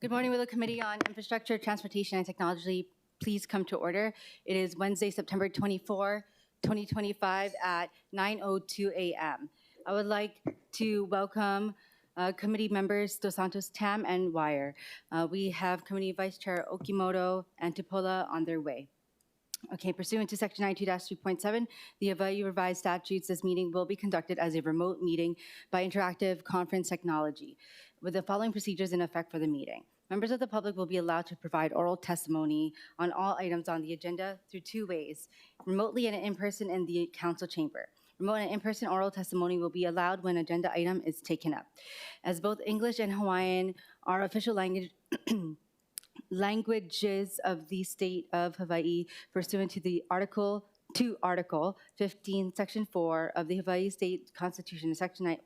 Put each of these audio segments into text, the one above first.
Good morning. Will the Committee on Infrastructure, Transportation, and Technology please come to order? It is Wednesday, September 24, 2025 at 9:02 a.m. I would like to welcome committee members Dos Santos, Tam, and Wire. We have Committee Vice Chair Okimoto and Tupola on their way. Okay, pursuant to Section 92-3.7, the Hawaii Revised Statutes, this meeting will be conducted as a remote meeting by interactive conference technology, with the following procedures in effect for the meeting. Members of the public will be allowed to provide oral testimony on all items on the agenda through two ways, remotely and in person in the council chamber. Remote and in-person oral testimony will be allowed when agenda item is taken up. As both English and Hawaiian are official languages of the state of Hawaii pursuant to the Article 15, Section 4 of the Hawaii State Constitution, Section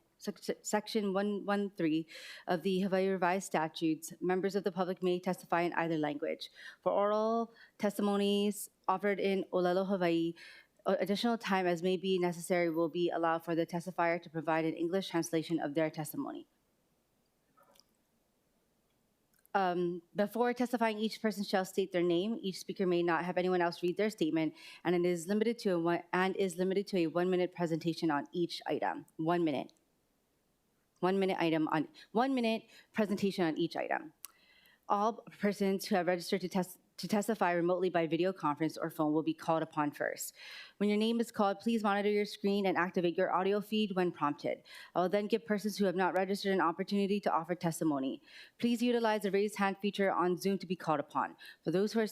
113 of the Hawaii Revised Statutes, members of the public may testify in either language. For oral testimonies offered in Olelo, Hawaii, additional time as may be necessary will be allowed for the testifier to provide an English translation of their testimony. Before testifying, each person shall state their name. Each speaker may not have anyone else read their statement, and it is limited to a 1 minute presentation on each item. 1 minute. 1 minute item on 1 minute presentation on each item. All persons who have registered to testify remotely by video conference or phone will be called upon first. When your name is called, please monitor your screen and activate your audio feed when prompted. I will then give persons who have not registered an opportunity to offer testimony. Please utilize the raise hand feature on Zoom to be called upon. For those who are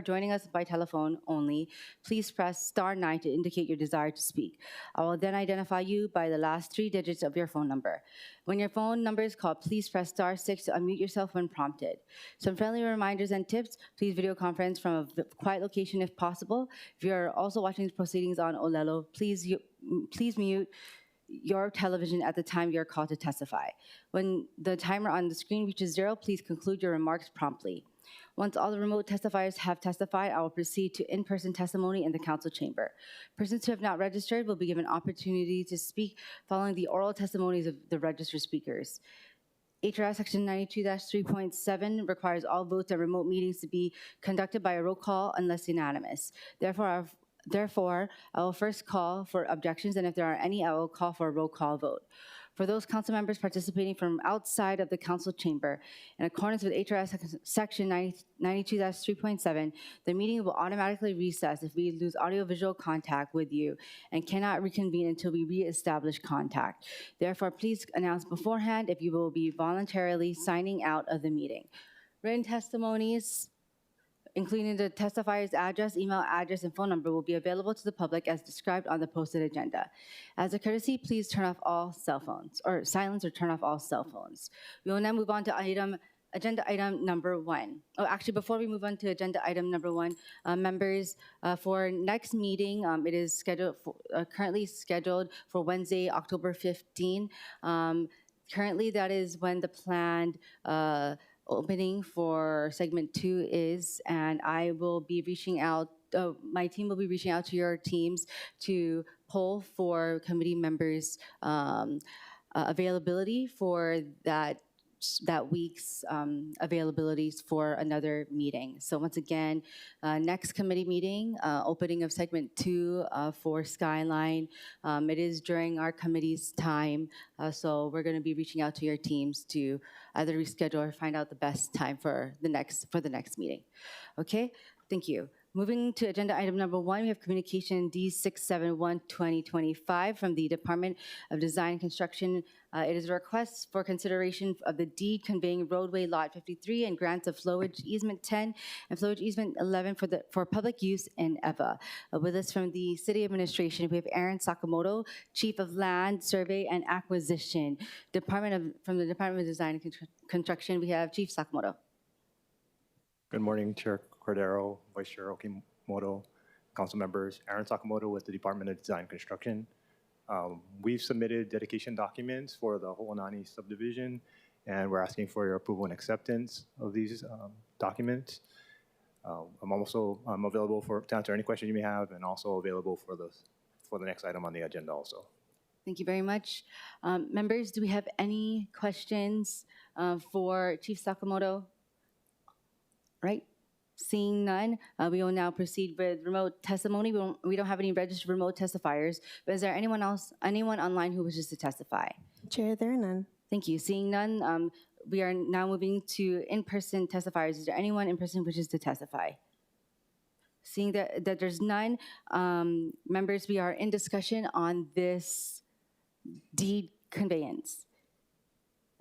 joining us by telephone only, please press *9 to indicate your desire to speak. I will then identify you by the last 3 digits of your phone number. When your phone number is called, please press *6 to unmute yourself when prompted. Some friendly reminders and tips: please video conference from a quiet location if possible. If you are also watching the proceedings on Olelo, please mute your television at the time you're called to testify. When the timer on the screen reaches 0, please conclude your remarks promptly. Once all the remote testifiers have testified, I will proceed to in-person testimony in the council chamber. Persons who have not registered will be given opportunity to speak following the oral testimonies of the registered speakers. HRS Section 92-3.7 requires all votes at remote meetings to be conducted by a roll call unless unanimous. Therefore, I will first call for objections, and if there are any, I will call for a roll call vote. For those council members participating from outside of the council chamber, in accordance with HRS Section 92-3.7, the meeting will automatically recess if we lose audiovisual contact with you and cannot reconvene until we reestablish contact. Therefore, please announce beforehand if you will be voluntarily signing out of the meeting. Written testimonies, including the testifier's address, email address, and phone number, will be available to the public as described on the posted agenda. As a courtesy, please turn off all cell phones, or silence or turn off all cell phones. We will now move on to agenda item number 1. Oh, actually, before we move on to agenda item number 1, members, for next meeting, it is currently scheduled for Wednesday, October 15. Currently, that is when the planned opening for segment 2 is, and I will be reaching out, my team will be reaching out to your teams to poll for committee members' availability for that week's availabilities for another meeting. So once again, next committee meeting, opening of segment 2 for SKYLINE. It is during our committee's time, so we're going to be reaching out to your teams to either reschedule or find out the best time for the next meeting. Okay, thank you. Moving to agenda item number 1, we have communication D671-2025 from the Department of Design and Construction. It is a request for consideration of the deed conveying roadway lot 53 and grants of flowage easement 10 and flowage easement 11 for public use in EVA. With us from the City Administration, we have Aaron Sakamoto, Chief of Land, Survey, and Acquisition. From the Department of Design and Construction, we have Chief Sakamoto. Good morning, Chair Cordero, Vice Chair Okimoto, council members. Aaron Sakamoto with the Department of Design and Construction. We've submitted dedication documents for the Ho'onani subdivision, and we're asking for your approval and acceptance of these documents. I'm available to answer any questions you may have, and also available for the next item on the agenda also. Thank you very much. Members, do we have any questions for Chief Sakamoto? Right? Seeing none, we will now proceed with remote testimony. We don't have any registered remote testifiers, but is there anyone online who wishes to testify? Chair, there are none. Thank you. Seeing none, we are now moving to in-person testifiers. Is there anyone in person who wishes to testify? Seeing that there's none, members, we are in discussion on this deed conveyance.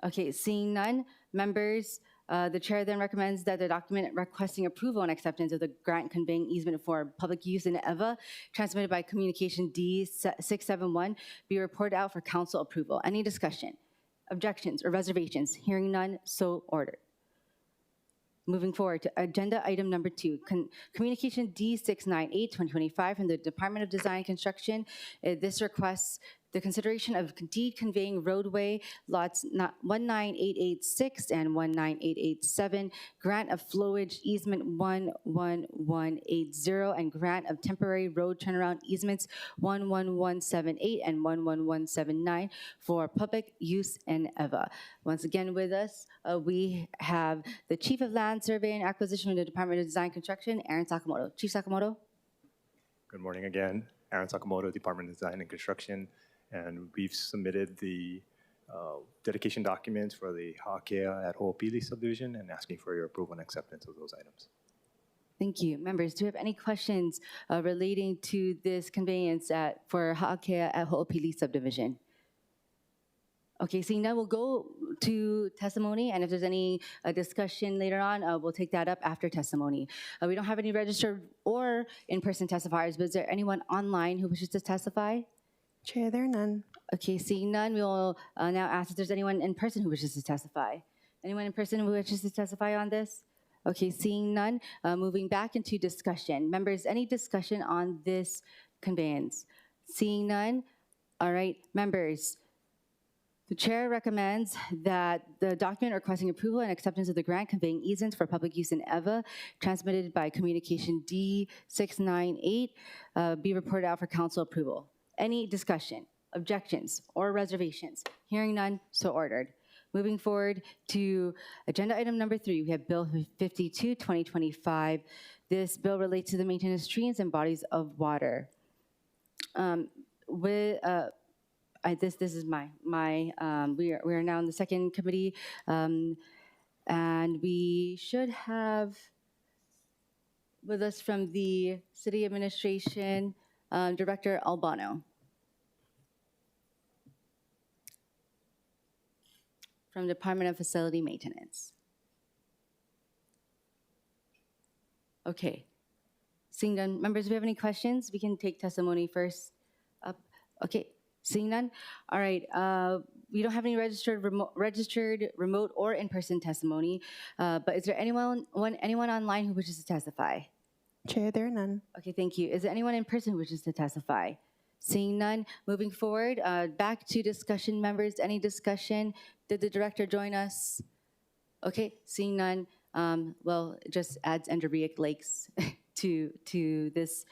Okay, seeing none, members, the chair then recommends that the document requesting approval and acceptance of the grant conveying easement for public use in EVA transmitted by communication D671 be reported out for council approval. Any discussion, objections, or reservations? Hearing none, so ordered. Moving forward to agenda item number 2, communication D698-2025 from the Department of Design and Construction. This requests the consideration of deed conveying roadway lots 19886 and 19887, grant of flowage easement 11180, and grant of temporary road turnaround easements 11178 and 11179 for public use in EVA. Once again with us, we have the Chief of Land Survey and Acquisition of the Department of Design and Construction, Aaron Sakamoto. Chief Sakamoto. Good morning again. Aaron Sakamoto, Department of Design and Construction. And we've submitted the dedication documents for the Ha'akea at Ho'opili subdivision and asking for your approval and acceptance of those items. Thank you. Members, do you have any questions relating to this conveyance for Ha'akea at Ho'opili subdivision? Okay, seeing none, we'll go to testimony, and if there's any discussion later on, we'll take that up after testimony. We don't have any registered or in-person testifiers, but is there anyone online who wishes to testify? Chair, there are none. Okay, seeing none, we will now ask if there's anyone in person who wishes to testify. Anyone in person who wishes to testify on this? Okay, seeing none, moving back into discussion. Members, any discussion on this conveyance? Seeing none, all right, members, the chair recommends that the document requesting approval and acceptance of the grant conveying easements for public use in EVA transmitted by communication D698 be reported out for council approval. Any discussion, objections, or reservations? Hearing none, so ordered. Moving forward to agenda item number 3, we have Bill 52, 2025. This bill relates to the maintenance of streams and bodies of water. This is we are now in the second committee, and we should have with us from the City Administration, Director Albano. From Department of Facility Maintenance. Okay. Seeing none, members, if we have any questions, we can take testimony first. Okay, seeing none. All right, we don't have any registered remote or in-person testimony, but is there anyone online who wishes to testify? Chair, there are none. Okay, thank you. Is there anyone in person who wishes to testify? Seeing none, moving forward, back to discussion, members. Any discussion? Did the director join us? Okay, seeing none, well, it just adds Endurbic Lakes to this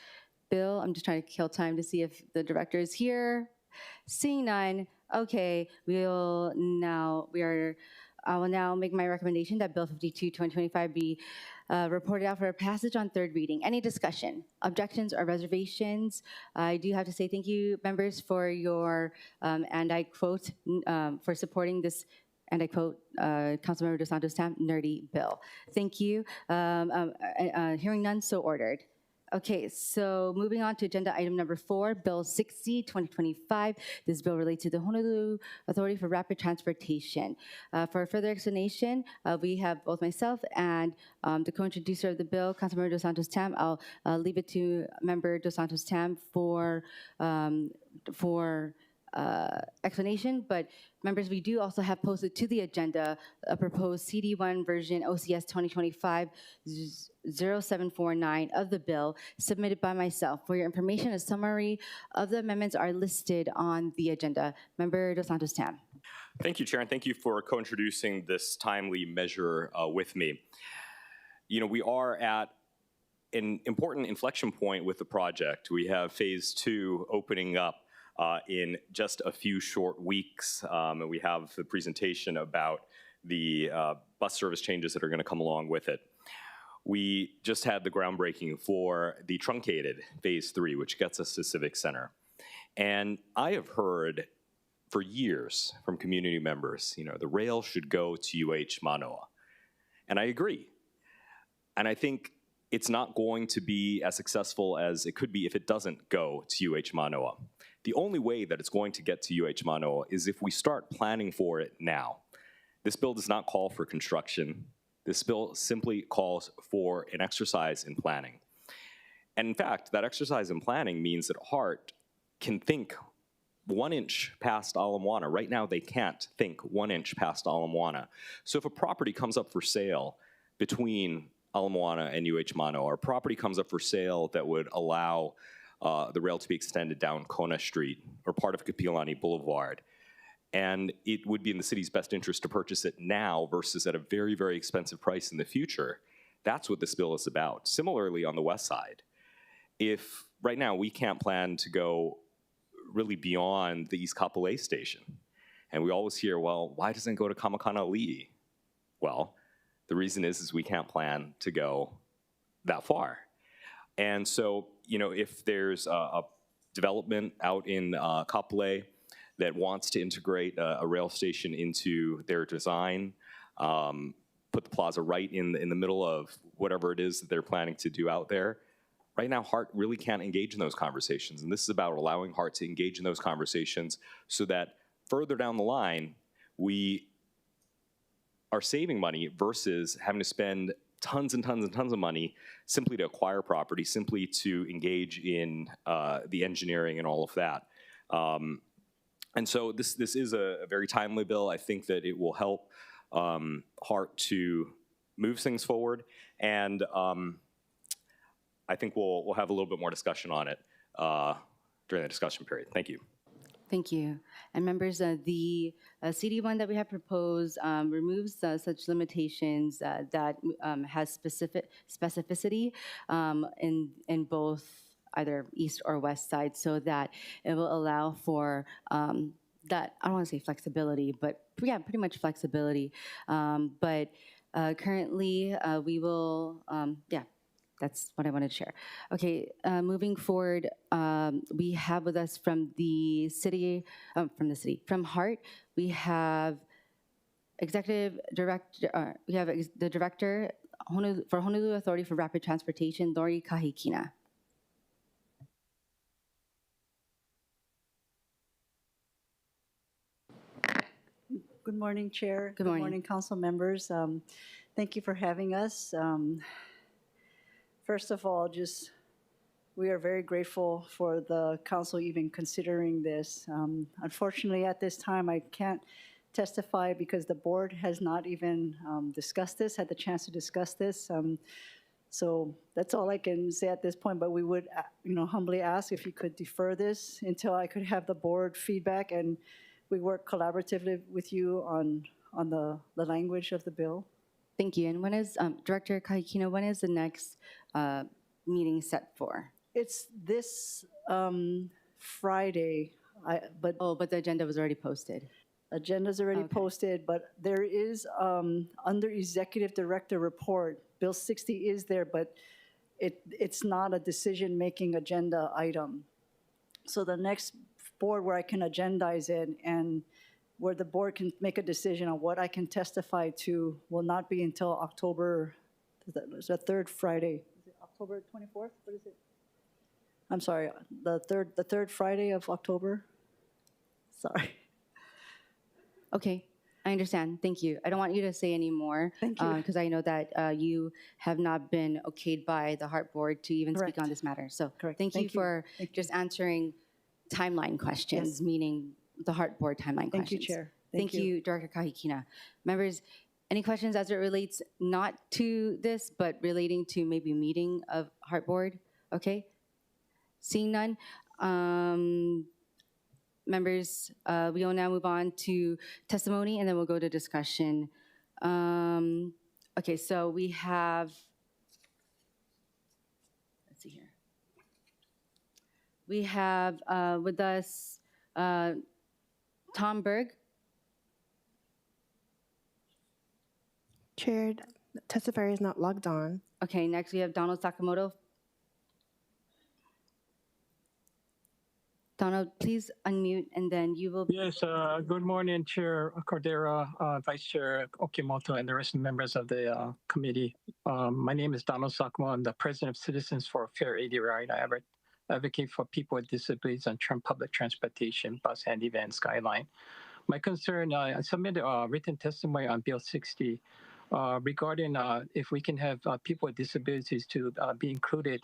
bill. I'm just trying to kill time to see if the director is here. Seeing none, okay, I will now make my recommendation that Bill 52, 2025 be reported out for passage on third reading. Any discussion, objections, or reservations? I do have to say thank you, members, for your, and I quote, for supporting this, and I quote, Councilmember Dos Santos Tam, nerdy bill. Thank you. Hearing none, so ordered. Okay, so moving on to agenda item number 4, Bill 60, 2025. This bill relates to the Honolulu Authority for Rapid Transportation. For further explanation, we have both myself and the co-introducer of the bill, Councilmember Dos Santos Tam. I'll leave it to Member Dos Santos Tam for explanation, but members, we do also have posted to the agenda a proposed CD1 version OCS 2025-0749 of the bill submitted by myself. For your information, a summary of the amendments are listed on the agenda. Member Dos Santos Tam. Thank you, Chair, and thank you for co-introducing this timely measure with me. You know, we are at an important inflection point with the project. We have phase 2 opening up in just a few short weeks, and we have the presentation about the bus service changes that are going to come along with it. We just had the groundbreaking for the truncated Phase 3, which gets us to Civic Center. And I have heard for years from community members, the rail should go to UH Manoa. And I agree. And I think it's not going to be as successful as it could be if it doesn't go to UH Manoa. The only way that it's going to get to UH Manoa is if we start planning for it now. This bill does not call for construction. This bill simply calls for an exercise in planning. And in fact, that exercise in planning means that HART can think 1 inch past Ala Moana. Right now, they can't think 1 inch past Ala Moana. So if a property comes up for sale between Ala Moana and UH Manoa, or a property comes up for sale that would allow the rail to be extended down Kona Street or part of Kapiolani Boulevard, and it would be in the city's best interest to purchase it now versus at a very, very expensive price in the future, that's what this bill is about. Similarly, on the west side, if right now we can't plan to go really beyond the East Kapolei station, and we always hear, well, why doesn't it go to Kamakanali'i? Well, the reason is we can't plan to go that far. And so, if there's a development out in Kapolei that wants to integrate a rail station into their design, put the plaza right in the middle of whatever it is that they're planning to do out there, right now, HART really can't engage in those conversations. And this is about allowing HART to engage in those conversations so that further down the line, we are saving money versus having to spend tons and tons and tons of money simply to acquire property, simply to engage in the engineering and all of that. And so this is a very timely bill. I think that it will help HART to move things forward. And I think we'll have a little bit more discussion on it during the discussion period. Thank you. Thank you. And members, the CD1 that we have proposed removes such limitations that has specificity in both either east or west side, so that it will allow for that, I don't want to say flexibility, but yeah, pretty much flexibility. But currently, we will, yeah, that's what I wanted to share. Okay, moving forward, we have with us from the city, from HART, we have executive director, we have the director for Honolulu Authority for Rapid Transportation, Lori Kahikina. Good morning, Chair. Good morning. Council members. Thank you for having us. First of all, we are very grateful for the council even considering this. Unfortunately, at this time, I can't testify because the board has not even discussed this, had the chance to discuss this. So that's all I can say at this point, but we would humbly ask if you could defer this until I could have the board feedback and we work collaboratively with you on the language of the bill. Thank you. And when is, Director Kahikina, when is the next meeting set for? It's this Friday, but the agenda was already posted. Agenda's already Okay. posted, but there is, under Executive Director Report, Bill 60 is there, but it's not a decision-making agenda item. So the next board where I can agendize it and where the board can make a decision on what I can testify to will not be until October, the third Friday. Is it October 24th? What is it? I'm sorry, the third Friday of October? Sorry. Okay, I understand. Thank you. I don't want you to say any more. Thank you. Because I know that you have not been okayed by the HART board to even Correct. speak on this matter. So Correct. thank you Thank you. for Thank you. just answering timeline questions, Yes. meaning the HART board timeline Thank you, questions. Chair. Thank you, Director Kahikina. Members, any questions as it relates not to this, but relating to maybe meeting of HART board? Okay. Seeing none. Members, we will now move on to testimony, and then we'll go to discussion. Okay, so we have, let's see here. We have with us Tom Berg. Chair, testifier is not logged on. Okay, next we have Donald Sakamoto. Donald, please unmute and then you will. Yes, good morning, Chair Cordero, Vice Chair Okimoto, and the rest of the members of the committee. My name is Donald Sakmo. I'm the President of Citizens for a Fair AD Ride. I advocate for people with disabilities on public transportation, bus, handy van, SKYLINE. My concern, I submitted a written testimony on Bill 60 regarding if we can have people with disabilities to be included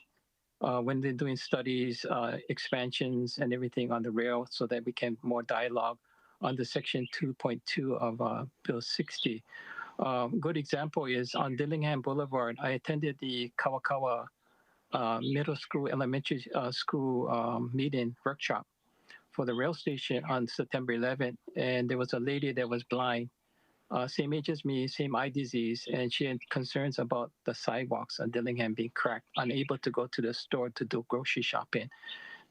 when they're doing studies, expansions, and everything on the rail, so that we can more dialogue on the section 2.2 of Bill 60. Good example is on Dillingham Boulevard. I attended the Kawakawa Middle School, Elementary School meeting workshop for the rail station on September 11th, and there was a lady that was blind, same age as me, same eye disease, and she had concerns about the sidewalks on Dillingham being cracked, unable to go to the store to do grocery shopping.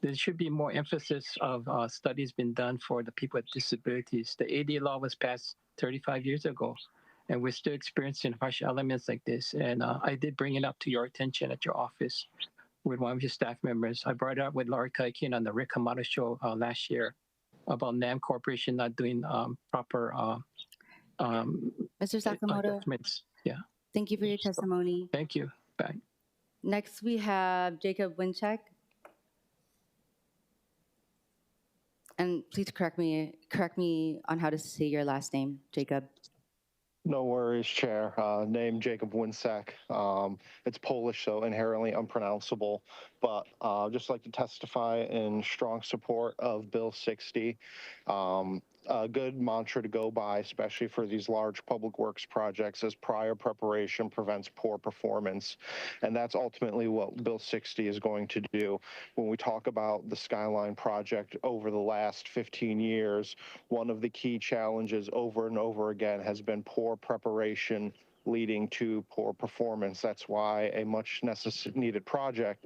There should be more emphasis of studies being done for the people with disabilities. The AD law was passed 35 years ago, and we're still experiencing harsh elements like this. And I did bring it up to your attention at your office with one of your staff members. I brought it up with Laurie Kaikin on the Rick Amato show last year about NAM Corporation not doing proper Mr. Sakamoto, adjustments. Yeah. thank you for your testimony. Thank you. Bye. Next, we have Jacob Wincheck. And please correct me on how to say your last name, Jacob. No worries, Chair. Name Jacob Winsek. It's Polish, so inherently unpronounceable, but just like to testify in strong support of Bill 60. A good mantra to go by, especially for these large public works projects, is prior preparation prevents poor performance. And that's ultimately what Bill 60 is going to do. When we talk about the SKYLINE project over the last 15 years, one of the key challenges over and over again has been poor preparation leading to poor performance. That's why a much needed project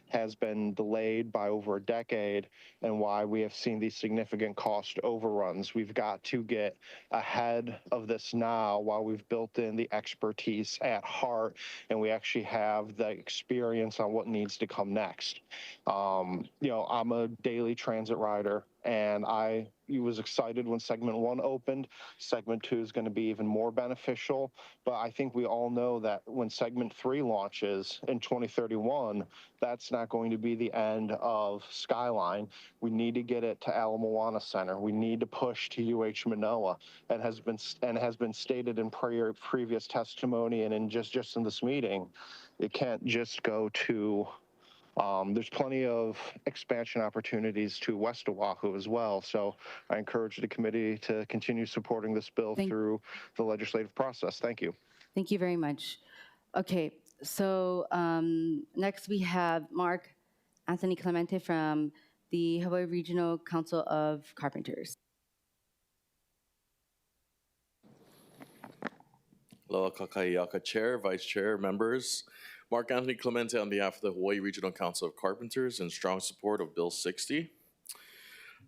has been delayed by over a decade, and why we have seen these significant cost overruns. We've got to get ahead of this now while we've built in the expertise at heart, and we actually have the experience on what needs to come next. You know, I'm a daily transit rider, and I was excited when segment 1 opened. Segment 2 is going to be even more beneficial, but I think we all know that when segment 3 launches in 2031, that's not going to be the end of SKYLINE. We need to get it to Ala Moana Center. We need to push to UH Manoa, and has been stated in previous testimony and in just in this meeting. It can't just go to there's plenty of expansion opportunities to West Oahu as well. So I encourage the committee to continue supporting this bill through the legislative process. Thank you. Thank you very much. Okay, so next we have Mark Anthony Clemente from the Hawaii Regional Council of Carpenters. Aloha kakaiaka Chair, Vice Chair, members. Mark Anthony Clemente on behalf of the Hawaii Regional Council of Carpenters in strong support of Bill 60.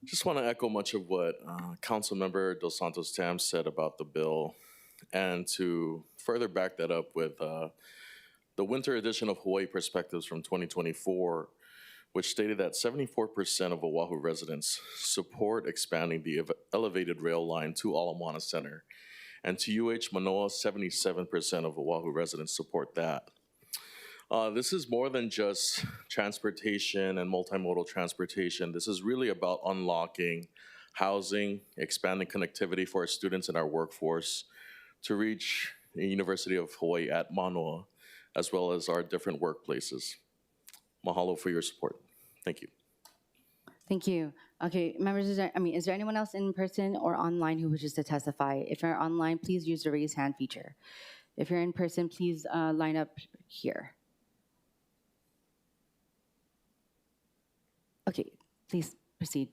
Just want to echo much of what Councilmember Dos Santos Tam said about the bill, and to further back that up with the winter edition of Hawaii Perspectives from 2024, which stated that 74% of Oahu residents support expanding the elevated rail line to Ala Moana Center. And to UH Manoa, 77% of Oahu residents support that. This is more than just transportation and multimodal transportation. This is really about unlocking housing, expanding connectivity for our students and our workforce to reach the University of Hawaii at Manoa, as well as our different workplaces. Mahalo for your support. Thank you. Thank you. Okay, members, is there anyone else in person or online who wishes to testify? If you're online, please use the raise hand feature. If you're in person, please line up here. Okay, please proceed.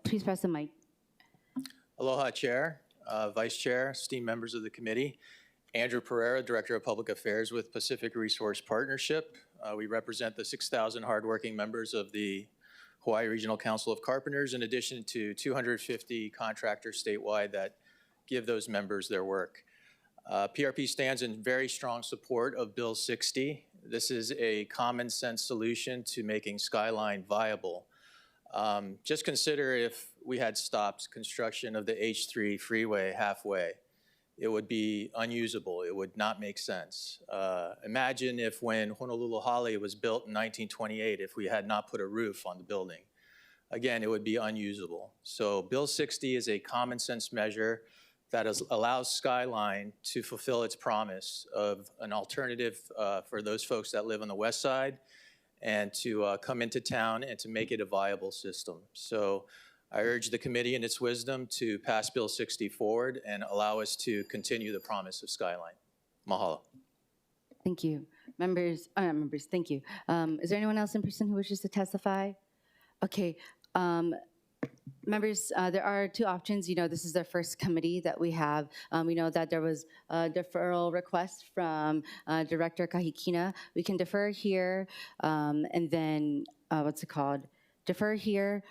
Please press the mic. Aloha, Chair, Vice Chair, esteemed members of the committee. Andrew Pereira, Director of Public Affairs with Pacific Resource Partnership. We represent the 6,000 hardworking members of the Hawaii Regional Council of Carpenters, in addition to 250 contractors statewide that give those members their work. PRP stands in very strong support of Bill 60. This is a common sense solution to making Skyline viable. Just consider if we had stopped construction of the H3 freeway halfway. It would be unusable. It would not make sense. Imagine if when Honolulu Hale was built in 1928, if we had not put a roof on the building. Again, it would be unusable. So Bill 60 is a common sense measure that allows Skyline to fulfill its promise of an alternative for those folks that live on the west side and to come into town and to make it a viable system. So I urge the committee in its wisdom to pass Bill 60 forward and allow us to continue the promise of Skyline. Mahalo. Thank you. Members, thank you. Is there anyone else in person who wishes to testify? Okay. Members, there are two options. You know, this is the first committee that we have. We know that there was a deferral request from Director Kahikina. We can defer here and then, defer here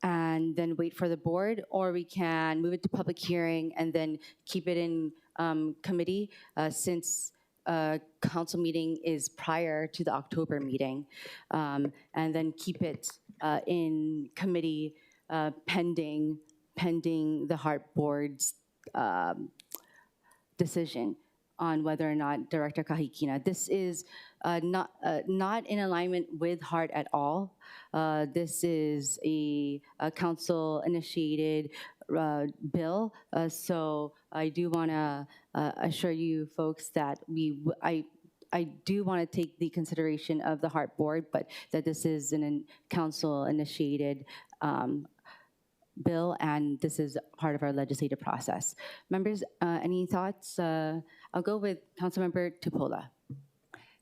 and then wait for the board, or we can move it to public hearing and then keep it in committee since council meeting is prior to the October meeting, and then keep it in committee pending the HART board's decision on whether or not Director Kahikina. This is not in alignment with HART at all. This is a council-initiated bill, so I do want to assure you folks that I do want to take the consideration of the HART board, but that this is an council-initiated bill, and this is part of our legislative process. Members, any thoughts? I'll go with Councilmember Tupola.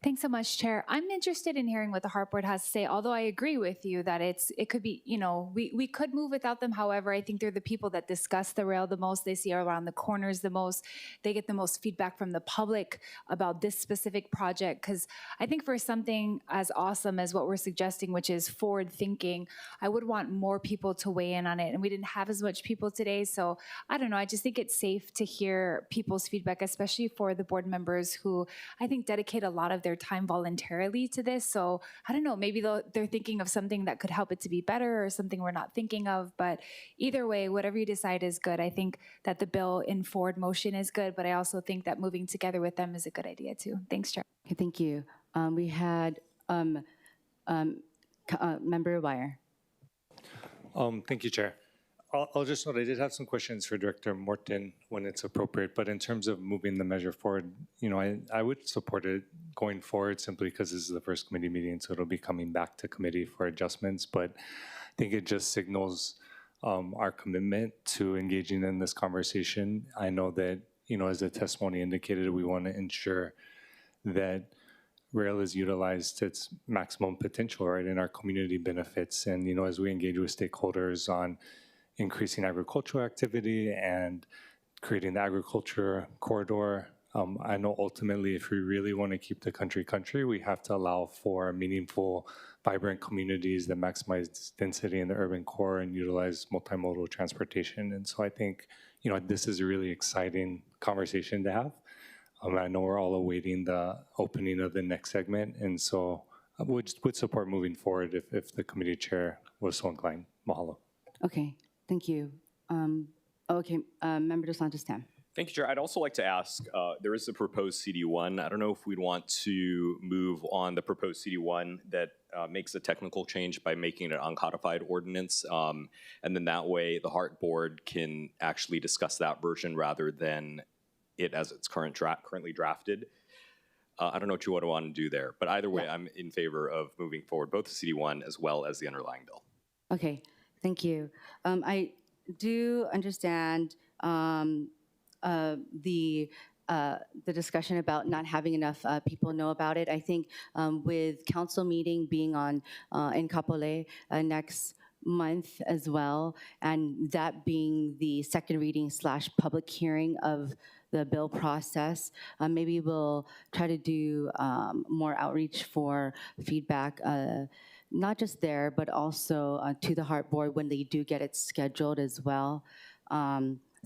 Thanks so much, Chair. I'm interested in hearing what the HART board has to say, although I agree with you that it could be, you know, we could move without them. However, I think they're the people that discuss the rail the most. They see around the corners the most. They get the most feedback from the public about this specific project. Because I think for something as awesome as what we're suggesting, which is forward thinking, I would want more people to weigh in on it. And we didn't have as much people today. So I don't know. I just think it's safe to hear people's feedback, especially for the board members who I think dedicate a lot of their time voluntarily to this. So I don't know, maybe they're thinking of something that could help it to be better or something we're not thinking of. But either way, whatever you decide is good. I think that the bill in forward motion is good, but I also think that moving together with them is a good idea too. Thanks, Chair. Okay, thank you. We had Member Wire. Thank you, Chair. I'll just note I did have some questions for Director Morton when it's appropriate, but in terms of moving the measure forward, you know, I would support it going forward simply because this is the first committee meeting, so it'll be coming back to committee for adjustments. But I think it just signals our commitment to engaging in this conversation. I know that, you know, as the testimony indicated, we want to ensure that rail is utilized to its maximum potential, right, in our community benefits. And, you know, as we engage with stakeholders on increasing agricultural activity and creating the agriculture corridor, I know ultimately if we really want to keep the country, we have to allow for meaningful, vibrant communities that maximize density in the urban core and utilize multimodal transportation. And so I think, you know, this is a really exciting conversation to have. I know we're all awaiting the opening of the next segment, and so I would support moving forward if the committee chair was so inclined. Mahalo. Okay, thank you. Member Dos Santos Tam. Thank you, Chair. I'd also like to ask, there is a proposed CD1. I don't know if we'd want to move on the proposed CD1 that makes a technical change by making it an uncodified ordinance. And then that way the HART board can actually discuss that version rather than it as it's currently drafted. I don't know what you would want to do there, but either way, I'm in favor of moving forward both the CD1 as well as the underlying bill. Okay, thank you. I do understand the discussion about not having enough people know about it. I think with council meeting being on in Kapolei next month as well, and that being the second reading / public hearing of the bill process, maybe we'll try to do more outreach for feedback, not just there, but also to the HART board when they do get it scheduled as well.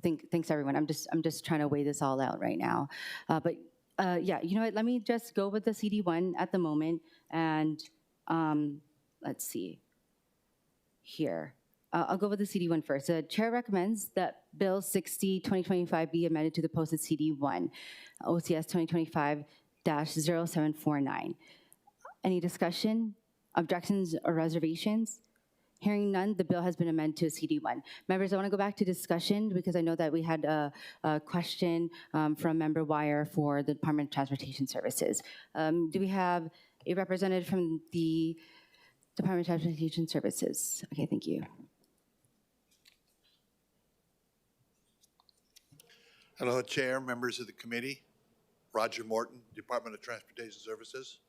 Thanks everyone. I'm just trying to weigh this all out right now. Yeah, you know what? Let me just go with the CD1 at the moment, and let's see here. I'll go with the CD1 first. The chair recommends that Bill 60, 2025 be amended to the posted CD1, OCS 2025-0749. Any discussion, objections, or reservations? Hearing none, the bill has been amended to a CD1. Members, I want to go back to discussion because I know that we had a question from Member Wire for the Department of Transportation Services. Do we have a representative from the Department of Transportation Services? Okay, thank you. Hello, Chair, members of the committee. Roger Morton, Department of Transportation Services.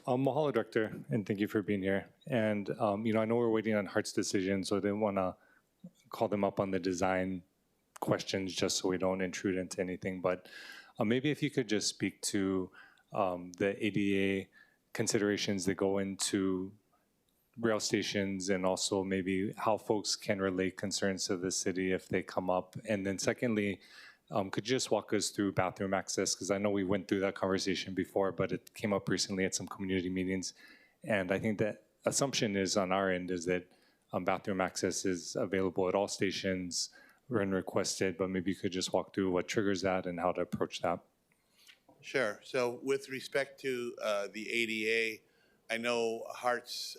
Mahalo, Director, and thank you for being here. And, you know, I know we're waiting on Hart's decision, so I didn't want to call them up on the design questions just so we don't intrude into anything. But maybe if you could just speak to the ADA considerations that go into rail stations and also maybe how folks can relate concerns to the city if they come up. And then secondly, could you just walk us through bathroom access? Because I know we went through that conversation before, but it came up recently at some community meetings. And I think that assumption is on our end is that bathroom access is available at all stations when requested, but maybe you could just walk through what triggers that and how to approach that. Sure. So with respect to the ADA, I know Hart's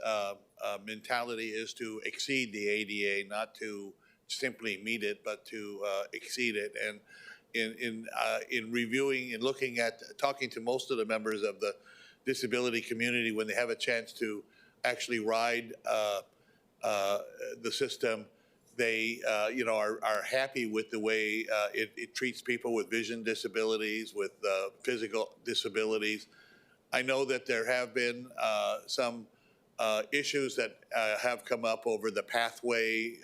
mentality is to exceed the ADA, not to simply meet it, but to exceed it. And in reviewing and looking at, talking to most of the members of the disability community when they have a chance to actually ride the system, they you know, are happy with the way it treats people with vision disabilities, with physical disabilities. I know that there have been some issues that have come up over the pathway,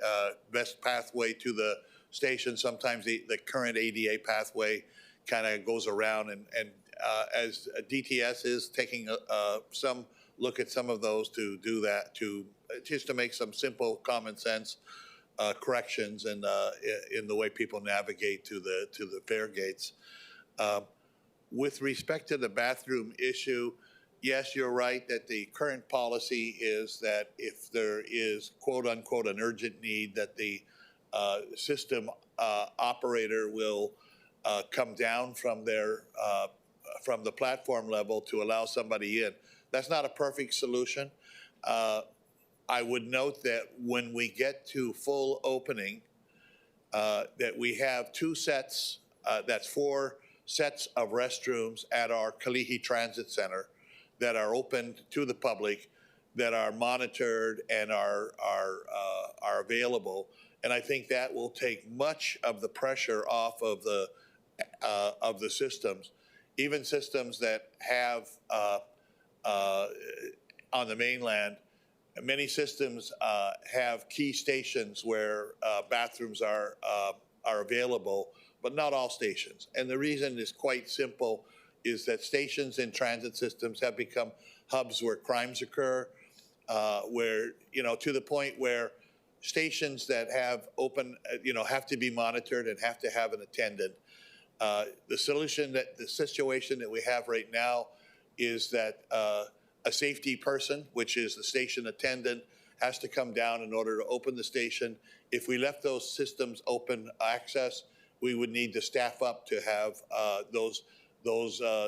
best pathway to the station. Sometimes the current ADA pathway kind of goes around, and as DTS is taking some look at some of those to do that, to just to make some simple common sense corrections in the way people navigate to the fare gates. With respect to the bathroom issue, yes, you're right that the current policy is that if there is quote unquote an urgent need, that the system operator will come down from their from the platform level to allow somebody in. That's not a perfect solution. I would note that when we get to full opening, that we have two sets, that's 4 sets of restrooms at our Kalihi Transit Center that are open to the public, that are monitored and are available. And I think that will take much of the pressure off of the systems, even systems that have on the mainland. Many systems have key stations where bathrooms are available, but not all stations. And the reason is quite simple, is that stations in transit systems have become hubs where crimes occur, where, you know, to the point where stations that have open, you know, have to be monitored and have to have an attendant. The situation that we have right now is that a safety person, which is the station attendant, has to come down in order to open the station. If we left those systems open access, we would need to staff up to have those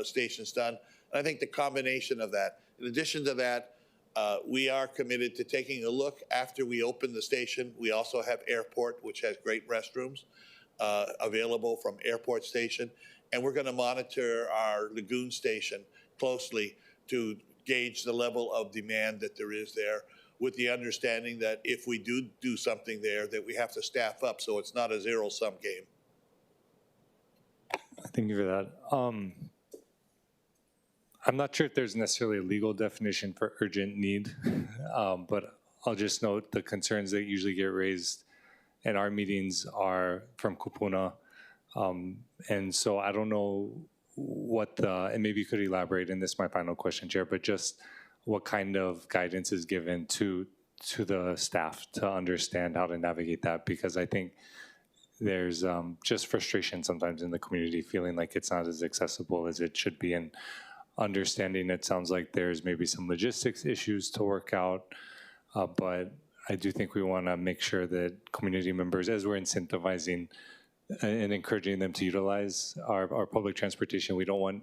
stations done. And I think the combination of that, in addition to that, we are committed to taking a look after we open the station. We also have airport, which has great restrooms available from airport station. And we're going to monitor our lagoon station closely to gauge the level of demand that there is there, with the understanding that if we do something there, that we have to staff up so it's not a zero-sum game. Thank you for that. I'm not sure if there's necessarily a legal definition for urgent need, but I'll just note the concerns that usually get raised in our meetings are from Kupuna. And so I don't know what and maybe you could elaborate, and this is my final question, Chair, but just what kind of guidance is given to the staff to understand how to navigate that, because I think there's just frustration sometimes in the community, feeling like it's not as accessible as it should be. And understanding it sounds like there's maybe some logistics issues to work out, but I do think we want to make sure that community members, as we're incentivizing and encouraging them to utilize our public transportation, we don't want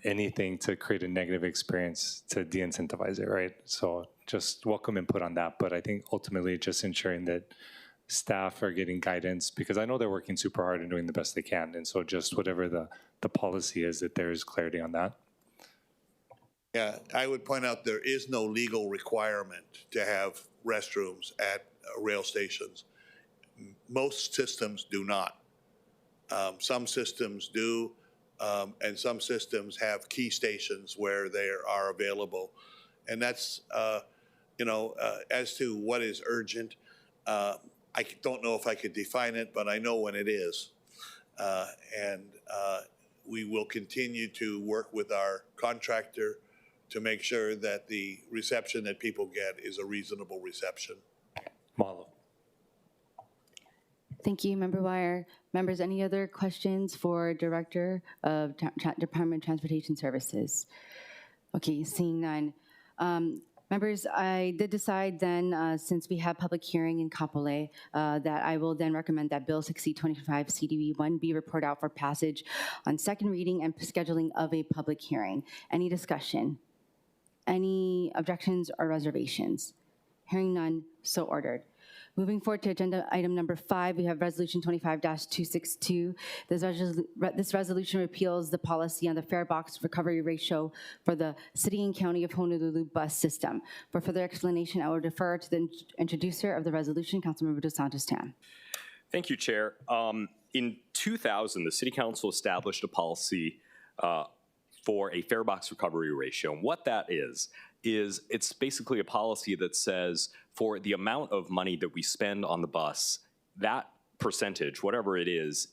anything to create a negative experience to de-incentivize it, right? So just welcome input on that, but I think ultimately just ensuring that staff are getting guidance, because I know they're working super hard and doing the best they can, and so just whatever the policy is, that there is clarity on that. Yeah, I would point out there is no legal requirement to have restrooms at rail stations. Most systems do not. Some systems do, and some systems have key stations where they are available. And that's, as to what is urgent, I don't know if I could define it, but I know when it is. And we will continue to work with our contractor to make sure that the reception that people get is a reasonable reception. Mahalo. Thank you, Member Wire. Members, any other questions for Director of Department of Transportation Services? Okay, seeing none. Members, I did decide then, since we have public hearing in Kapolei, that I will then recommend that Bill 6025 CDB 1 be reported out for passage on second reading and scheduling of a public hearing. Any discussion? Any objections or reservations? Hearing none, so ordered. Moving forward to agenda item number 5, we have Resolution 25-262. This resolution repeals the policy on the fare box recovery ratio for the City and County of Honolulu bus system. For further explanation, I will defer to the introducer of the resolution, Councilmember Dos Santos Tam. Thank you, Chair. In 2000, the City Council established a policy for a fare box recovery ratio. And what that is it's basically a policy that says for the amount of money that we spend on the bus, that percentage, whatever it is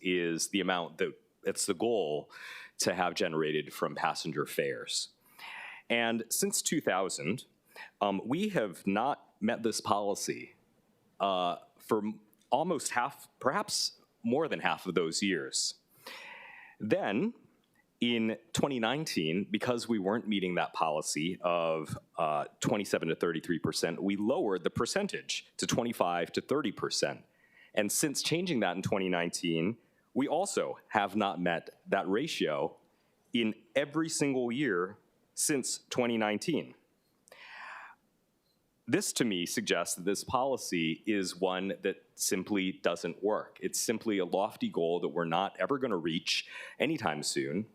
the amount that it's the goal to have generated from passenger fares. And since 2000, we have not met this policy for almost half, perhaps more than half of those years. Then, in 2019, because we weren't meeting that policy of 27 to 33%, we lowered the percentage to 25 to 30%. And since changing that in 2019, we also have not met that ratio in every single year since 2019. This, to me, suggests that this policy is one that simply doesn't work. It's simply a lofty goal that we're not ever going to reach anytime soon.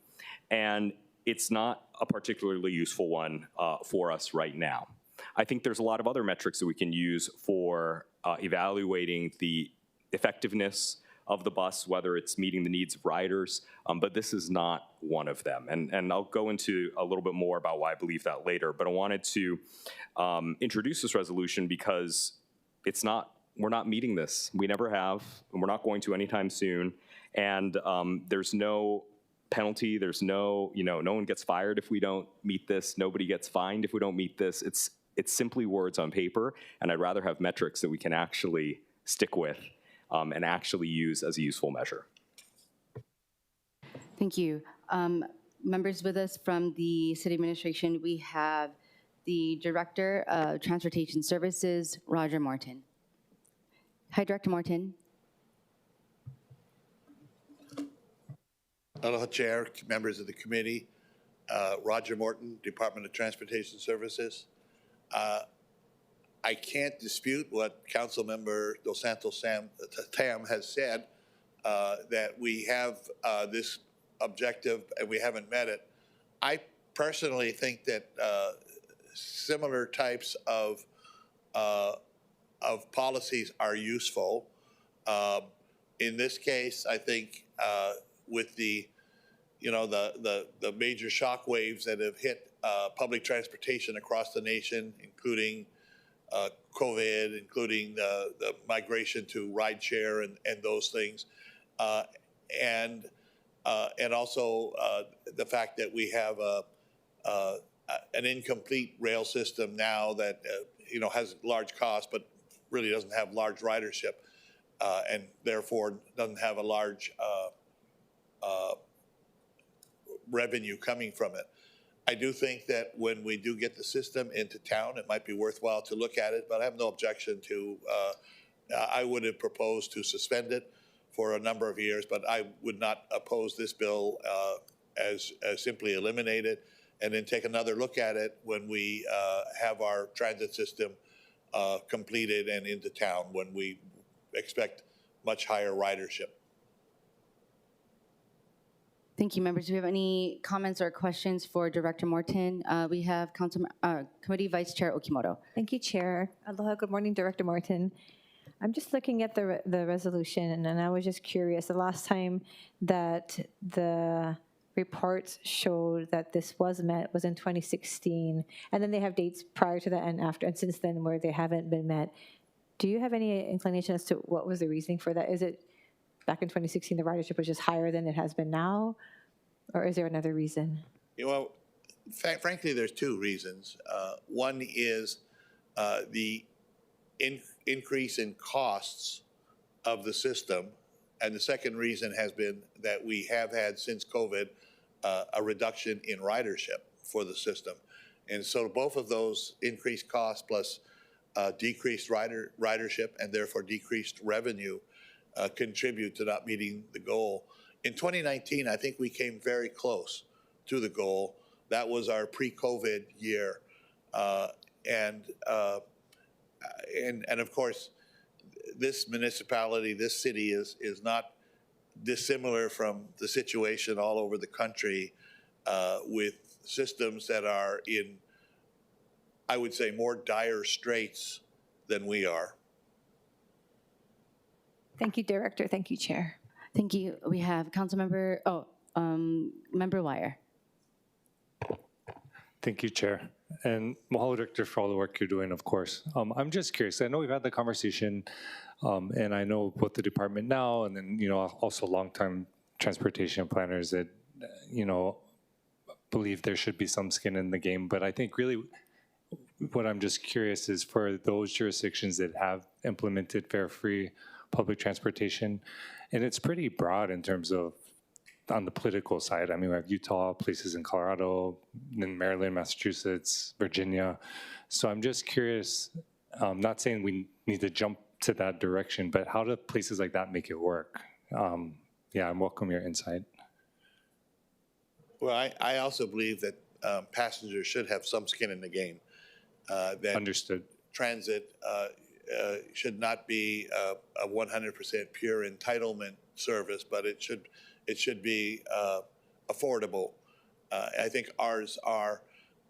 And it's not a particularly useful one for us right now. I think there's a lot of other metrics that we can use for evaluating the effectiveness of the bus, whether it's meeting the needs of riders, but this is not one of them. And I'll go into a little bit more about why I believe that later, but I wanted to introduce this resolution because we're not meeting this. We never have, and we're not going to anytime soon. And there's no penalty. There's no one gets fired if we don't meet this. Nobody gets fined if we don't meet this. It's simply words on paper, and I'd rather have metrics that we can actually stick with and actually use as a useful measure. Thank you. Members with us from the City Administration, we have the Director of Transportation Services, Roger Morton. Hi, Director Morton. Aloha, Chair, members of the committee. Roger Morton, Department of Transportation Services. I can't dispute what Councilmember Dos Santos Tam has said, that we have this objective and we haven't met it. I personally think that similar types of policies are useful. In this case, I think with the major shock waves that have hit public transportation across the nation, including COVID, including the migration to rideshare and those things, and also the fact that we have an incomplete rail system now that has large costs but really doesn't have large ridership. and therefore doesn't have a large revenue coming from it. I do think that when we do get the system into town, it might be worthwhile to look at it, but I have no objection to, I would have proposed to suspend it for a number of years, but I would not oppose this bill as simply eliminate it and then take another look at it when we have our transit system completed and into town, when we expect much higher ridership. Thank you, members. Do we have any comments or questions for Director Morton? We have Committee Vice Chair Okimoto. Thank you, Chair. Aloha, good morning, Director Morton. I'm just looking at the resolution, and I was just curious. The last time that the reports showed that this was met was in 2016, and then they have dates prior to that and after, and since then where they haven't been met. Do you have any inclination as to what was the reasoning for that? Is it back in 2016 the ridership was just higher than it has been now, or is there another reason? Well, frankly, there's two reasons. One is the increase in costs of the system, and the second reason has been that we have had since COVID a reduction in ridership for the system. And so both of those increased costs plus decreased ridership and therefore decreased revenue contribute to not meeting the goal. In 2019, I think we came very close to the goal. That was our pre-COVID year. And of course, this municipality, this city is not dissimilar from the situation all over the country with systems that are in, I would say, more dire straits than we are. Thank you, Director. Thank you, Chair. Thank you. We have Councilmember, Member Wire. Thank you, Chair. And mahalo, Director, for all the work you're doing, of course. I'm just curious. I know we've had the conversation, and I know both the department now and then, also long-time transportation planners that, believe there should be some skin in the game. But I think really what I'm just curious is for those jurisdictions that have implemented fare-free public transportation, and it's pretty broad in terms of on the political side. I mean, we have Utah, places in Colorado, in Maryland, Massachusetts, Virginia. So I'm just curious, not saying we need to jump to that direction, but how do places like that make it work? Yeah, I welcome your insight. Well, I also believe that passengers should have some skin in the game. That Understood. Transit should not be a 100% pure entitlement service, but it should be affordable. I think ours are.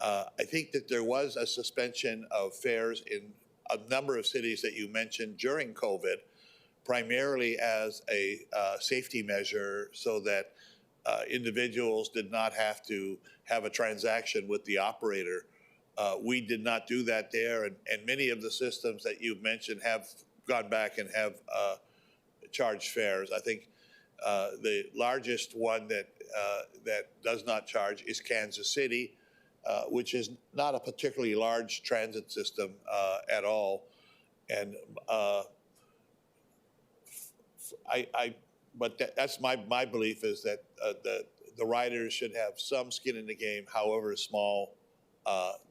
I think that there was a suspension of fares in a number of cities that you mentioned during COVID, primarily as a safety measure so that individuals did not have to have a transaction with the operator. We did not do that there, and many of the systems that you've mentioned have gone back and have charged fares. I think the largest one that does not charge is Kansas City, which is not a particularly large transit system at all. And that's my belief is that the riders should have some skin in the game, however small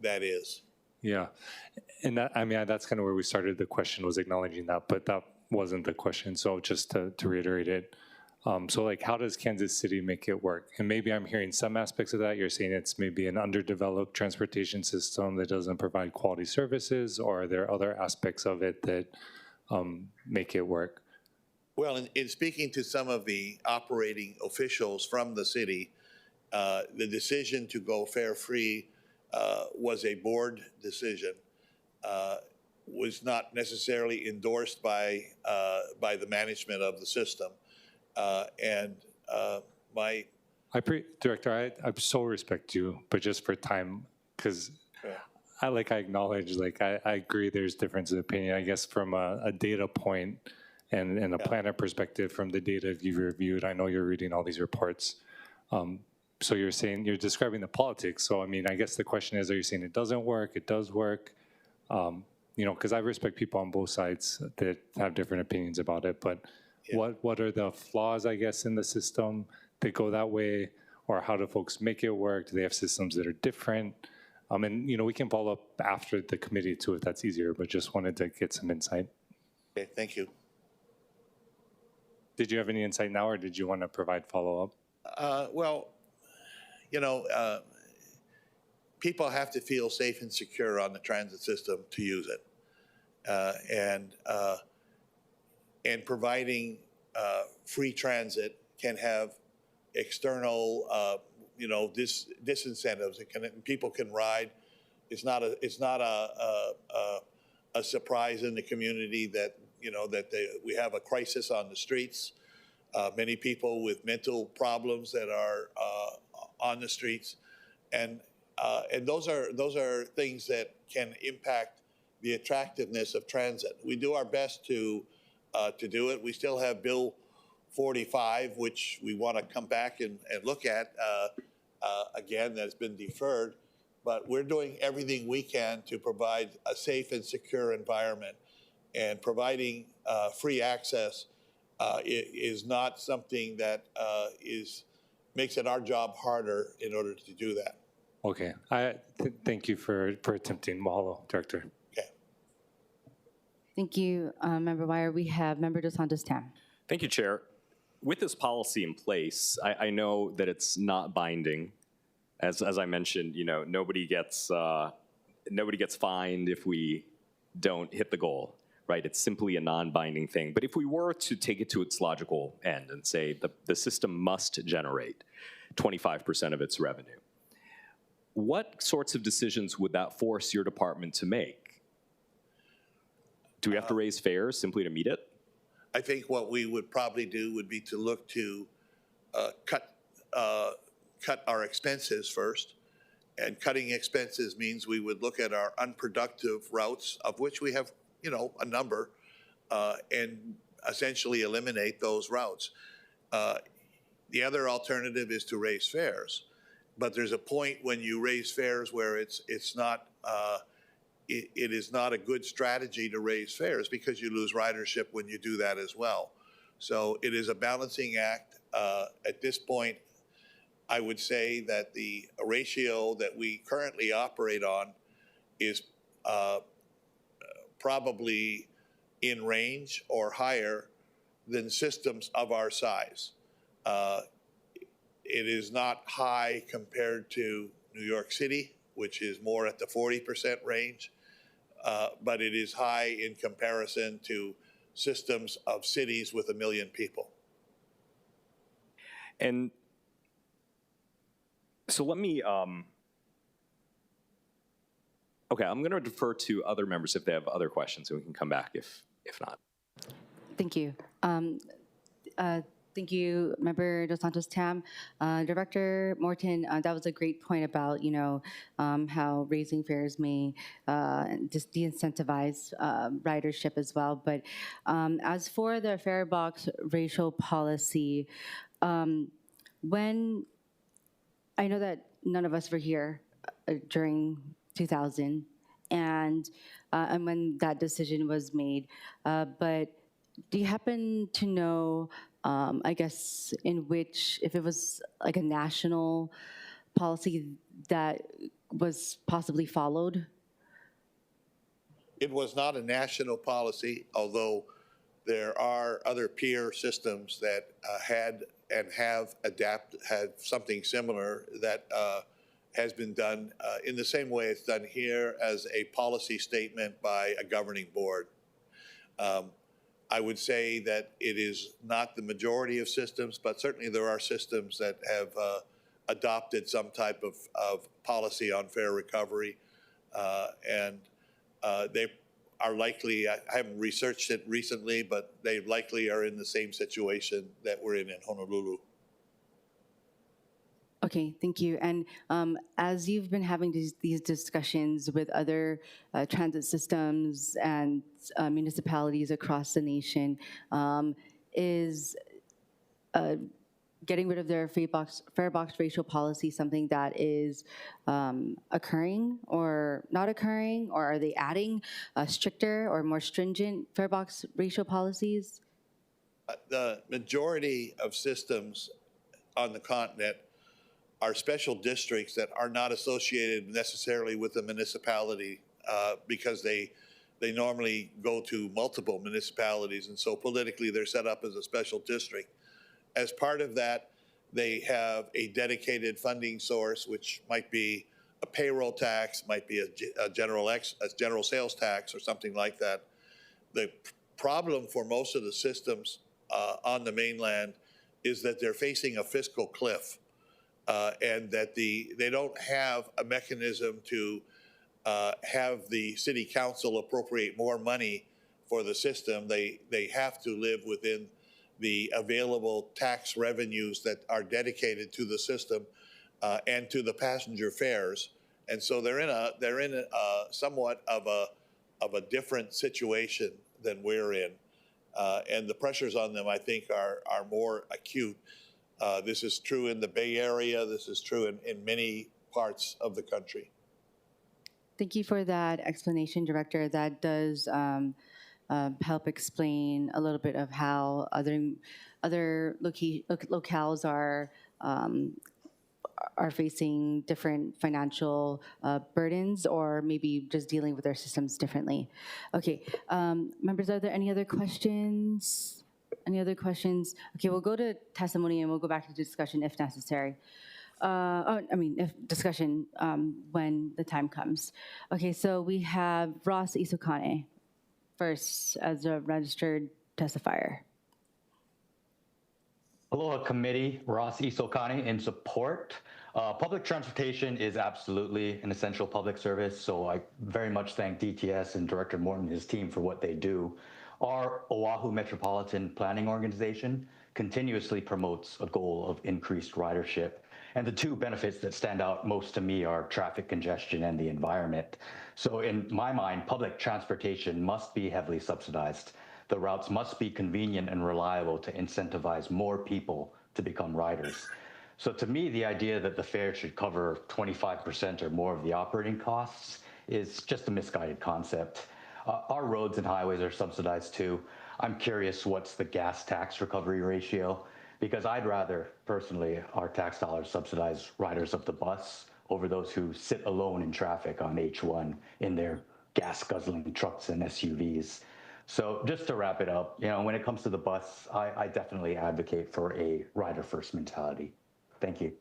that is. Yeah, and that, I mean, that's kind of where we started. The question was acknowledging that, but that wasn't the question. So just to reiterate it, so like, how does Kansas City make it work? And maybe I'm hearing some aspects of that. You're saying it's maybe an underdeveloped transportation system that doesn't provide quality services, or are there other aspects of it that make it work? Well, in speaking to some of the operating officials from the city, the decision to go fare-free was a board decision, was not necessarily endorsed by the management of the system. Director, I so respect you, but just for time, because I acknowledge, I agree there's difference of opinion, I guess, from a data point and a planner perspective from the data you've reviewed. I know you're reading all these reports. So you're saying, you're describing the politics. So, I mean, I guess the question is, are you saying it doesn't work, it does work? you know, because I respect people on both sides that have different opinions about it, but what are the flaws, I guess, in the system that go that way? Or how do folks make it work? Do they have systems that are different? And, you know, we can follow up after the committee too if that's easier, but just wanted to get some insight. Okay, thank you. Did you have any insight now, or did you want to provide follow-up? Well, you know, people have to feel safe and secure on the transit system to use it. And providing free transit can have external, you know, disincentives. People can ride. It's not a surprise in the community that, you know, that we have a crisis on the streets. Many people with mental problems that are on the streets, and those are things that can impact the attractiveness of transit. We do our best to do it. We still have Bill 45, which we want to come back and look at again. That's been deferred, but we're doing everything we can to provide a safe and secure environment, and providing free access is not something that makes it our job harder in order to do that. Okay, thank you for attempting. Mahalo, Director. Okay. Thank you, Member Wire. We have Member Dos Santos Tam. Thank you, Chair. With this policy in place, I know that it's not binding. As I mentioned, you know, nobody gets fined if we don't hit the goal, right? It's simply a non-binding thing. But if we were to take it to its logical end and say the system must generate 25% of its revenue, what sorts of decisions would that force your department to make? Do we have to raise fares simply to meet it? I think what we would probably do would be to look to cut our expenses first. And cutting expenses means we would look at our unproductive routes, of which we have, you know, a number, and essentially eliminate those routes. The other alternative is to raise fares. But there's a point when you raise fares where it is not a good strategy to raise fares, because you lose ridership when you do that as well. So it is a balancing act. At this point, I would say that the ratio that we currently operate on is probably in range or higher than systems of our size. It is not high compared to New York City, which is more at the 40% range, but it is high in comparison to systems of cities with 1 million people. And so let me, okay, I'm going to defer to other members if they have other questions, and we can come back if not. Thank you. Thank you, Member Dos Santos Tam. Director Morton, that was a great point about, you know, how raising fares may just de-incentivize ridership as well. But as for the fare box ratio policy, when I know that none of us were here during 2000 and when that decision was made, but do you happen to know, I guess, in which, if it was like a national policy that was possibly followed? It was not a national policy, although there are other peer systems that had and have had something similar that has been done in the same way it's done here, as a policy statement by a governing board. I would say that it is not the majority of systems, but certainly there are systems that have adopted some type of policy on fare recovery. And they are likely, I haven't researched it recently, but they likely are in the same situation that we're in Honolulu. Okay, thank you. And as you've been having these discussions with other transit systems and municipalities across the nation, getting rid of their fare box ratio policy something that is occurring or not occurring, or are they adding stricter or more stringent fare box ratio policies? The majority of systems on the continent are special districts that are not associated necessarily with the municipality because they normally go to multiple municipalities, and so politically they're set up as a special district. As part of that, they have a dedicated funding source, which might be a payroll tax, might be a general sales tax or something like that. The problem for most of the systems on the mainland is that they're facing a fiscal cliff, and that they don't have a mechanism to have the city council appropriate more money for the system. They have to live within the available tax revenues that are dedicated to the system and to the passenger fares, and so they're in a somewhat of a different situation than we're in, and the pressures on them, I think, are more acute. This is true in the Bay Area. This is true in many parts of the country. Thank you for that explanation, Director. That does help explain a little bit of how other locales are facing different financial burdens, or maybe just dealing with their systems differently. Okay, members, are there any other questions? Any other questions? Okay, we'll go to testimony and we'll go back to discussion if necessary. If discussion when the time comes. Okay, so we have Ross Isokane first as a registered testifier. Aloha committee, Ross Isokane in support. Public transportation is absolutely an essential public service, so I very much thank DTS and Director Morton and his team for what they do. Our Oahu Metropolitan Planning Organization continuously promotes a goal of increased ridership, and the two benefits that stand out most to me are traffic congestion and the environment. So in my mind, public transportation must be heavily subsidized. The routes must be convenient and reliable to incentivize more people to become riders. So to me, the idea that the fare should cover 25% or more of the operating costs is just a misguided concept. Our roads and highways are subsidized too. I'm curious, what's the gas tax recovery ratio? Because I'd rather, personally, our tax dollars subsidize riders of the bus over those who sit alone in traffic on H1 in their gas-guzzling trucks and SUVs. So just to wrap it up, when it comes to the bus, I definitely advocate for a rider-first mentality. Thank you.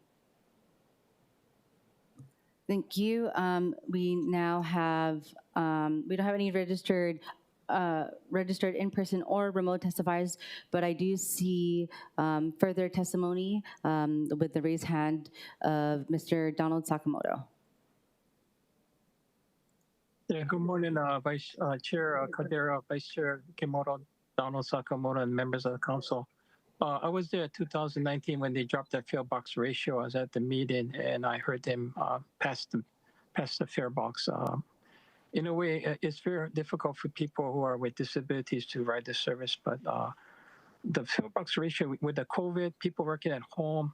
Thank you. We now have, we don't have any registered in-person or remote testifiers, but I do see further testimony with the raised hand of Mr. Donald Sakamoto. Yeah, good morning, Vice Chair Cordero, Vice Chair Kimoto, Donald Sakamoto, and members of the council. I was there in 2019 when they dropped their fare box ratio. I was at the meeting and I heard them pass the fare box. In a way, it's very difficult for people who are with disabilities to ride the service, but the fare box ratio with the COVID, people working at home,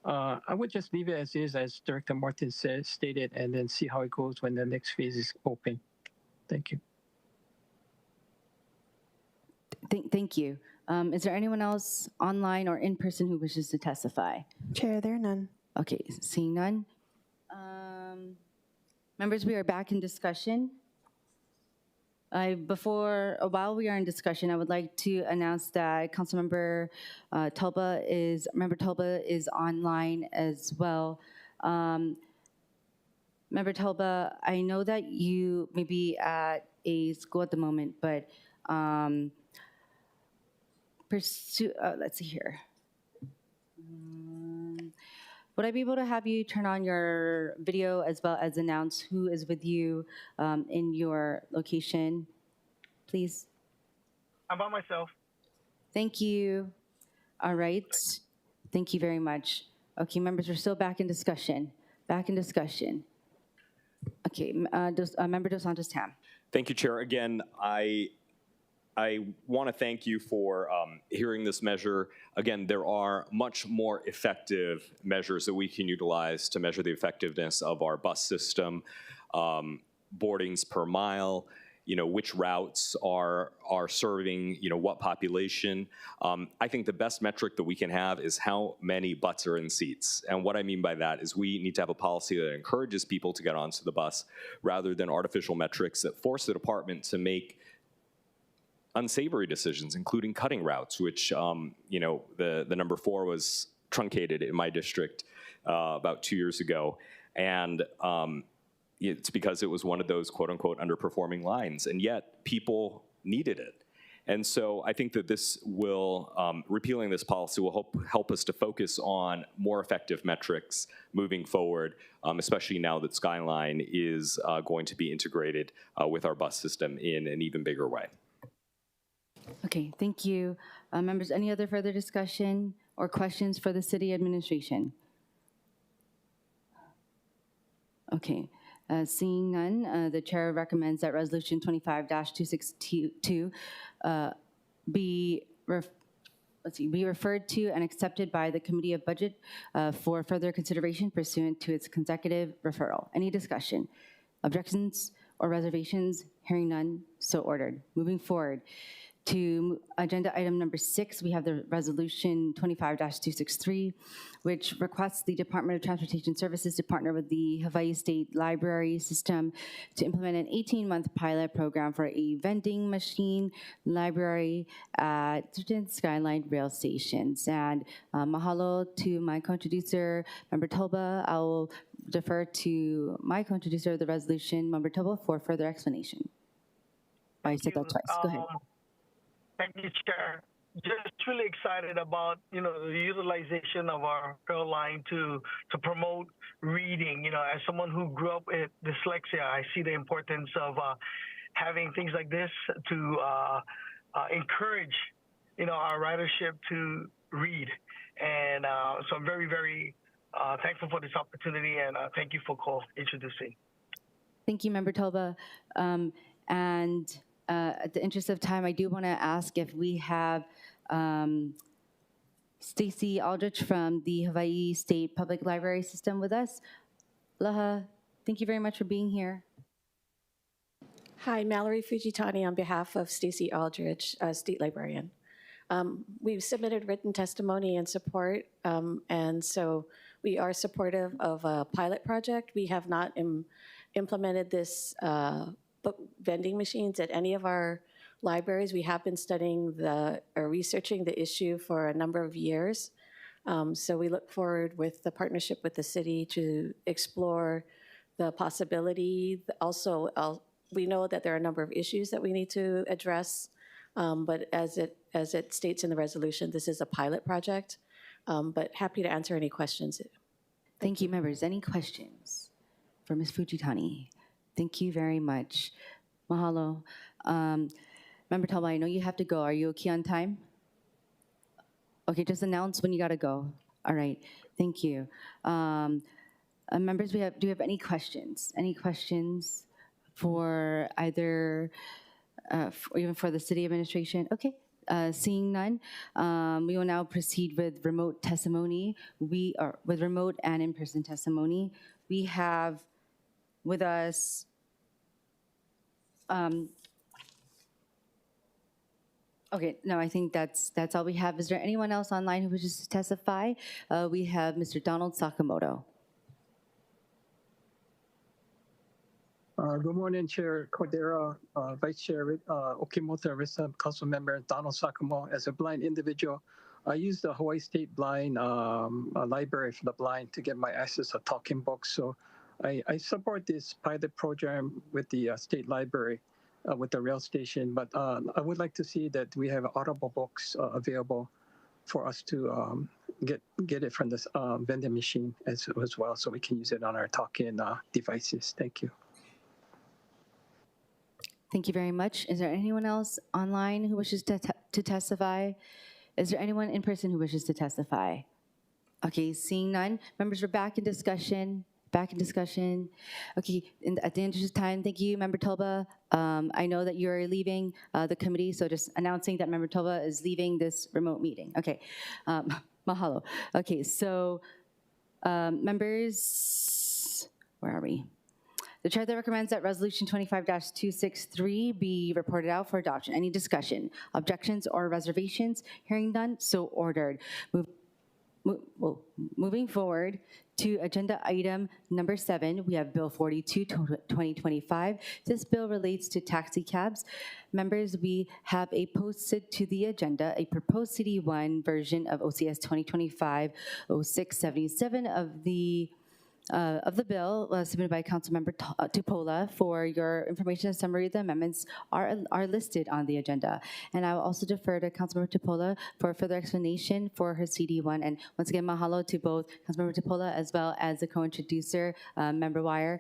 I would just leave it as is, as Director Martin stated, and then see how it goes when the next phase is open. Thank you. Thank you. Is there anyone else online or in person who wishes to testify? Chair, there are none. Okay, seeing none. Members, we are back in discussion. While we are in discussion, I would like to announce that Councilmember Tulba is online as well. Member Tulba, I know that you may be at a school at the moment, but let's see here. Would I be able to have you turn on your video as well as announce who is with you in your location, please? I'm by myself. Thank you. All right. Thank you very much. Okay, members, we're still back in discussion. Okay, Member Dos Santos Tam. Thank you, Chair. Again, I I want to thank you for hearing this measure. Again, there are much more effective measures that we can utilize to measure the effectiveness of our bus system, boardings per mile, which routes are serving, what population. I think the best metric that we can have is how many butts are in seats. And what I mean by that is we need to have a policy that encourages people to get onto the bus rather than artificial metrics that force the department to make unsavory decisions, including cutting routes, which, the number 4 was truncated in my district about 2 years ago. And it's because it was one of those quote unquote underperforming lines, and yet people needed it. And so I think that this will, repealing this policy will help us to focus on more effective metrics moving forward, especially now that SKYLINE is going to be integrated with our bus system in an even bigger way. Okay, thank you. Members, any other further discussion or questions for the city administration? Okay. Seeing none, the chair recommends that Resolution 25-262 be referred to and accepted by the Committee of Budget for further consideration pursuant to its consecutive referral. Any discussion, objections, or reservations? Hearing none, so ordered. Moving forward to agenda item number 6, we have the resolution 25-263, which requests the Department of Transportation Services to partner with the Hawaii State Library System to implement an 18-month pilot program for a vending machine library at certain SKYLINE rail stations. And mahalo to my co-introducer, Member Toba. I will defer to my co-introducer of the resolution, Member Toba, for further explanation. I said that twice. Go ahead. Thank you, Chair. Just really excited about, the utilization of our rail line to promote reading. As someone who grew up with dyslexia, I see the importance of having things like this to encourage, our ridership to read. And so I'm very, very thankful for this opportunity, and thank you for introducing. Thank you, Member Toba. At the interest of time, I do want to ask if we have Stacy Aldrich from the Hawaii State Public Library System with us. Aloha, thank you very much for being here. Hi, Mallory Fujitani on behalf of Stacy Aldrich, State Librarian. We've submitted written testimony in support, and so we are supportive of a pilot project. We have not implemented this vending machines at any of our libraries. We have been studying or researching the issue for a number of years. So we look forward with the partnership with the city to explore the possibility. Also, we know that there are a number of issues that we need to address, but as it states in the resolution, this is a pilot project, but happy to answer any questions. Thank you, members. Any questions for Ms. Fujitani? Thank you very much. Mahalo. Member Toba, I know you have to go. Are you okay on time? Okay, just announce when you got to go. All right, thank you. Members, do you have any questions? Any questions for either, or even for the city administration? Okay. Seeing none, we will now proceed with remote testimony. With remote and in-person testimony. We have with us okay, no, I think that's all we have. Is there anyone else online who wishes to testify? We have Mr. Donald Sakamoto. Good morning, Chair Cordero, Vice Chair Okimoto, Councilmember Donald Sakamoto. As a blind individual, I use the Hawaii State Blind Library for the Blind to get my access to talking books. So I support this pilot program with the state library, with the rail station, but I would like to see that we have audible books available for us to get it from this vending machine as well, so we can use it on our talking devices. Thank you. Thank you very much. Is there anyone else online who wishes to testify? Is there anyone in person who wishes to testify? Okay, seeing none. Members, we're back in discussion. Back in discussion. Okay, at the interest of time, thank you, Member Tulba. I know that you're leaving the committee, so just announcing that Member Tulba is leaving this remote meeting. Okay, mahalo. Okay, so members, where are we? The chair that recommends that Resolution 25-263 be reported out for adoption. Any discussion, objections, or reservations? Hearing none, so ordered. Moving forward to agenda item number 7, we have Bill 42, 2025. This bill relates to taxi cabs. Members, we have posted to the agenda a proposed CD1 version of OCS 2025-0677 of the bill submitted by Councilmember Tupola. For your information, a summary of the amendments are listed on the agenda. And I will also defer to Councilmember Tupola for further explanation for her CD1. And once again, mahalo to both Councilmember Tupola as well as the co-introducer, Member Wire,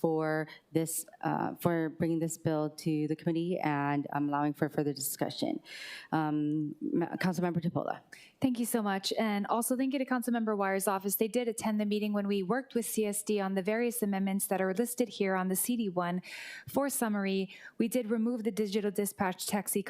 for bringing this bill to the committee and allowing for further discussion. Councilmember Tupola. Thank you so much. And also thank you to Councilmember Wire's office. They did attend the meeting when we worked with CSD on the various amendments that are listed here on the CD1. For summary, we did remove the digital dispatch taxi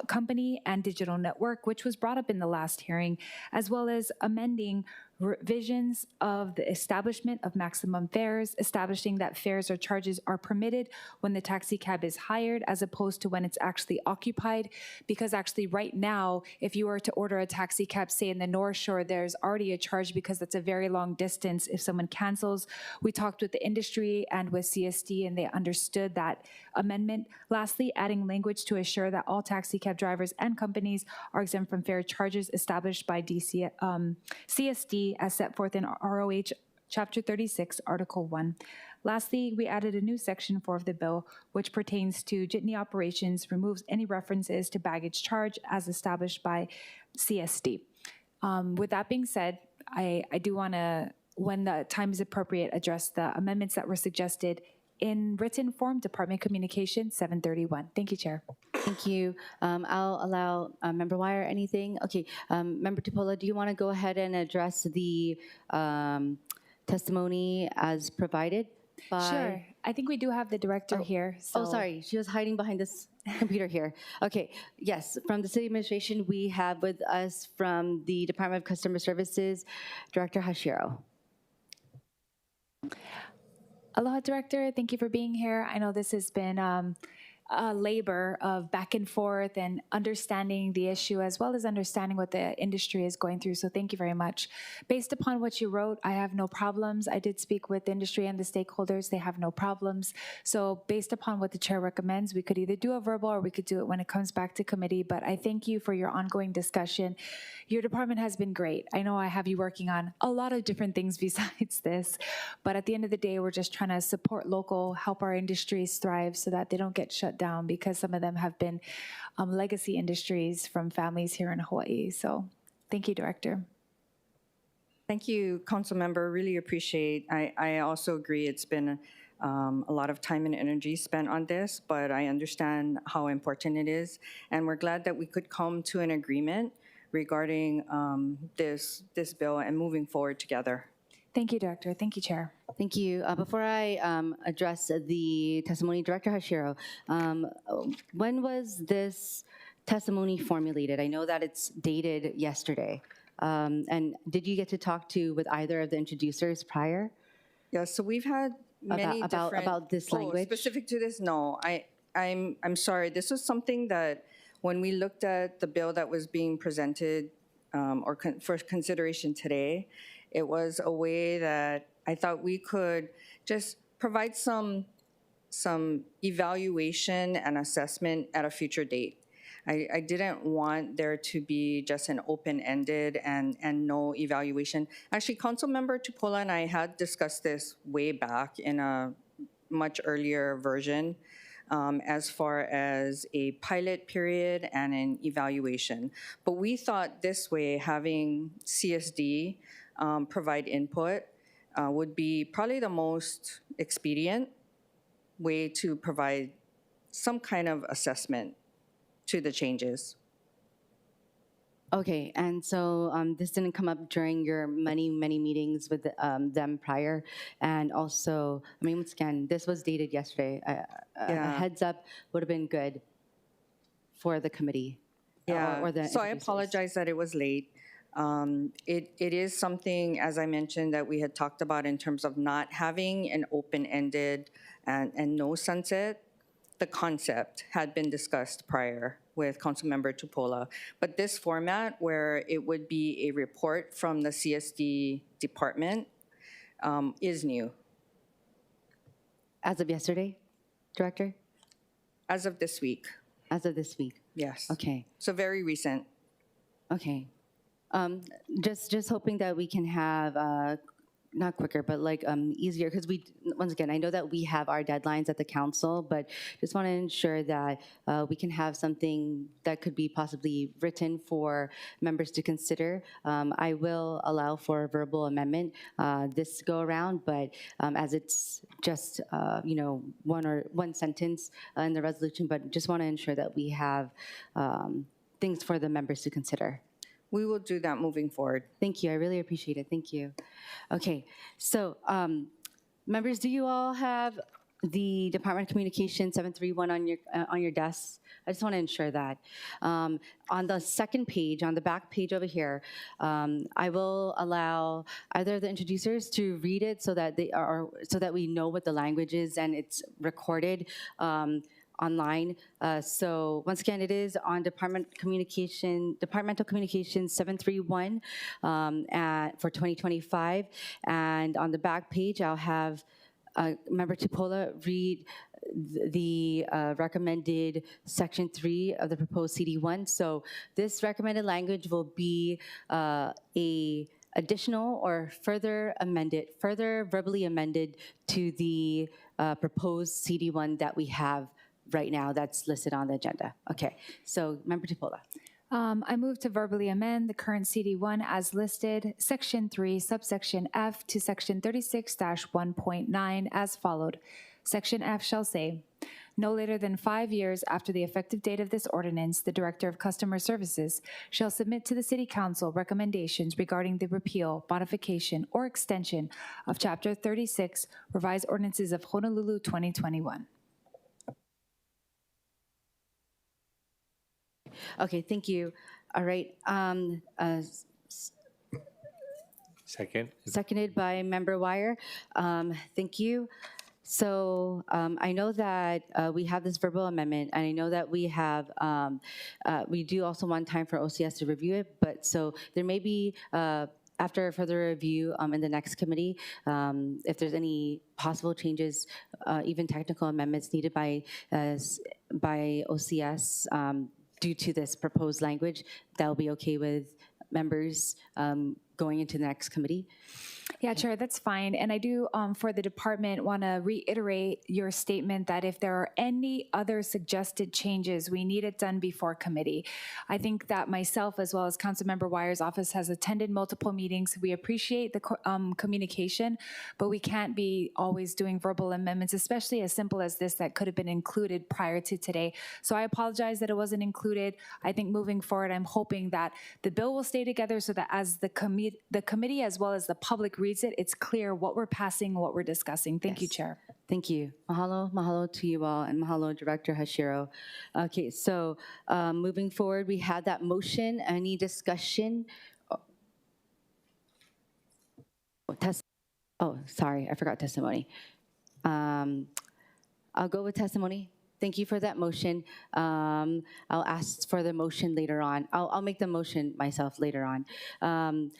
company and digital network, which was brought up in the last hearing, as well as amending revisions of the establishment of maximum fares, establishing that fares or charges are permitted when the taxi cab is hired as opposed to when it's actually occupied. Because actually right now, if you were to order a taxi cab, say in the North Shore, there's already a charge because that's a very long distance if someone cancels. We talked with the industry and with CSD and they understood that amendment. Lastly, adding language to assure that all taxi cab drivers and companies are exempt from fare charges established by CSD as set forth in ROH Chapter 36, Article 1. Lastly, we added a new Section 4 of the bill, which pertains to jitney operations, removes any references to baggage charge as established by CSD. With that being said, I do want to, when the time is appropriate, address the amendments that were suggested in written form, Department Communication 731. Thank you, Chair. Thank you. I'll allow Member Wire anything. Okay, Member Tupola, do you want to go ahead and address the testimony as provided by? Sure. I think we do have the director here. So. Oh, sorry. She was hiding behind this computer here. Okay. Yes. From the City Administration, we have with us from the Department of Customer Services, Director Hashiro. Aloha, Director. Thank you for being here. I know this has been a labor of back and forth and understanding the issue as well as understanding what the industry is going through. So thank you very much. Based upon what you wrote, I have no problems. I did speak with the industry and the stakeholders. They have no problems. So based upon what the chair recommends, we could either do a verbal or we could do it when it comes back to committee. But I thank you for your ongoing discussion. Your department has been great. I know I have you working on a lot of different things besides this. But at the end of the day, we're just trying to support local, help our industries thrive so that they don't get shut down, because some of them have been legacy industries from families here in Hawaii. So thank you, Director. Thank you, Council Member. Really appreciate. I also agree it's been a lot of time and energy spent on this, but I understand how important it is. And we're glad that we could come to an agreement regarding this bill and moving forward together. Thank you, Director. Thank you, Chair. Thank you. Before I address the testimony, Director Hashiro, when was this testimony formulated? I know that it's dated yesterday. And did you get to talk with either of the introducers prior? Yeah, so we've had many about this language? Specific to this, no. I'm sorry. This was something that when we looked at the bill that was being presented for consideration today, it was a way that I thought we could just provide some evaluation and assessment at a future date. I didn't want there to be just an open-ended and no evaluation. Actually, Councilmember Tupola and I had discussed this way back in a much earlier version as far as a pilot period and an evaluation. But we thought this way, having CSD provide input would be probably the most expedient way to provide some kind of assessment to the changes. Okay, and so this didn't come up during your many meetings with them prior, and also, I mean, once again, this was dated yesterday. A Yeah. heads up would have been good for the committee. Yeah, or the so I introducers. apologize that it was late. It is something, as I mentioned, that we had talked about in terms of not having an open-ended and no sunset. The concept had been discussed prior with Councilmember Tupola, but this format where it would be a report from the CSD department is new. As of yesterday, Director? As of this week, As of this week? yes. Okay. So very recent. Okay. Just hoping that we can have, not quicker, but like easier, because once again, I know that we have our deadlines at the council, but just want to ensure that we can have something that could be possibly written for members to consider. I will allow for a verbal amendment this go around, but as it's just, one sentence in the resolution, but just want to ensure that we have things for the members to consider. We will do that moving forward. Thank you. I really appreciate it. Thank you. Okay. So, members, do you all have the Department of Communication 731 on your desks? I just want to ensure that. On the second page, on the back page over here, I will allow either of the introducers to read it so that we know what the language is and it's recorded online. So once again, it is on Departmental Communication 731 for 2025. And on the back page, I'll have Member Tupola read the recommended Section 3 of the proposed CD1. So this recommended language will be a additional or further verbally amended to the proposed CD1 that we have right now that's listed on the agenda. Okay, so Member Tupola. I move to verbally amend the current CD1 as listed, Section 3, subsection F to Section 36-1.9 as followed. Section F shall say, no later than 5 years after the effective date of this ordinance, the Director of Customer Services shall submit to the City Council recommendations regarding the repeal, modification, or extension of Chapter 36, Revised Ordinances of Honolulu 2021. Okay, thank you. All right. Second. Seconded by Member Wire. Thank you. So I know that we have this verbal amendment, and I know that we have, we do also want time for OCS to review it, but so there may be, after further review in the next committee, if there's any possible changes, even technical amendments needed by OCS, due to this proposed language, that will be okay with members going into the next committee? Yeah, Chair, that's fine. And I do, for the department, want to reiterate your statement that if there are any other suggested changes, we need it done before committee. I think that myself, as well as Councilmember Wire's office, has attended multiple meetings. We appreciate the communication, but we can't be always doing verbal amendments, especially as simple as this that could have been included prior to today. So I apologize that it wasn't included. I think moving forward, I'm hoping that the bill will stay together so that as the committee as well as the public reads it, it's clear what we're passing, what we're discussing. Thank you, Chair. Thank you. Mahalo to you all, and mahalo, Director Hashiro. Okay, so moving forward, we had that motion. Any discussion? Oh, sorry, I forgot testimony. I'll go with testimony. Thank you for that motion. I'll ask for the motion later on. I'll make the motion myself later on.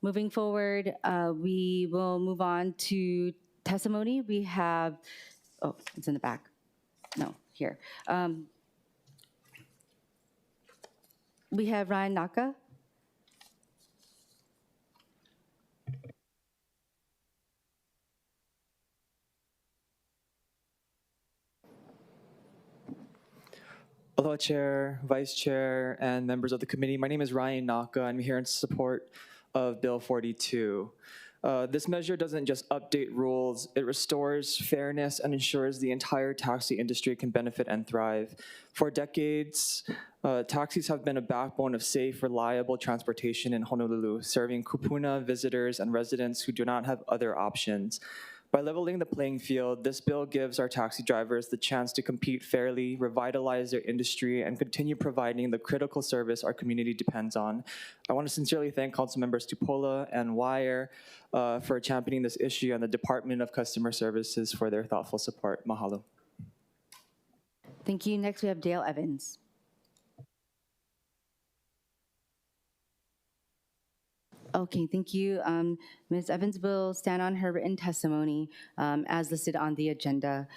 Moving forward, we will move on to testimony. We have, oh, it's in the back. No, here. We have Ryan Naka. Aloha, Chair, Vice Chair, and members of the committee. My name is Ryan Naka. I'm here in support of Bill 42. This measure doesn't just update rules, it restores fairness and ensures the entire taxi industry can benefit and thrive. For decades, taxis have been a backbone of safe, reliable transportation in Honolulu, serving kupuna visitors and residents who do not have other options. By leveling the playing field, this bill gives our taxi drivers the chance to compete fairly, revitalize their industry, and continue providing the critical service our community depends on. I want to sincerely thank Councilmembers Tupola and Wire for championing this issue and the Department of Customer Services for their thoughtful support. Mahalo. Thank you. Next, we have Dale Evans. Okay, thank you. Ms. Evans will stand on her written testimony as listed on the agenda.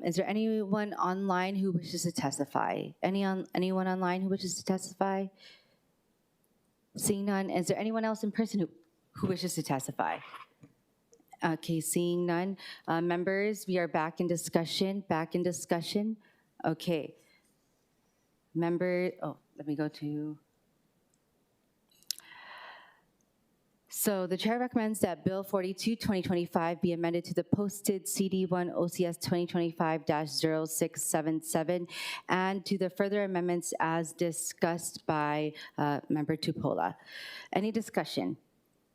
Is there anyone online who wishes to testify? Anyone online who wishes to testify? Seeing none, is there anyone else in person who wishes to testify? Okay, seeing none. Members, we are back in discussion, Okay. Let me go to... So the chair recommends that Bill 42, 2025 be amended to the posted CD1 OCS 2025-0677 and to the further amendments as discussed by Member Tupola. Any discussion,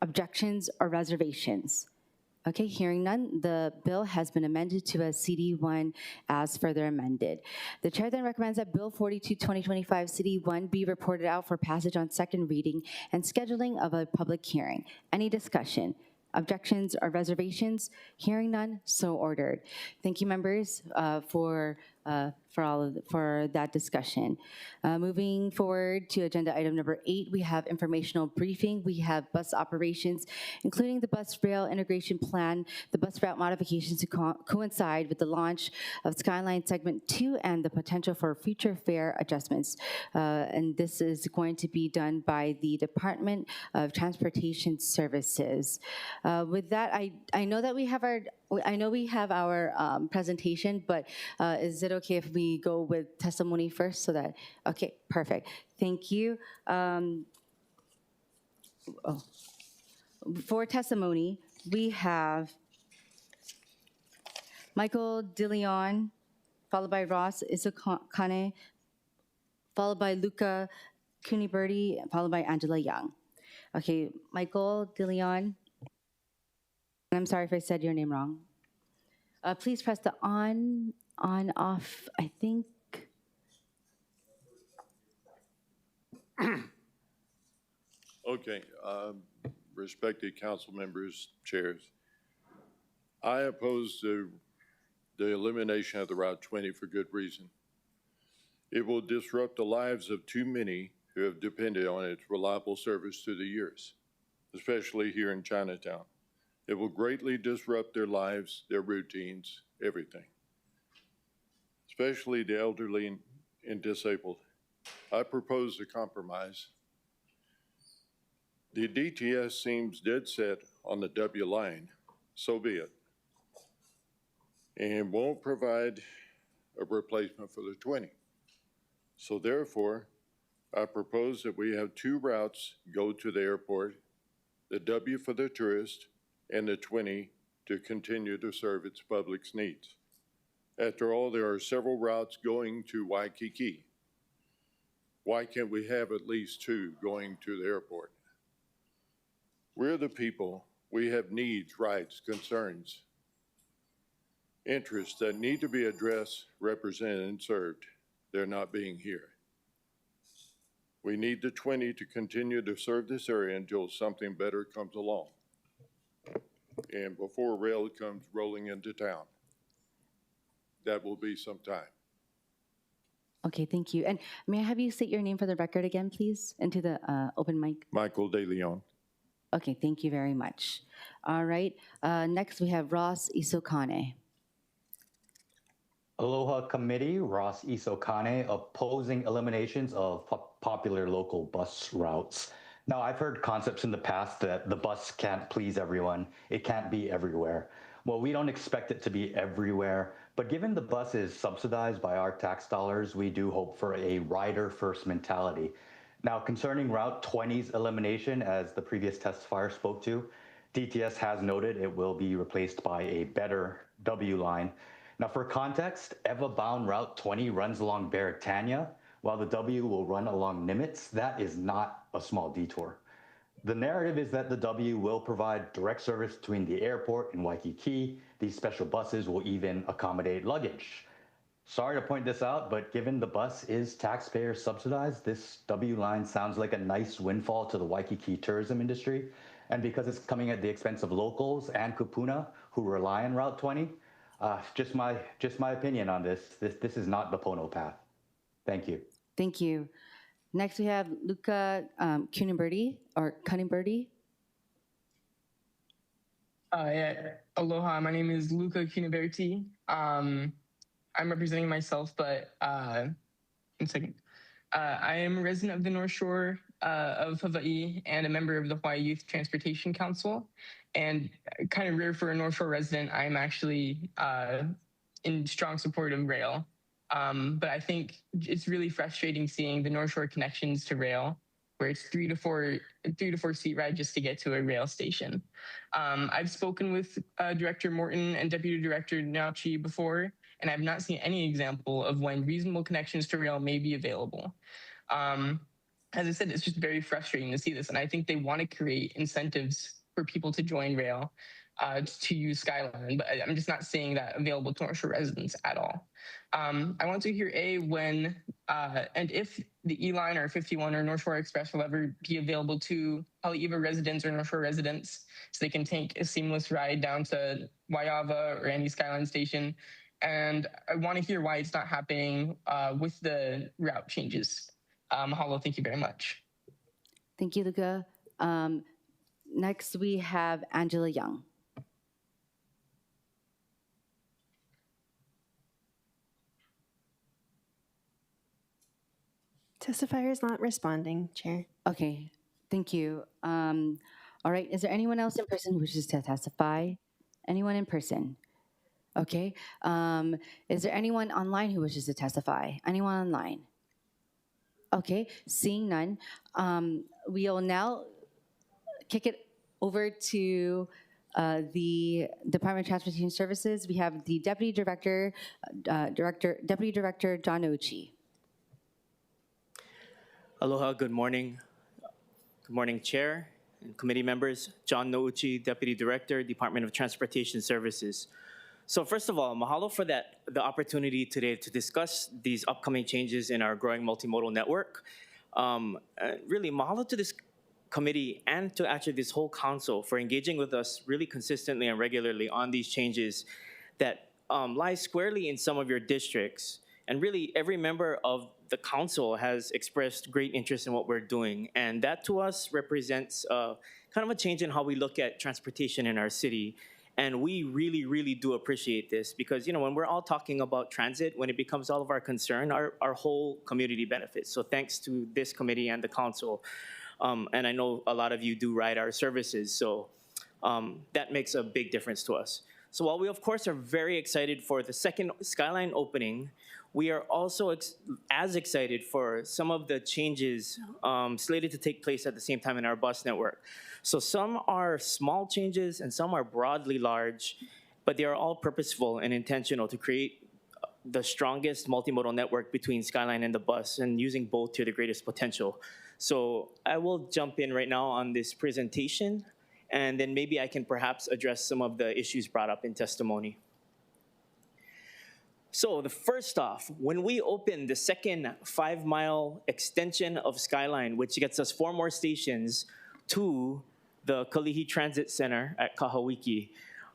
objections, or reservations? Okay, hearing none, the bill has been amended to a CD1 as further amended. The chair then recommends that Bill 42, 2025 CD1 be reported out for passage on second reading and scheduling of a public hearing. Any discussion, objections, or reservations? Hearing none, so ordered. Thank you, members, for that discussion. Moving forward to agenda item number 8, we have informational briefing. We have bus operations, including the bus rail integration plan, the bus route modifications to coincide with the launch of SKYLINE segment 2 and the potential for future fare adjustments. And this is going to be done by the Department of Transportation Services. With that, I know that we have our presentation, but is it okay if we go with testimony first so that, okay, perfect. Thank you. For testimony, we have Michael DeLeon, followed by Ross Isokane, followed by Luca Cuniberti, followed by Angela Young. Okay, Michael DeLeon. I'm sorry if I said your name wrong. Please press the on, off, I think. Okay, respected council members, chairs. I oppose the elimination of the Route 20 for good reason. It will disrupt the lives of too many who have depended on its reliable service through the years, especially here in Chinatown. It will greatly disrupt their lives, their routines, everything, especially the elderly and disabled. I propose a compromise. The DTS seems dead set on the W line, so be it, and won't provide a replacement for the 20. So therefore, I propose that we have 2 routes go to the airport, the W for the tourist, and the 20 to continue to serve its public's needs. After all, there are several routes going to Waikiki. Why can't we have at least 2 going to the airport? We're the people. We have needs, rights, concerns, interests that need to be addressed, represented, and served. They're not being here. We need the 20 to continue to serve this area until something better comes along and before rail comes rolling into town. That will be some time. Okay, thank you. And may I have you state your name for the record again, please, into the open mic? Michael DeLeon. Okay, thank you very much. All right, next we have Ross Isokane. Aloha Committee, Ross Isokane, opposing eliminations of popular local bus routes. Now, I've heard concepts in the past that the bus can't please everyone. It can't be everywhere. Well, we don't expect it to be everywhere, but given the bus is subsidized by our tax dollars, we do hope for a rider-first mentality. Now, concerning Route 20's elimination, as the previous testifier spoke to, DTS has noted it will be replaced by a better W line. Now, for context, EVA-bound Route 20 runs along Beretania, while the W will run along Nimitz. That is not a small detour. The narrative is that the W will provide direct service between the airport and Waikiki. These special buses will even accommodate luggage. Sorry to point this out, but given the bus is taxpayer subsidized, this W line sounds like a nice windfall to the Waikiki tourism industry. And because it's coming at the expense of locals and Kupuna who rely on Route 20, just my opinion on this. This is not the Pono path. Thank you. Thank you. Next, we have Luca Cunimberti. Yeah. Aloha, my name is Luca Cunimberti. I'm representing myself, but one second. I am a resident of the North Shore of Hawaii and a member of the Hawaii Youth Transportation Council. And kind of rare for a North Shore resident, I'm actually in strong support of rail. But I think it's really frustrating seeing the North Shore connections to rail, where it's 3 to 4 seat ride just to get to a rail station. I've spoken with Director Morton and Deputy Director Nauchi before, and I've not seen any example of when reasonable connections to rail may be available. As I said, it's just very frustrating to see this, and I think they want to create incentives for people to join rail to use SKYLINE, but I'm just not seeing that available to North Shore residents at all. I want to hear when and if the E-Line or 51 or North Shore Express will ever be available to Haleiwa residents or North Shore residents so they can take a seamless ride down to Waiawa or any SKYLINE station. And I want to hear why it's not happening with the route changes. Mahalo, thank you very much. Thank you, Luca. Next, we have Angela Young. Testifier is not responding, Chair. Okay, thank you. All right, is there anyone else in person who wishes to testify? Anyone in person? Okay. Is there anyone online who wishes to testify? Anyone online? Okay, seeing none, we will now kick it over to the Department of Transportation Services. We have the Deputy Director, Deputy Director John Ochi. Aloha, good morning. Good morning, Chair and committee members. John Nouchi, Deputy Director, Department of Transportation Services. So first of all, mahalo for the opportunity today to discuss these upcoming changes in our growing multimodal network. Really, mahalo to this committee and to actually this whole council for engaging with us really consistently and regularly on these changes that lie squarely in some of your districts. And really, every member of the council has expressed great interest in what we're doing. And that to us represents kind of a change in how we look at transportation in our city. And we really, really do appreciate this because, you know, when we're all talking about transit, when it becomes all of our concern, our whole community benefits. So thanks to this committee and the council. And I know a lot of you do ride our services, so that makes a big difference to us. So while we, of course, are very excited for the second SKYLINE opening, we are also as excited for some of the changes slated to take place at the same time in our bus network. So some are small changes and some are broadly large, but they are all purposeful and intentional to create the strongest multimodal network between SKYLINE and the bus and using both to the greatest potential. So I will jump in right now on this presentation, and then maybe I can perhaps address some of the issues brought up in testimony. So the first off, when we open the second 5-mile extension of SKYLINE, which gets us 4 more stations to the Kalihi Transit Center at Kahawiki,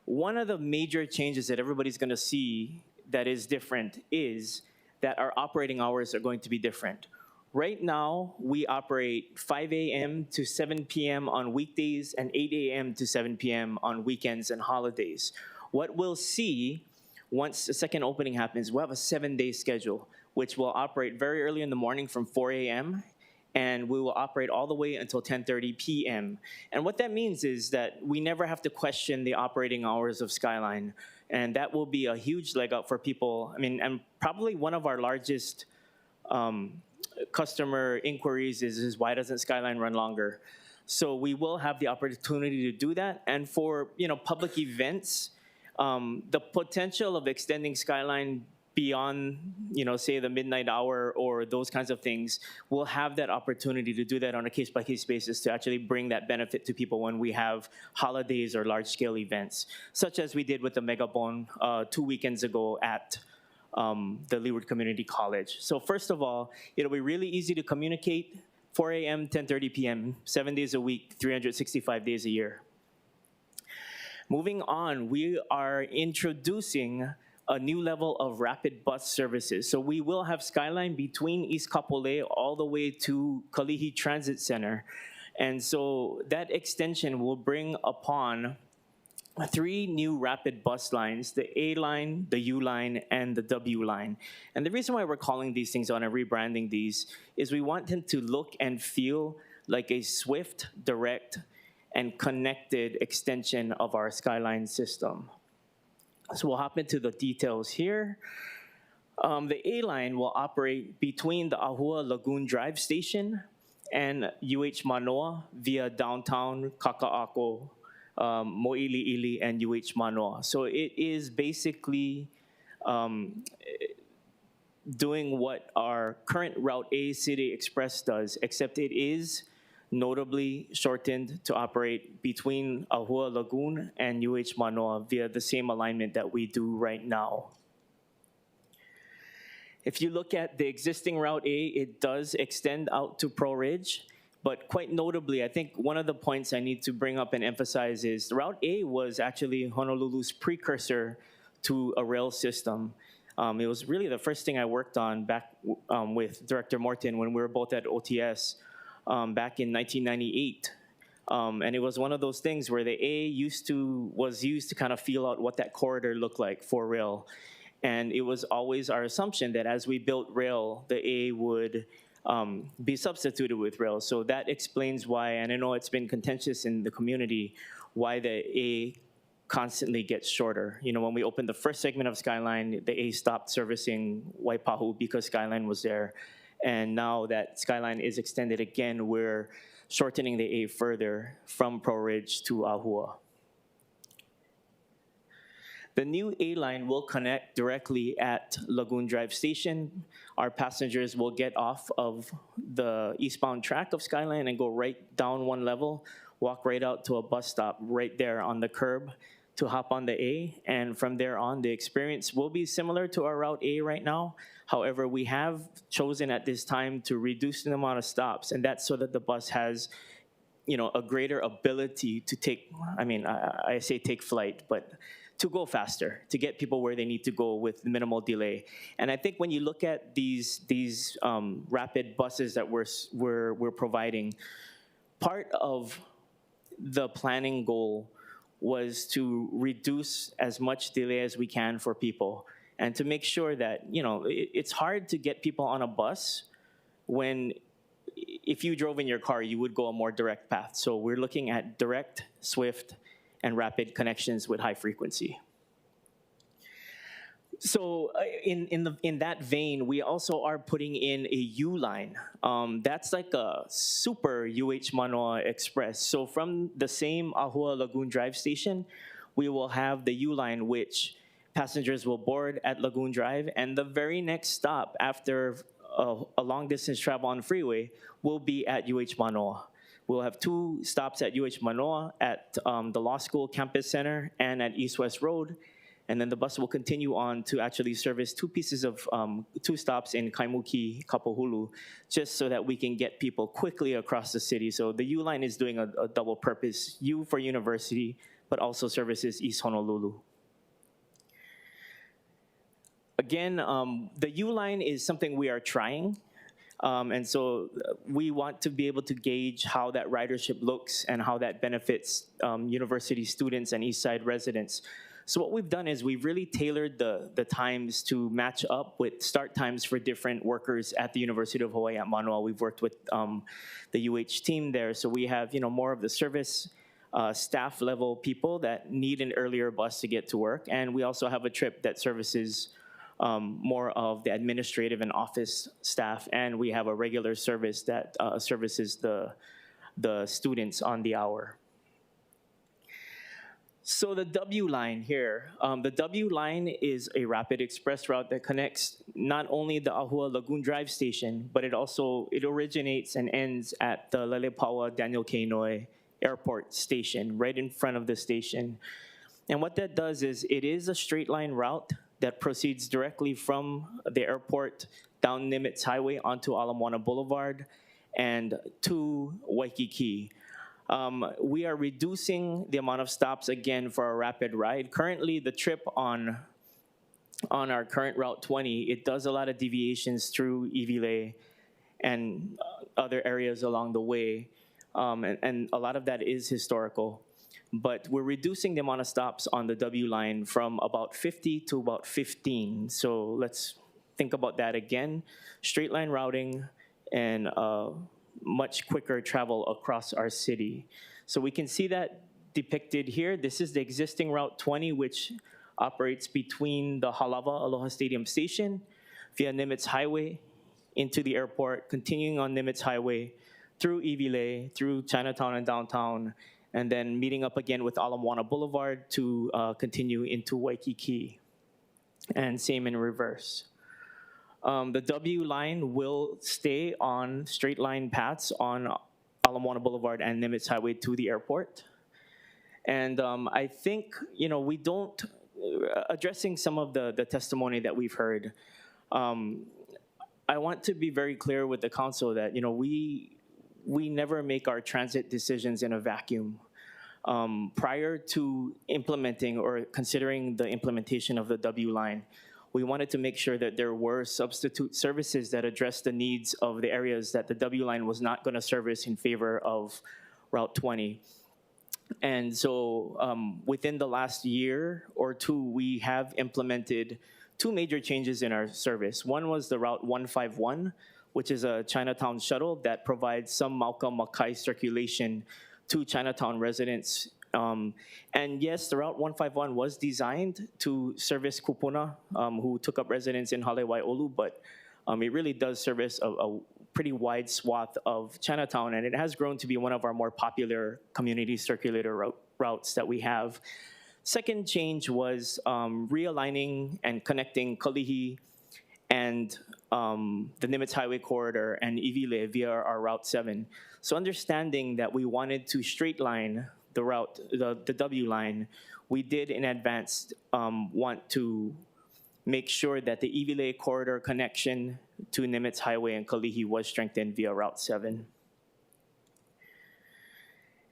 one of the major changes that everybody's gonna see that is different is that our operating hours are going to be different. Right now, we operate 5 a.m. to 7 p.m. on weekdays and 8 a.m. to 7 p.m. on weekends and holidays. What we'll see once the second opening happens, we'll have a 7-day schedule, which will operate very early in the morning from 4 a.m. and we will operate all the way until 10:30 p.m. And what that means is that we never have to question the operating hours of SKYLINE, and that will be a huge leg up for people. I mean, and probably one of our largest customer inquiries is why doesn't SKYLINE run longer? So we will have the opportunity to do that. And for public events, the potential of extending Skyline beyond, say the midnight hour or those kinds of things, we'll have that opportunity to do that on a case-by-case basis to actually bring that benefit to people when we have holidays or large-scale events, such as we did with the Megabon 2 weekends ago at the Leeward Community College. So first of all, it'll be really easy to communicate, 4 a.m., 10:30 p.m., 7 days a week, 365 days a year. Moving on, we are introducing a new level of rapid bus services. So we will have Skyline between East Kapolei all the way to Kalihi Transit Center. And so that extension will bring upon 3 new rapid bus lines, the A line, the U line, and the W line. And the reason why we're calling these things on and rebranding these is we want them to look and feel like a swift, direct, and connected extension of our Skyline system. So we'll hop into the details here. The A line will operate between the Ahua Lagoon Drive Station and UH Manoa via downtown Kaka'ako, Mo'iliili, and UH Manoa. So it is basically doing what our current Route A City Express does, except it is notably shortened to operate between Ahua Lagoon and UH Manoa via the same alignment that we do right now. If you look at the existing Route A, it does extend out to Pro Ridge, but quite notably, I think one of the points I need to bring up and emphasize is Route A was actually Honolulu's precursor to a rail system. It was really the first thing I worked on back with Director Morton when we were both at OTS. Back in 1998. And it was one of those things where the A was used to kind of feel out what that corridor looked like for rail. And it was always our assumption that as we built rail, the A would be substituted with rail. So that explains why, and I know it's been contentious in the community, why the A constantly gets shorter. When we opened the first segment of Skyline, the A stopped servicing Waipahu because Skyline was there. And now that Skyline is extended again, we're shortening the A further from Pro Ridge to Ahua. The new A line will connect directly at Lagoon Drive Station. Our passengers will get off of the eastbound track of Skyline and go right down one level, walk right out to a bus stop right there on the curb to hop on the A. And from there on, the experience will be similar to our Route A right now. However, we have chosen at this time to reduce the amount of stops, and that's so that the bus has, a greater ability to take, I say take flight, but to go faster, to get people where they need to go with minimal delay. And I think when you look at these rapid buses that we're providing, part of the planning goal was to reduce as much delay as we can for people and to make sure that, it's hard to get people on a bus when if you drove in your car, you would go a more direct path. So we're looking at direct, swift, and rapid connections with high frequency. So in that vein, we also are putting in a U line. That's like a super UH Manoa Express. So from the same Ahua Lagoon Drive station, we will have the U line, which passengers will board at Lagoon Drive, and the very next stop after a long distance travel on freeway will be at UH Manoa. We'll have 2 stops at UH Manoa at the Law School Campus Center and at East West Road. And then the bus will continue on to actually service 2 stops in Kaimuki, Kapohulu, just so that we can get people quickly across the city. So the U line is doing a double purpose, U for university, but also services East Honolulu. Again, the U line is something we are trying. And so we want to be able to gauge how that ridership looks and how that benefits university students and East Side residents. So what we've done is we've really tailored the times to match up with start times for different workers at the University of Hawaii at Manoa. We've worked with the UH team there. So we have more of the service staff level people that need an earlier bus to get to work. And we also have a trip that services more of the administrative and office staff, and we have a regular service that services the the students on the hour. So the W line here, the W line is a rapid express route that connects not only the Ahua Lagoon Drive station, but it originates and ends at the Lelepaua Daniel K. Inouye Airport station, right in front of the station. And what that does is it is a straight line route that proceeds directly from the airport down Nimitz Highway onto Ala Moana Boulevard and to Waikiki. We are reducing the amount of stops again for a rapid ride. Currently, the trip on our current Route 20, it does a lot of deviations through Iwilei and other areas along the way, and a lot of that is historical. But we're reducing the amount of stops on the W line from about 50 to about 15. So let's think about that again. Straight line routing and much quicker travel across our city. So we can see that depicted here. This is the existing Route 20, which operates between the Halawa Aloha Stadium Station via Nimitz Highway into the airport, continuing on Nimitz Highway through Iwilei, through Chinatown and downtown, and then meeting up again with Ala Moana Boulevard to continue into Waikiki. And same in reverse. The W line will stay on straight line paths on Ala Moana Boulevard and Nimitz Highway to the airport. And I think, we don't, addressing some of the testimony that we've heard, I want to be very clear with the council that, we never make our transit decisions in a vacuum. Prior to implementing or considering the implementation of the W line, we wanted to make sure that there were substitute services that addressed the needs of the areas that the W line was not going to service in favor of Route 20. And so within the last year or two, we have implemented two major changes in our service. One was the Route 151, which is a Chinatown shuttle that provides some Mauka-Makai circulation to Chinatown residents. And yes, the Route 151 was designed to service Kupuna, who took up residence in Hale-Wai'olu, but it really does service a pretty wide swath of Chinatown, and it has grown to be one of our more popular community circulator routes that we have. Second change was realigning and connecting Kalihi and the Nimitz Highway corridor and Iwilei via our Route 7. So understanding that we wanted to straight line the route, the W line, we did in advance want to make sure that the Iwilei corridor connection to Nimitz Highway and Kalihi was strengthened via Route 7.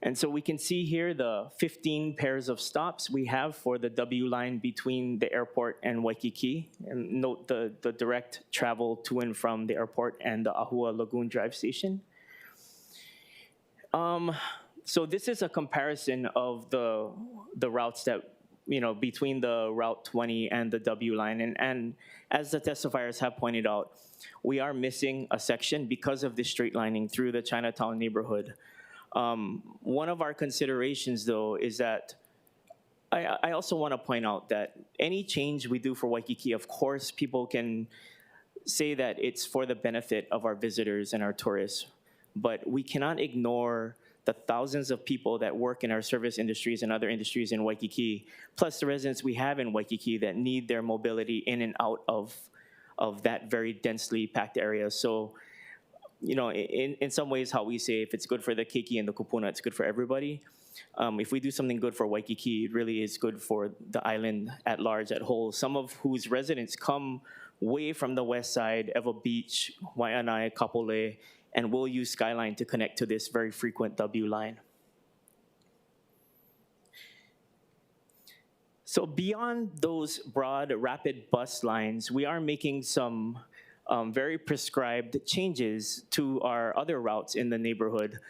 And so we can see here the 15 pairs of stops we have for the W line between the airport and Waikiki. And note the direct travel to and from the airport and the Ahua Lagoon Drive station. So this is a comparison of the routes that, between the Route 20 and the W line. And as the testifiers have pointed out, we are missing a section because of the straight lining through the Chinatown neighborhood. One of our considerations, though, is that I also want to point out that any change we do for Waikiki, of course, people can say that it's for the benefit of our visitors and our tourists, but we cannot ignore the thousands of people that work in our service industries and other industries in Waikiki, plus the residents we have in Waikiki that need their mobility in and out of that very densely packed area. So, in some ways, how we say if it's good for the keiki and the kupuna, it's good for everybody. If we do something good for Waikiki, it really is good for the island at large, at whole, some of whose residents come way from the west side, Ewa Beach, Waianae, Kapolei, and will use SKYLINE to connect to this very frequent W line. So beyond those broad rapid bus lines, we are making some very prescribed changes to our other routes in the neighborhood,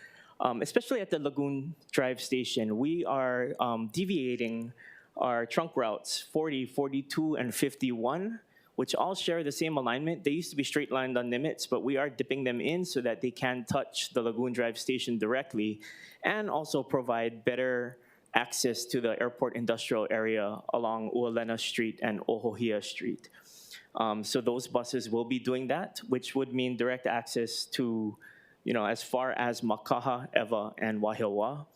especially at the Lagoon Drive station. We are deviating our trunk routes 40, 42, and 51, which all share the same alignment. They used to be straight lined on Nimitz, but we are dipping them in so that they can touch the Lagoon Drive station directly and also provide better access to the airport industrial area along Uolena Street and Ohohia Street. So those buses will be doing that, which would mean direct access to as far as Makaha, Eva, and Wahiawa.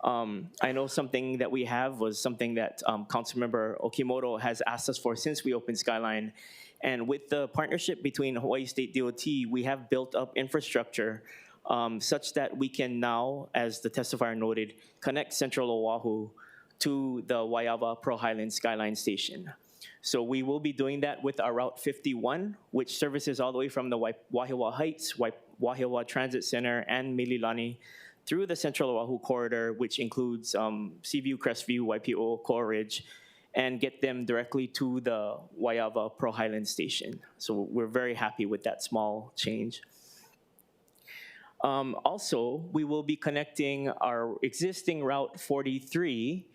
I know something that we have was something that Councilmember Okimoto has asked us for since we opened Skyline. And with the partnership between Hawaii State DOT, we have built up infrastructure such that we can now, as the testifier noted, connect Central Oahu to the Waiawa Pearl Highlands Skyline Station. So we will be doing that with our Route 51, which services all the way from the Wahiawa Heights, Wahiawa Transit Center, and Mililani through the Central Oahu corridor, which includes Seaview, Crestview, Waipi'o, Koa Ridge, and get them directly to the Waiawa Pearl Highlands Station. So we're very happy with that small change. Also, we will be connecting our existing Route 43,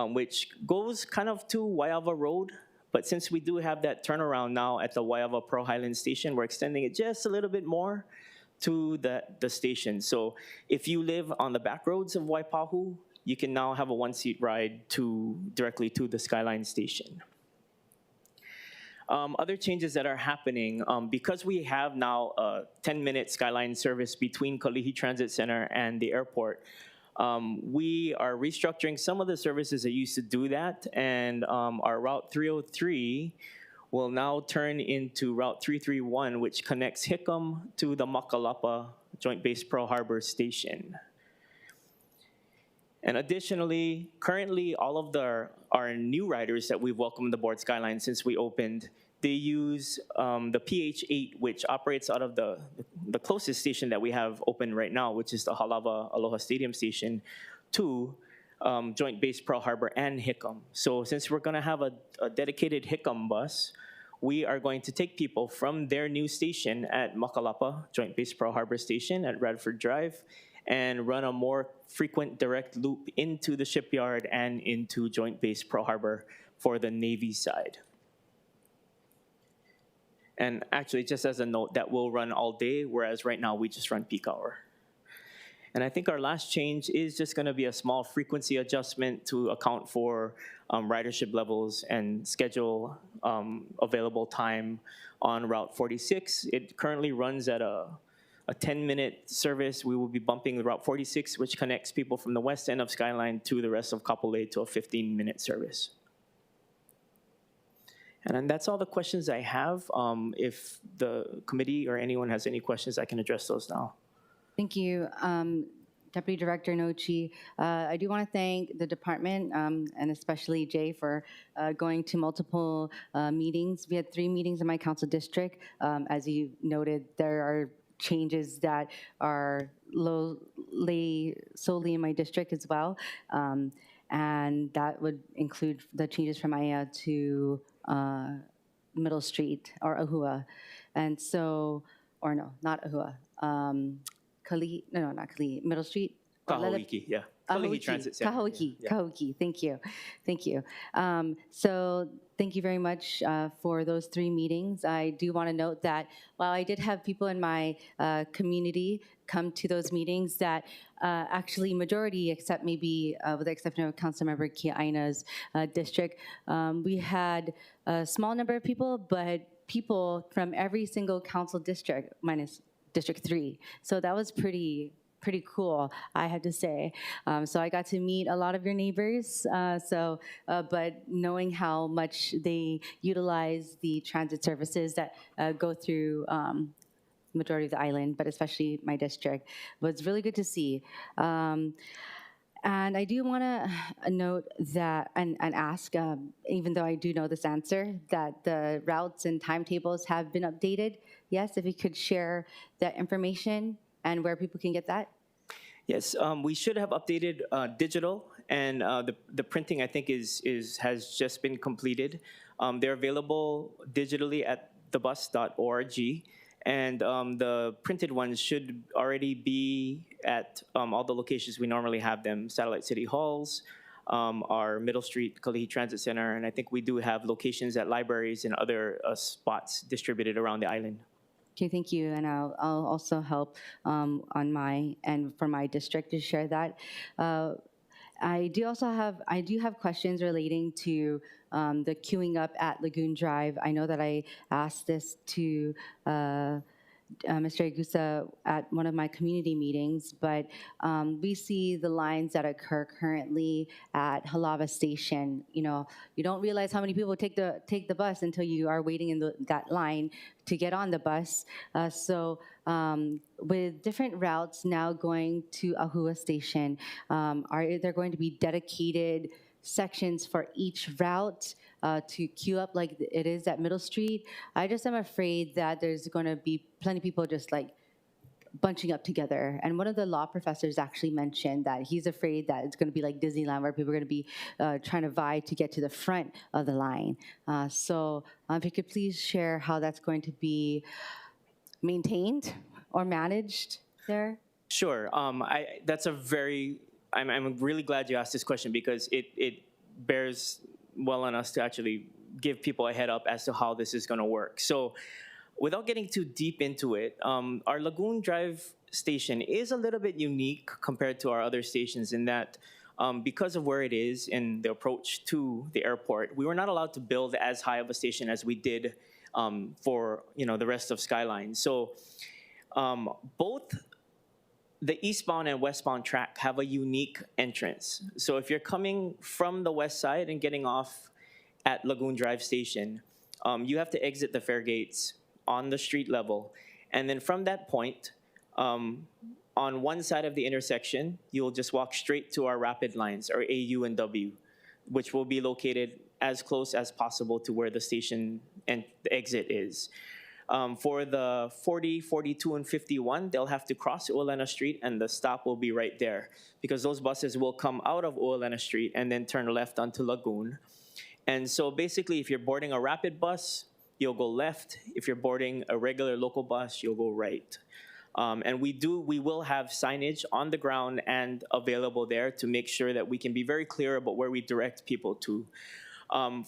which goes kind of to Waiawa Road. But since we do have that turnaround now at the Waiawa Pearl Highlands Station, we're extending it just a little bit more to the station. So if you live on the back roads of Waipahu, you can now have a one-seat ride directly to the Skyline Station. Other changes that are happening, because we have now a 10-minute Skyline service between Kalihi Transit Center and the airport, we are restructuring some of the services that used to do that, and our Route 303 will now turn into Route 331, which connects Hickam to the Makalapa Joint Base Pearl Harbor Station. And additionally, currently all of our new riders that we've welcomed aboard Skyline since we opened, they use the PH8, which operates out of the closest station that we have open right now, which is the Halawa Aloha Stadium Station, to Joint Base Pearl Harbor and Hickam. So since we're gonna have a dedicated Hickam bus, we are going to take people from their new station at Makalapa Joint Base Pearl Harbor Station at Radford Drive and run a more frequent direct loop into the shipyard and into Joint Base Pearl Harbor for the Navy side. And actually, just as a note, that will run all day, whereas right now we just run peak hour. And I think our last change is just gonna be a small frequency adjustment to account for ridership levels and schedule available time on Route 46. It currently runs at a 10-minute service. We will be bumping the Route 46, which connects people from the west end of Skyline to the rest of Kapolei to a 15-minute service. And then that's all the questions I have. If the committee or anyone has any questions, I can address those now. Thank you, Deputy Director Nochi. I do want to thank the department and especially Jay for going to multiple meetings. We had 3 meetings in my council district. As you noted, there are changes that are solely in my district as well. And that would include the changes from Aya to Middle Street or Ahua. And so, or no, not Ahua. Kalihi, no, not Kalihi, Middle Street. Kahauiki, yeah. Kalihi Transit Center. Kahauiki, Yeah. Kahauiki, thank you, thank you. So thank you very much for those 3 meetings. I do want to note that while I did have people in my community come to those meetings, that actually majority, except maybe with the exception of Councilmember Kiaina's district, we had a small number of people, but people from every single council district, minus District 3. So that was pretty cool, I had to say. So I got to meet a lot of your neighbors. But knowing how much they utilize the transit services that go through majority of the island, but especially my district, was really good to see. And I do want to note that and ask, even though I do know this answer, that the routes and timetables have been updated. Yes, if you could share that information and where people can get that. Yes, we should have updated digital, and the printing I think has just been completed. They're available digitally at thebus.org, and the printed ones should already be at all the locations we normally have them: Satellite City Halls, our Middle Street Kalihi Transit Center, and I think we do have locations at libraries and other spots distributed around the island. Okay, thank you, and I'll also help on my end for my district to share that. I do have questions relating to the queuing up at Lagoon Drive. I know that I asked this to Mr. Agusa at one of my community meetings, but we see the lines that occur currently at Halava Station. You know, you don't realize how many people take the bus until you are waiting in that line to get on the bus. With different routes now going to Ahua Station, are there going to be dedicated sections for each route to queue up like it is at Middle Street? I just am afraid that there's going to be plenty of people just like bunching up together. And one of the law professors actually mentioned that he's afraid that it's going to be like Disneyland, where people are going to be trying to vie to get to the front of the line. If you could please share how that's going to be maintained or managed there. Sure. I'm really glad you asked this question, because it bears well on us to actually give people a head up as to how this is going to work. So without getting too deep into it, our Lagoon Drive station is a little bit unique compared to our other stations in that because of where it is in the approach to the airport, we were not allowed to build as high of a station as we did for the rest of SKYLINE. So both the eastbound and westbound track have a unique entrance. So if you're coming from the west side and getting off at Lagoon Drive Station, you have to exit the fare gates on the street level. And then from that point, on one side of the intersection, you'll just walk straight to our rapid lines, or AU and W, which will be located as close as possible to where the station and the exit is. For the 40, 42, and 51, they'll have to cross Uolena Street, and the stop will be right there, because those buses will come out of Uolena Street and then turn left onto Lagoon. And so basically, if you're boarding a rapid bus, you'll go left. If you're boarding a regular local bus, you'll go right. And we will have signage on the ground and available there to make sure that we can be very clear about where we direct people to.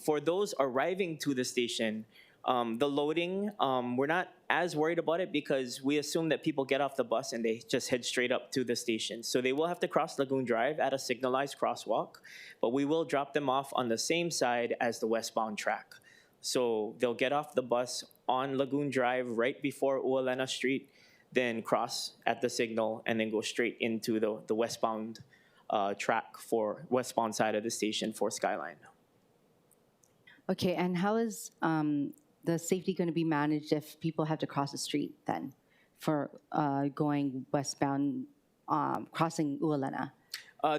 For those arriving to the station, the loading, we're not as worried about it, because we assume that people get off the bus and they just head straight up to the station. So they will have to cross Lagoon Drive at a signalized crosswalk, but we will drop them off on the same side as the westbound track. So they'll get off the bus on Lagoon Drive right before Uolena Street, then cross at the signal, and then go straight into the westbound track for westbound side of the station for SKYLINE. Okay, and how is the safety going to be managed if people have to cross the street then for going westbound, crossing Uolena?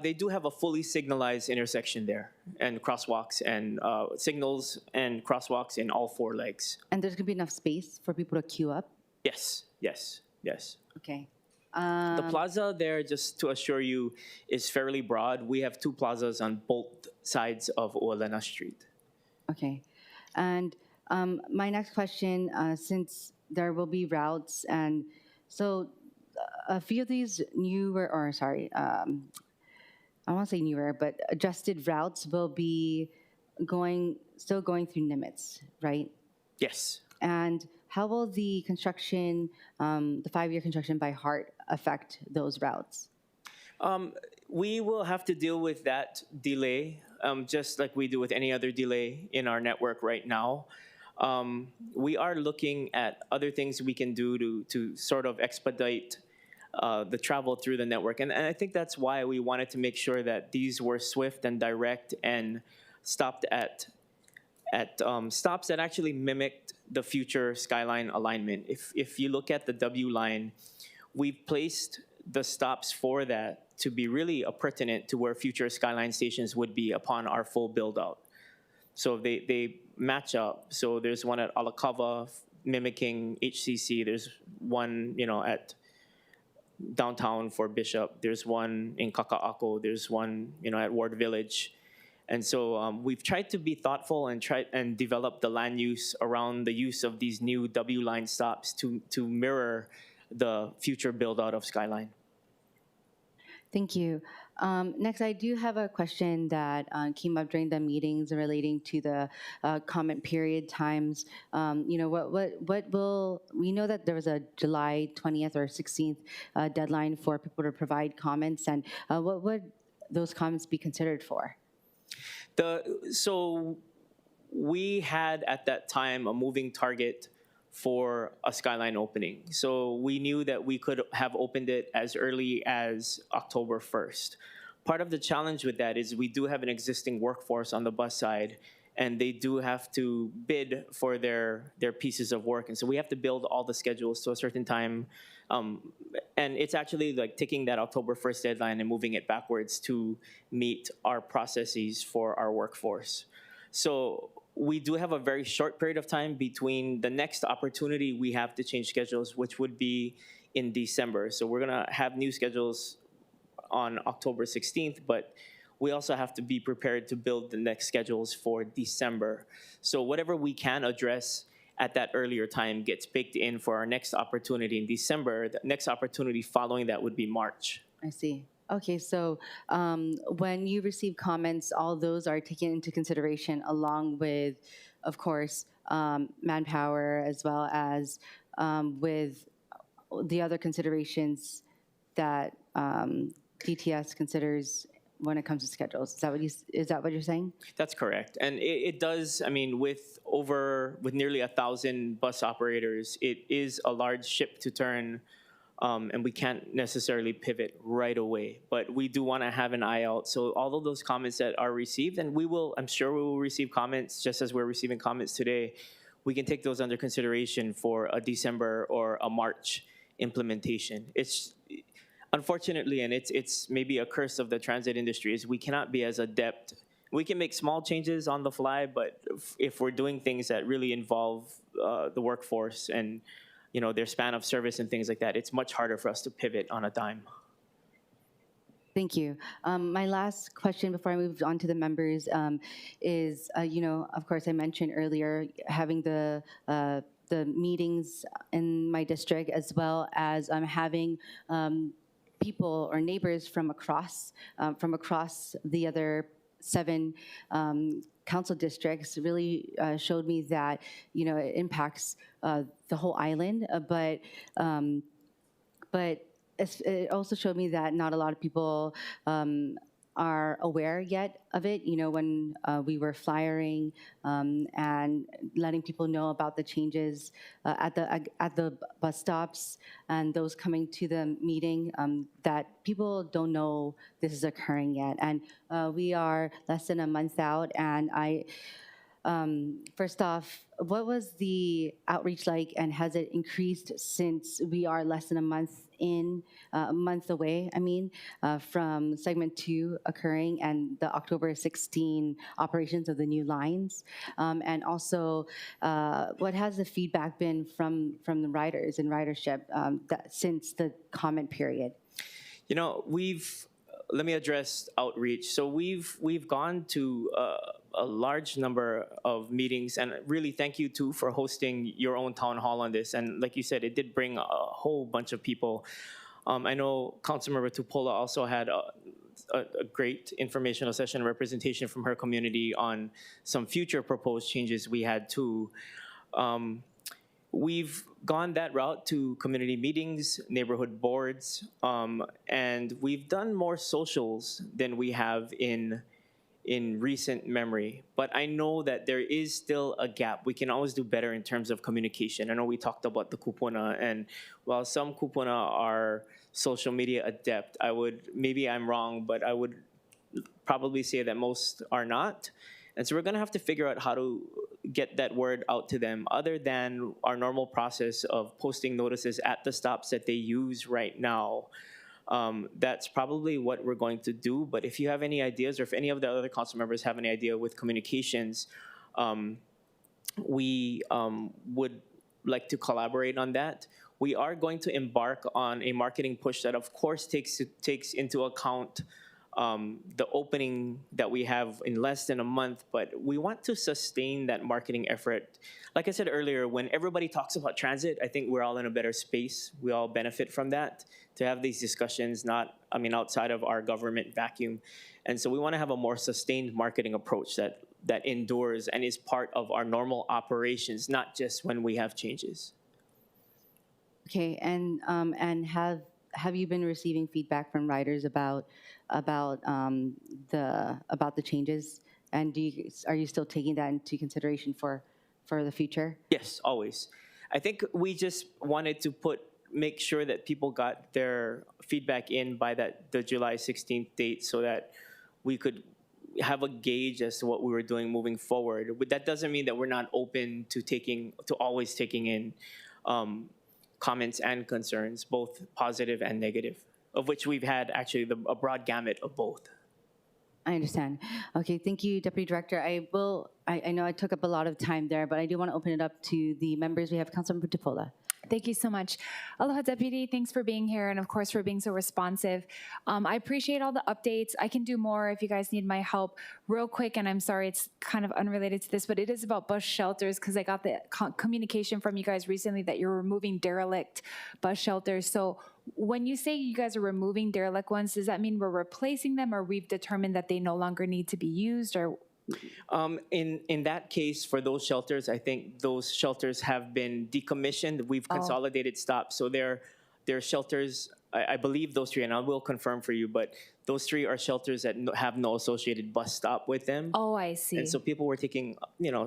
They do have a fully signalized intersection there, and crosswalks and signals and crosswalks in all four legs. And there's going to be enough space for people to queue up? Yes. Okay. The plaza there, just to assure you, is fairly broad. We have two plazas on both sides of Uolena Street. Okay. And my next question, since there will be routes, and so a few of these newer, or sorry, I won't say newer, but adjusted routes will be still going through Nimitz, right? Yes. And how will the construction, the 5-year construction by Hart affect those routes? We will have to deal with that delay, just like we do with any other delay in our network right now. We are looking at other things we can do to sort of expedite the travel through the network. And I think that's why we wanted to make sure that these were swift and direct and stopped at stops that actually mimicked the future SKYLINE alignment. If you look at the W line, we've placed the stops for that to be really pertinent to where future SKYLINE stations would be upon our full build out. So they match up. So there's one at Alacava mimicking HCC. There's one, at downtown for Bishop. There's one in Kaka'ako. There's one, at Ward Village. And so we've tried to be thoughtful and develop the land use around the use of these new W line stops to mirror the future build out of SKYLINE. Thank you. Next, I do have a question that came up during the meetings relating to the comment period times. What will we know that there was a July 20th or 16th deadline for people to provide comments, and what would those comments be considered for? So we had at that time a moving target for a SKYLINE opening. So we knew that we could have opened it as early as October 1st. Part of the challenge with that is we do have an existing workforce on the bus side, and they do have to bid for their pieces of work. And so we have to build all the schedules to a certain time. And it's actually like taking that October 1st deadline and moving it backwards to meet our processes for our workforce. So we do have a very short period of time between the next opportunity we have to change schedules, which would be in December. So we're gonna have new schedules on October 16th, but we also have to be prepared to build the next schedules for December. So whatever we can address at that earlier time gets baked in for our next opportunity in December. The next opportunity following that would be March. I see. Okay, so when you receive comments, all those are taken into consideration along with, of course, manpower, as well as with the other considerations that DTS considers when it comes to schedules. Is that what you're saying? That's correct. And it does, I mean, with nearly 1,000 bus operators, it is a large ship to turn, and we can't necessarily pivot right away. But we do want to have an eye out. So all of those comments that are received, and I'm sure we will receive comments just as we're receiving comments today, we can take those under consideration for a December or a March implementation. It's unfortunately, and it's maybe a curse of the transit industry, is we cannot be as adept. We can make small changes on the fly, but if we're doing things that really involve the workforce and their span of service and things like that, it's much harder for us to pivot on a dime. Thank you. My last question before I move on to the members is, of course, I mentioned earlier having the meetings in my district, as well as having people or neighbors from across the other 7 council districts really showed me that it impacts the whole island, but it also showed me that not a lot of people are aware yet of it. When we were flyering and letting people know about the changes at the bus stops and those coming to the meeting, that people don't know this is occurring yet. And we are less than a month out, and first off, what was the outreach like, and has it increased since we are less than a month away, from segment 2 occurring and the October 16 operations of the new lines? And also, what has the feedback been from the riders and ridership since the comment period? Let me address outreach. So we've gone to a large number of meetings, and really thank you too for hosting your own town hall on this. And like you said, it did bring a whole bunch of people. I know Councilmember Tupola also had a great informational session representation from her community on some future proposed changes we had too. We've gone that route to community meetings, neighborhood boards, and we've done more socials than we have in recent memory. But I know that there is still a gap. We can always do better in terms of communication. I know we talked about the kupuna, and while some kupuna are social media adept, maybe I'm wrong, but I would probably say that most are not. And so we're gonna have to figure out how to get that word out to them other than our normal process of posting notices at the stops that they use right now. That's probably what we're going to do. But if you have any ideas, or if any of the other council members have any idea with communications, we would like to collaborate on that. We are going to embark on a marketing push that, of course, takes into account the opening that we have in less than a month, but we want to sustain that marketing effort. Like I said earlier, when everybody talks about transit, I think we're all in a better space. We all benefit from that, to have these discussions, outside of our government vacuum. And so we want to have a more sustained marketing approach that endures and is part of our normal operations, not just when we have changes. Okay, and have you been receiving feedback from riders about the changes, and are you still taking that into consideration for the future? Yes, always. I think we just wanted to make sure that people got their feedback in by the July 16th date so that we could have a gauge as to what we were doing moving forward. But that doesn't mean that we're not open to always taking in comments and concerns, both positive and negative, of which we've had actually a broad gamut of both. I understand. Okay, thank you, Deputy Director. I know I took up a lot of time there, but I do want to open it up to the members. We have Councilmember Tupola. Thank you so much. Aloha, Deputy. Thanks for being here and, of course, for being so responsive. I appreciate all the updates. I can do more if you guys need my help. Real quick, and I'm sorry, it's kind of unrelated to this, but it is about bus shelters because I got the communication from you guys recently that you're removing derelict bus shelters. So when you say you guys are removing derelict ones, does that mean we're replacing them or we've determined that they no longer need to be used? Or in that case, for those shelters, I think those shelters have been decommissioned. We've consolidated stops, so they're shelters. I believe those three, and I will confirm for you, but those three are shelters that have no associated bus stop with them. Oh, I see. And so people were taking,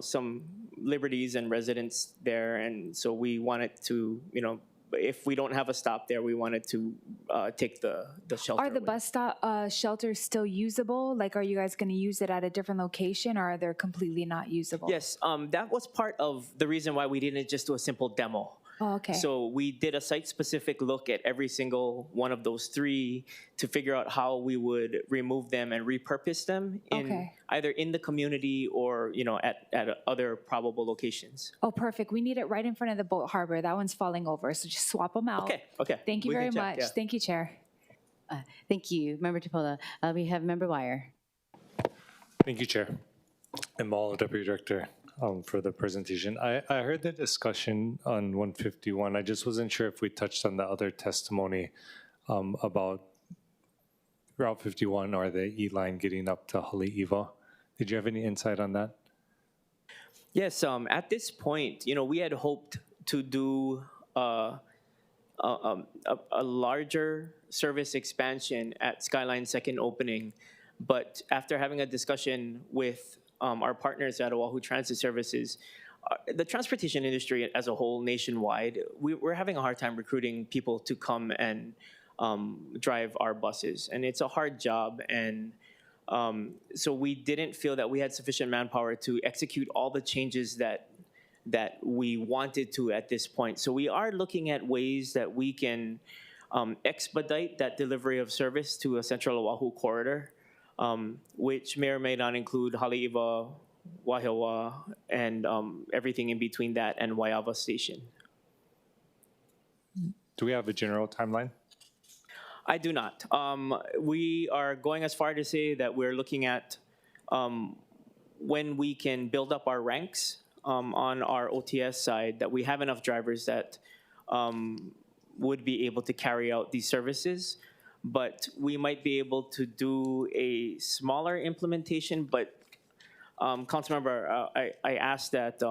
some liberties and residents there, and so we wanted to, if we don't have a stop there, we wanted to take the shelter. Are the bus stop shelters still usable? Like, are you guys going to use it at a different location, or are they completely not usable? Yes, that was part of the reason why we didn't just do a simple demo. Oh, okay. So we did a site-specific look at every single one of those three to figure out how we would remove them and repurpose them either in the community or at other probable locations. Oh, perfect. We need it right in front of the boat harbor. That one's falling over, so just swap them out. Okay. Thank you very much. Thank you, Chair. Thank you, Member Tupola. We have Member Wire. Thank you, Chair. And Mal, Deputy Director, for the presentation. I heard the discussion on 151. I just wasn't sure if we touched on the other testimony about Route 51 or the E-line getting up to Haleiwa. Did you have any insight on that? Yes, at this point, we had hoped to do a larger service expansion at SKYLINE's second opening, but after having a discussion with our partners at Oahu Transit Services, the transportation industry as a whole nationwide, we're having a hard time recruiting people to come and drive our buses. And it's a hard job. And so we didn't feel that we had sufficient manpower to execute all the changes that we wanted to at this point. So we are looking at ways that we can expedite that delivery of service to a Central Oahu corridor, which may or may not include Haleiwa, Wahiawa, and everything in between that and Waiawa Station. Do we have a general timeline? I do not. We are going as far to say that we're looking at when we can build up our ranks on our OTS side, that we have enough drivers that would be able to carry out these services. But we might be able to do a smaller implementation. But Councilmember, I asked that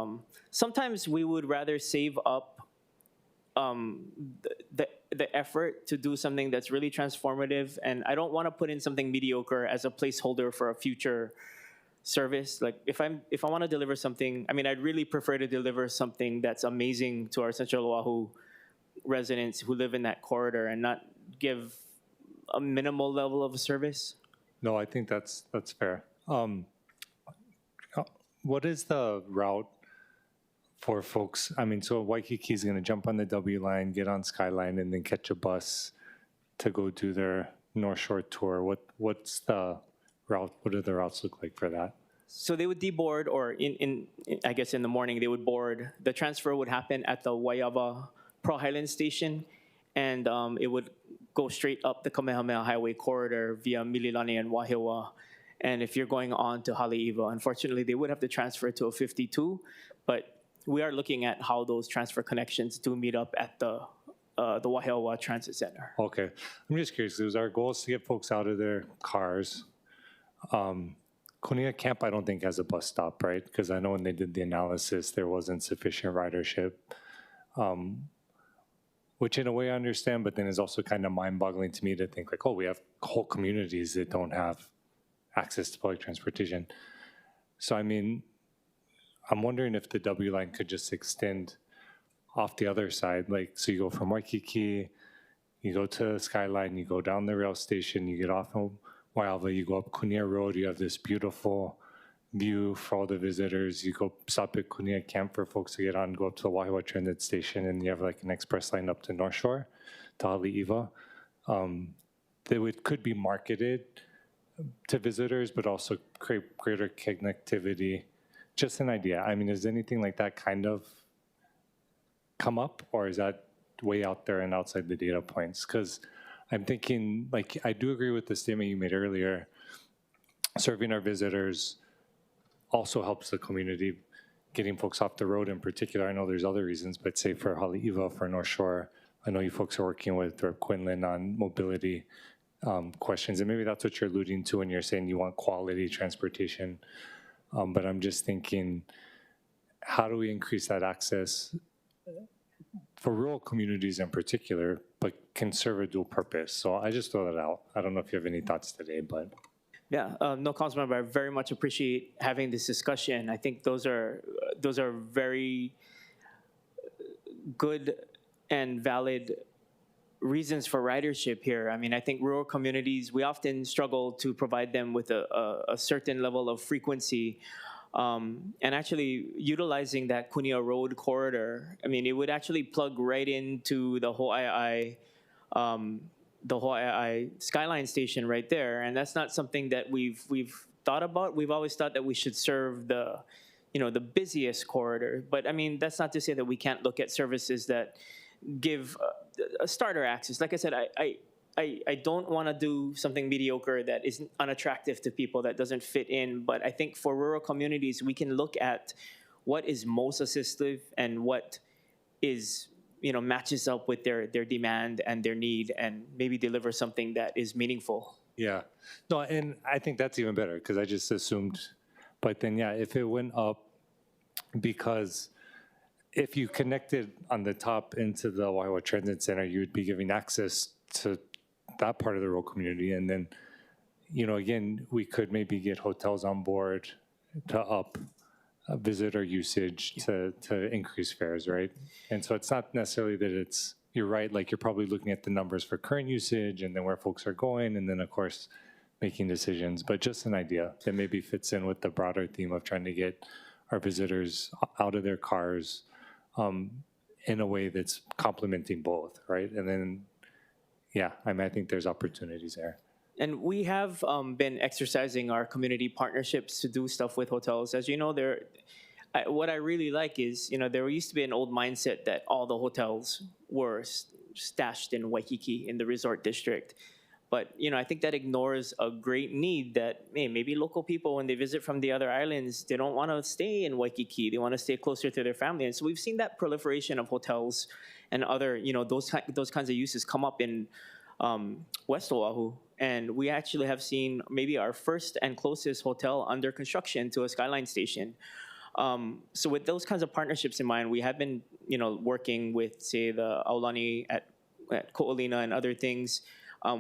sometimes we would rather save up the effort to do something that's really transformative, and I don't want to put in something mediocre as a placeholder for a future service. Like if I want to deliver something, I'd really prefer to deliver something that's amazing to our Central Oahu residents who live in that corridor and not give a minimal level of service. No, I think that's fair. What is the route for folks? So Waikiki is going to jump on the W line, get on SKYLINE, and then catch a bus to go do their North Shore tour. What's the route? What do the routes look like for that? So they would deboard, or I guess in the morning they would board. The transfer would happen at the Waiawa Pearl Highlands Station, and it would go straight up the Kamehameha Highway corridor via Mililani and Wahiawa. And if you're going on to Haleiwa, unfortunately, they would have to transfer to a 52, but we are looking at how those transfer connections do meet up at the Wahiawa Transit Center. Okay. I'm just curious, because our goal is to get folks out of their cars. Kunia Camp, I don't think, has a bus stop, right? Because I know when they did the analysis, there wasn't sufficient ridership. Which in a way I understand, but then is also kind of mind-boggling to me to think like, oh, we have whole communities that don't have access to public transportation. So I'm wondering if the W line could just extend off the other side. Like, so you go from Waikiki, you go to Skyline, you go down the rail station, you get off of Waialva, you go up Kunia Road, you have this beautiful view for all the visitors. You go stop at Kunia Camp for folks to get on, go up to the Wahiawa Transit Station, and you have like an express line up to North Shore, to Haleiwa. That could be marketed to visitors, but also create greater connectivity. Just an idea. I mean, has anything like that kind of come up, or is that way out there and outside the data points? Because I'm thinking, like, I do agree with the statement you made earlier. Serving our visitors also helps the community, getting folks off the road in particular. I know there's other reasons, but say for Haleiwa, for North Shore, I know you folks are working with Quinlan on mobility questions, and maybe that's what you're alluding to when you're saying you want quality transportation. But I'm just thinking, how do we increase that access for rural communities in particular, but can serve a dual purpose? So I just throw that out. I don't know if you have any thoughts today, but. Yeah, no, Councilmember, I very much appreciate having this discussion. I think those are very good and valid reasons for ridership here. I mean, I think rural communities, we often struggle to provide them with a certain level of frequency. And actually utilizing that Kunia Road corridor, I mean, it would actually plug right into the Ho'ai'ai Skyline station right there, and that's not something that we've thought about. We've always thought that we should serve the busiest corridor, but I mean, that's not to say that we can't look at services that give a starter access. Like I said, I don't want to do something mediocre that is unattractive to people, that doesn't fit in, but I think for rural communities, we can look at what is most assistive and what is matches up with their demand and their need, and maybe deliver something that is meaningful. Yeah, no, and I think that's even better, because I just assumed, but then yeah, if it went up, because if you connected on the top into the Wahiawa Transit Center, you would be giving access to that part of the rural community, and then, again, we could maybe get hotels on board to up visitor usage to increase fares, right? And so it's not necessarily that you're right, like you're probably looking at the numbers for current usage and then where folks are going, and then of course making decisions, but just an idea that maybe fits in with the broader theme of trying to get our visitors out of their cars in a way that's complementing both, right? And then, yeah, I think there's opportunities there. And we have been exercising our community partnerships to do stuff with hotels. As you know, what I really like is, there used to be an old mindset that all the hotels were stashed in Waikiki in the resort district. But, I think that ignores a great need that maybe local people, when they visit from the other islands, they don't want to stay in Waikiki. They want to stay closer to their family. And so we've seen that proliferation of hotels and other, those kinds of uses come up in West Oahu. And we actually have seen maybe our first and closest hotel under construction to a Skyline station. So with those kinds of partnerships in mind, we have been, working with, say, the Aulani at Ko'olina and other things.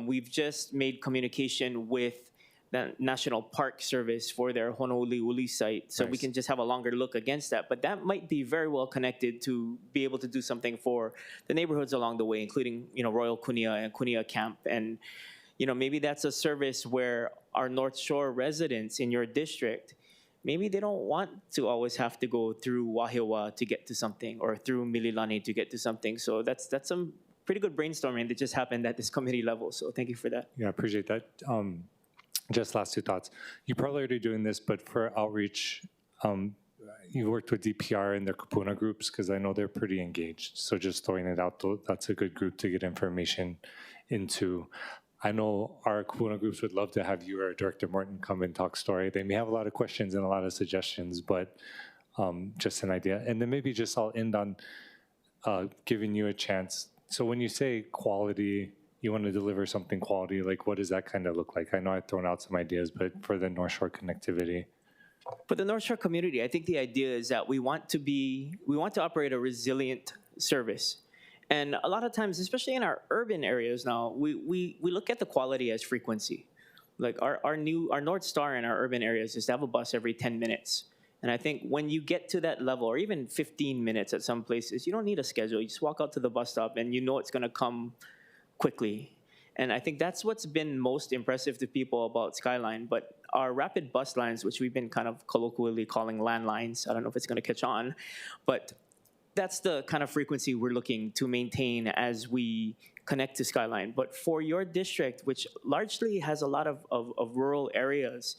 We've just made communication with the National Park Service for their Honolulu site, so we can just have a longer look against that. But that might be very well connected to be able to do something for the neighborhoods along the way, including, Royal Kunia and Kunia Camp. And, maybe that's a service where our North Shore residents in your district, maybe they don't want to always have to go through Wahiawa to get to something, or through Mililani to get to something. So that's some pretty good brainstorming that just happened at this committee level. So thank you for that. Yeah, I appreciate that. Just last two thoughts. You're probably already doing this, but for outreach, you worked with DPR and their Kupuna groups, because I know they're pretty engaged. So just throwing it out, that's a good group to get information into. I know our Kupuna groups would love to have you or Director Morton come and talk story. They may have a lot of questions and a lot of suggestions, but just an idea. And then maybe just I'll end on giving you a chance. So when you say quality, you want to deliver something quality, like what does that kind of look like? I know I've thrown out some ideas, but for the North Shore connectivity. For the North Shore community, I think the idea is that we want to operate a resilient service. And a lot of times, especially in our urban areas now, we look at the quality as frequency. Like our North Star in our urban areas is to have a bus every 10 minutes. And I think when you get to that level, or even 15 minutes at some places, you don't need a schedule. You just walk out to the bus stop and you know it's going to come quickly. And I think that's what's been most impressive to people about Skyline. But our rapid bus lines, which we've been kind of colloquially calling landlines, I don't know if it's going to catch on, but that's the kind of frequency we're looking to maintain as we connect to Skyline. But for your district, which largely has a lot of rural areas,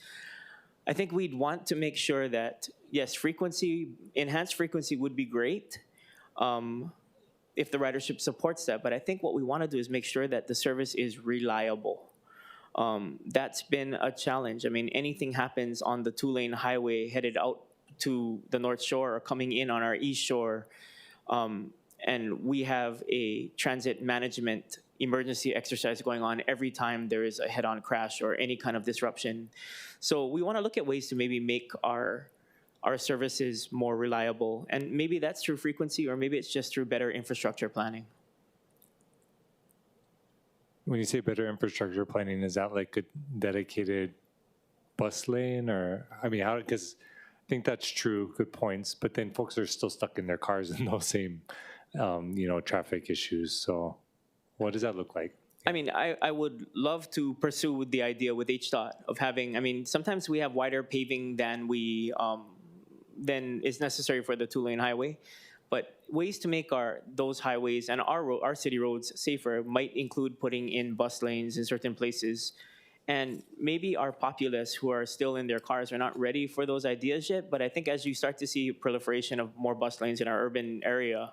I think we'd want to make sure that, yes, enhanced frequency would be great if the ridership supports that. But I think what we want to do is make sure that the service is reliable. That's been a challenge. I mean, anything happens on the 2-lane highway headed out to the North Shore or coming in on our East Shore, and we have a transit management emergency exercise going on every time there is a head-on crash or any kind of disruption. So we want to look at ways to maybe make our services more reliable. And maybe that's through frequency, or maybe it's just through better infrastructure planning. When you say better infrastructure planning, is that like a dedicated bus lane, or, I mean, how, because I think that's true, good points, but then folks are still stuck in their cars in those same, traffic issues. So what does that look like? I mean, I would love to pursue the idea with HDOT of having, I mean, sometimes we have wider paving than than is necessary for the 2-lane highway. But ways to make those highways and our city roads safer might include putting in bus lanes in certain places. And maybe our populace who are still in their cars are not ready for those ideas yet. But I think as you start to see proliferation of more bus lanes in our urban area,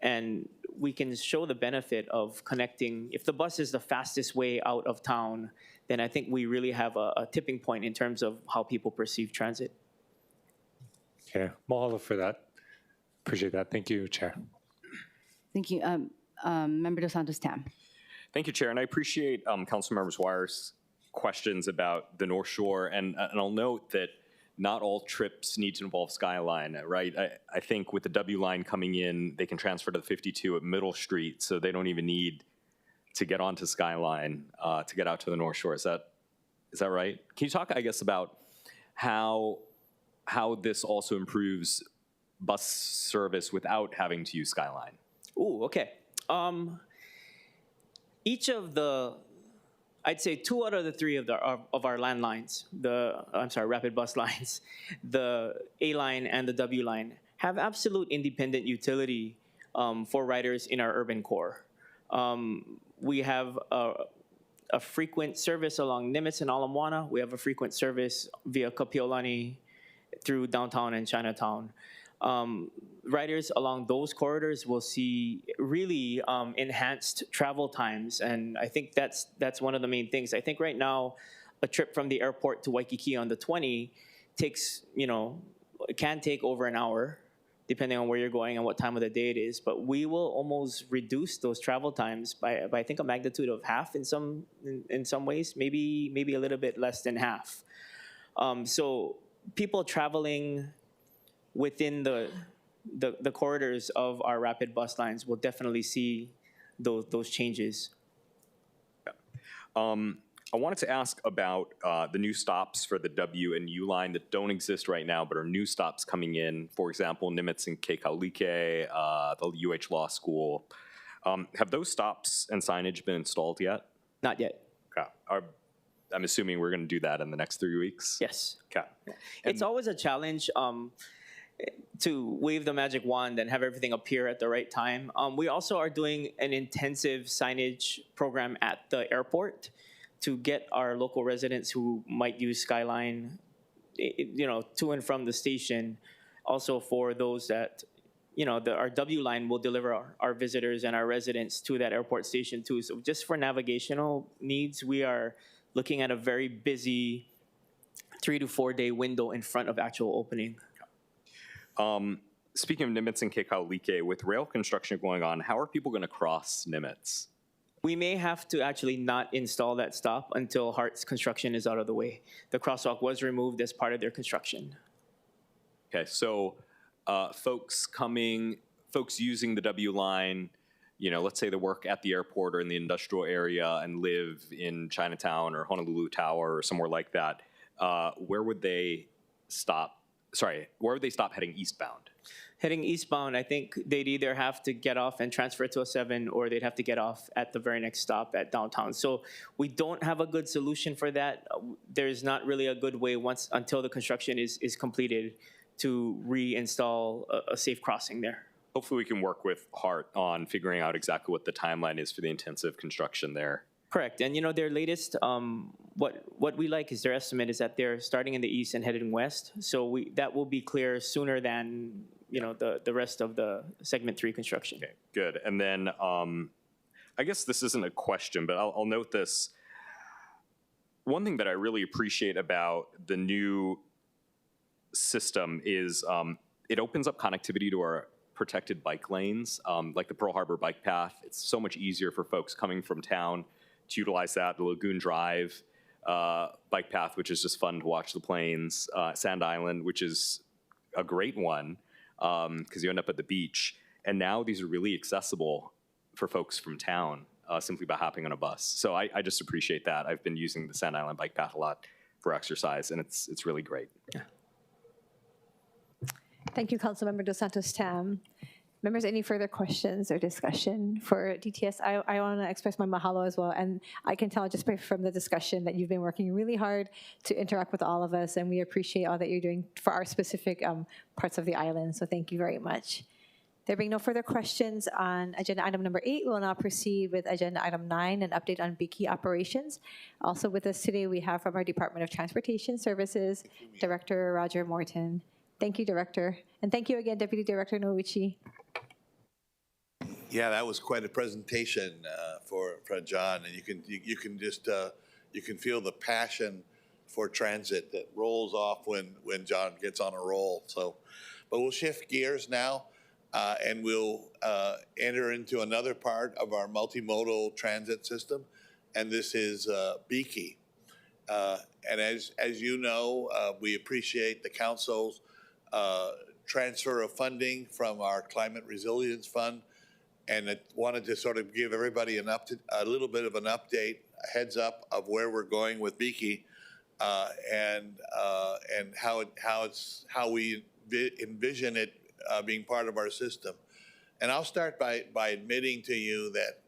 and we can show the benefit of connecting, if the bus is the fastest way out of town, then I think we really have a tipping point in terms of how people perceive transit. Okay, mahalo for that. Appreciate that. Thank you, Chair. Thank you. Member Dos Santos Tam. Thank you, Chair, and I appreciate Councilmember Wire's questions about the North Shore, and I'll note that not all trips need to involve Skyline, right? I think with the W line coming in, they can transfer to the 52 at Middle Street, so they don't even need to get onto Skyline to get out to the North Shore. Is that right? Can you talk, I guess, about how this also improves bus service without having to use Skyline? Ooh, okay. Each of the, I'd say 2 out of the 3 of our landlines, rapid bus lines, the A line and the W line, have absolute independent utility for riders in our urban core. We have a frequent service along Nimitz and Ala Moana. We have a frequent service via Kapiolani through downtown and Chinatown. Riders along those corridors will see really enhanced travel times, and I think that's one of the main things. I think right now, a trip from the airport to Waikiki on the 20 takes, it can take over an hour, depending on where you're going and what time of the day it is. But we will almost reduce those travel times by I think a magnitude of half in some ways, maybe a little bit less than half. So people traveling within the corridors of our rapid bus lines will definitely see those changes. I wanted to ask about the new stops for the W and U line that don't exist right now, but are new stops coming in. For example, Nimitz and Keikaulike, the UH Law School. Have those stops and signage been installed yet? Not yet. Okay. I'm assuming we're going to do that in the next 3 weeks? Yes. Okay. It's always a challenge to wave the magic wand and have everything appear at the right time. We also are doing an intensive signage program at the airport to get our local residents who might use Skyline, to and from the station. Also for those that, our W line will deliver our visitors and our residents to that airport station too. So just for navigational needs, we are looking at a very busy 3 to 4 day window in front of actual opening. Speaking of Nimitz and Keikaulike, with rail construction going on, how are people going to cross Nimitz? We may have to actually not install that stop until Hart's construction is out of the way. The crosswalk was removed as part of their construction. Okay, so folks using the W line, let's say they work at the airport or in the industrial area and live in Chinatown or Honolulu Tower or somewhere like that, where would they stop sorry, where would they stop heading eastbound? Heading eastbound, I think they'd either have to get off and transfer to a 7, or they'd have to get off at the very next stop at downtown. So we don't have a good solution for that. There's not really a good way until the construction is completed to reinstall a safe crossing there. Hopefully we can work with Hart on figuring out exactly what the timeline is for the intensive construction there. Correct, and their latest, what we like is their estimate is that they're starting in the east and heading west. So that will be clear sooner than the rest of the segment 3 construction. Okay, good. And then I guess this isn't a question, but I'll note this. One thing that I really appreciate about the new system is it opens up connectivity to our protected bike lanes, like the Pearl Harbor bike path. It's so much easier for folks coming from town to utilize that. The Lagoon Drive bike path, which is just fun to watch the planes. Sand Island, which is a great one because you end up at the beach. And now these are really accessible for folks from town simply by hopping on a bus. So I just appreciate that. I've been using the Sand Island bike path a lot for exercise, and it's really great. Yeah. Thank you, Councilmember Dos Santos Tam. Members, any further questions or discussion for DTS? I want to express my mahalo as well. And I can tell just from the discussion that you've been working really hard to interact with all of us, and we appreciate all that you're doing for our specific parts of the island. So thank you very much. There being no further questions on agenda item number 8, we'll now proceed with agenda item 9, an update on BIKI operations. Also with us today, we have from our Department of Transportation Services, Director Roger Morton. Thank you, Director. And thank you again, Deputy Director Nouchi. Yeah, that was quite a presentation for John, and you can just you can feel the passion for transit that rolls off when John gets on a roll. So, but we'll shift gears now, and we'll enter into another part of our multimodal transit system, and this is BIKI. And as you know, we appreciate the council's transfer of funding from our Climate Resilience Fund, and I wanted to sort of give everybody a little bit of an update, a heads up of where we're going with BIKI, and how we envision it being part of our system. And I'll start by admitting to you that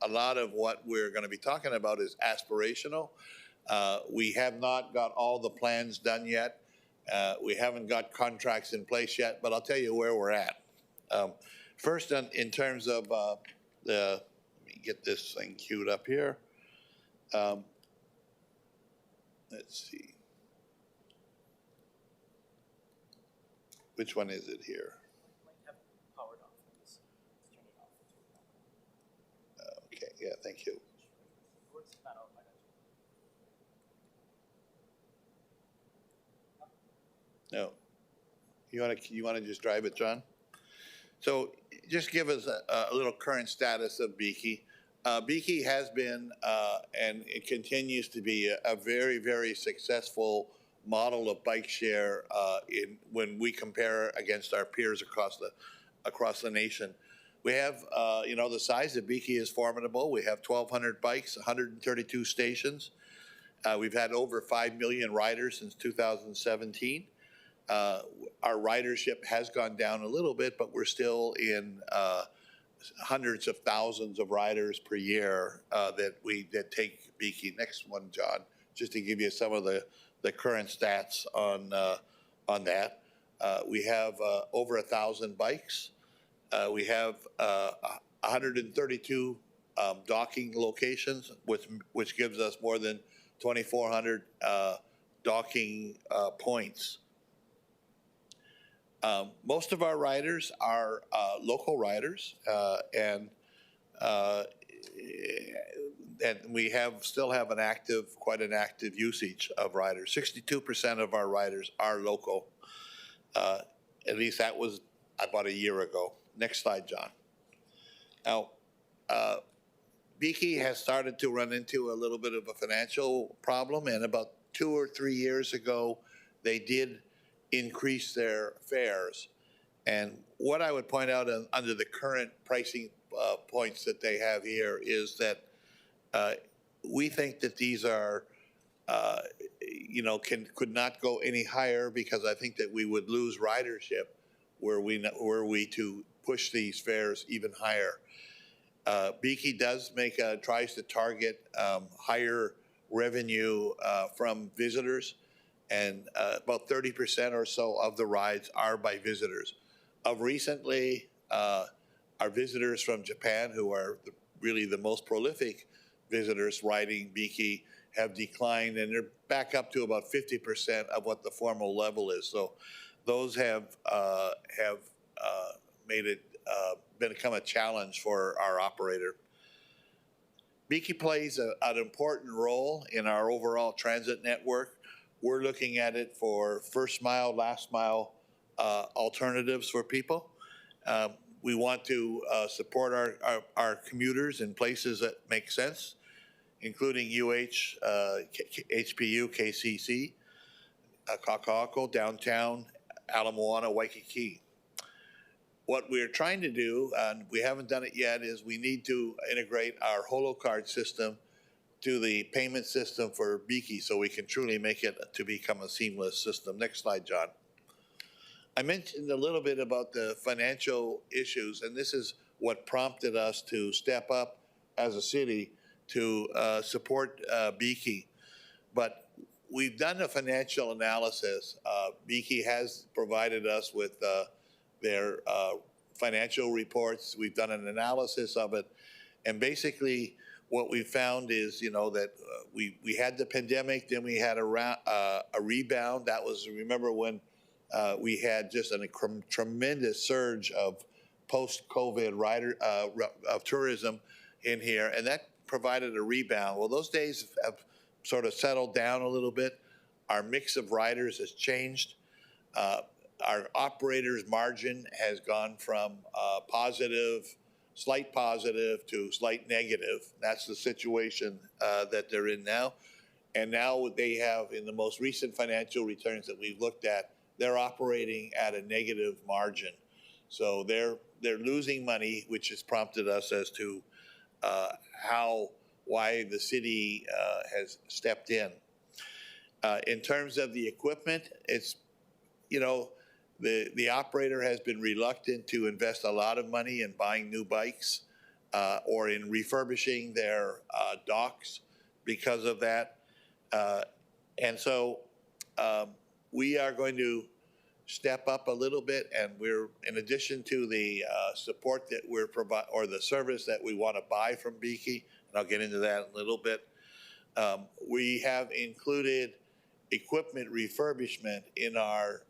a lot of what we're going to be talking about is aspirational. We have not got all the plans done yet. We haven't got contracts in place yet, but I'll tell you where we're at. First, in terms of let me get this thing queued up here. Let's see. Which one is it here? Okay, yeah, thank you. No. You want to just drive it, John? So just give us a little current status of BIKI. BIKI has been and it continues to be a very, very successful model of bike share when we compare against our peers across the nation. We have, the size of BIKI is formidable. We have 1,200 bikes, 132 stations. We've had over 5 million riders since 2017. Our ridership has gone down a little bit, but we're still in hundreds of thousands of riders per year that take BIKI. Next one, John, just to give you some of the current stats on that. We have over 1,000 bikes. We have 132 docking locations, which gives us more than 2,400 docking points. Most of our riders are local riders, and we still have quite an active usage of riders. 62% of our riders are local. At least that was about a year ago. Next slide, John. Now, BIKI has started to run into a little bit of a financial problem, and about 2 or 3 years ago, they did increase their fares. And what I would point out under the current pricing points that they have here is that we think that these are, could not go any higher because I think that we would lose ridership were we to push these fares even higher. BIKI tries to target higher revenue from visitors, and about 30% or so of the rides are by visitors. Of recently, our visitors from Japan, who are really the most prolific visitors riding BIKI, have declined, and they're back up to about 50% of what the formal level is. So those have made it become a challenge for our operator. BIKI plays an important role in our overall transit network. We're looking at it for first mile, last mile alternatives for people. We want to support our commuters in places that make sense, including UH, HPU, KCC, Kaka'ako, downtown, Ala Moana, Waikiki. What we're trying to do, and we haven't done it yet, is we need to integrate our Holo card system to the payment system for BIKI so we can truly make it to become a seamless system. Next slide, John. I mentioned a little bit about the financial issues, and this is what prompted us to step up as a city to support BIKI. But we've done a financial analysis. BIKI has provided us with their financial reports. We've done an analysis of it. And basically what we found is, that we had the pandemic, then we had a rebound. That was, remember when we had just a tremendous surge of post-COVID of tourism in here, and that provided a rebound. Well, those days have sort of settled down a little bit. Our mix of riders has changed. Our operator's margin has gone from slight positive to slight negative. That's the situation that they're in now. And now they have, in the most recent financial returns that we've looked at, they're operating at a negative margin. So they're losing money, which has prompted us as to why the city has stepped in. In terms of the equipment, it's, the operator has been reluctant to invest a lot of money in buying new bikes or in refurbishing their docks because of that. And so we are going to step up a little bit, and we're, in addition to the support that we're providing, or the service that we want to buy from BIKI, and I'll get into that in a little bit, we have included equipment refurbishment in our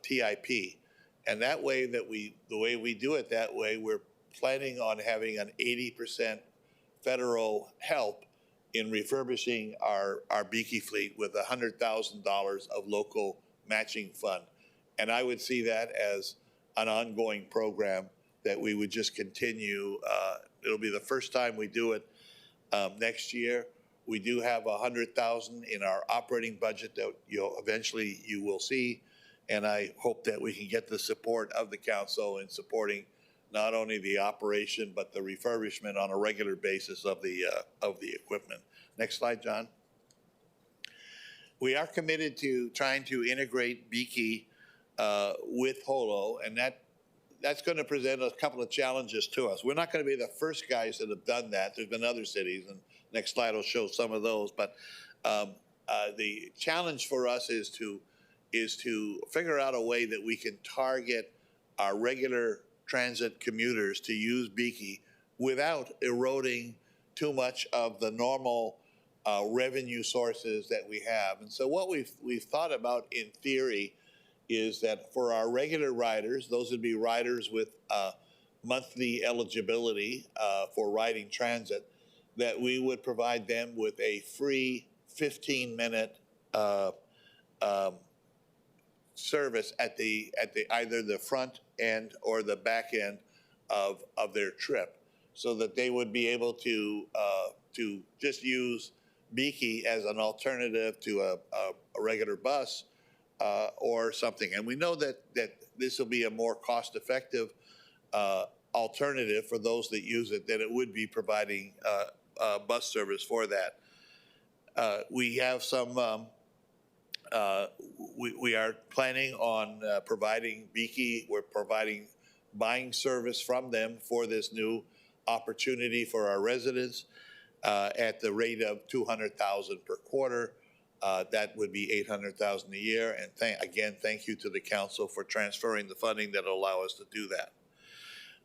TIP. And that way the way we do it that way, we're planning on having an 80% federal help in refurbishing our BIKI fleet with $100,000 of local matching fund. And I would see that as an ongoing program that we would just continue. It'll be the first time we do it next year. We do have $100,000 in our operating budget that eventually you will see. And I hope that we can get the support of the council in supporting not only the operation, but the refurbishment on a regular basis of the equipment. Next slide, John. We are committed to trying to integrate BIKI with Holo, and that's going to present a couple of challenges to us. We're not going to be the first guys that have done that. There's been other cities, and next slide will show some of those. But the challenge for us is to figure out a way that we can target our regular transit commuters to use BIKI without eroding too much of the normal revenue sources that we have. And so what we've thought about in theory is that for our regular riders, those would be riders with monthly eligibility for riding transit, that we would provide them with a free 15-minute service at either the front end or the back end of their trip, so that they would be able to just use BIKI as an alternative to a regular bus or something. And we know that this will be a more cost-effective alternative for those that use it than it would be providing bus service for that. We have some we are planning on providing BIKI. We're providing buying service from them for this new opportunity for our residents at the rate of $200,000 per quarter. That would be $800,000 a year. And again, thank you to the council for transferring the funding that will allow us to do that.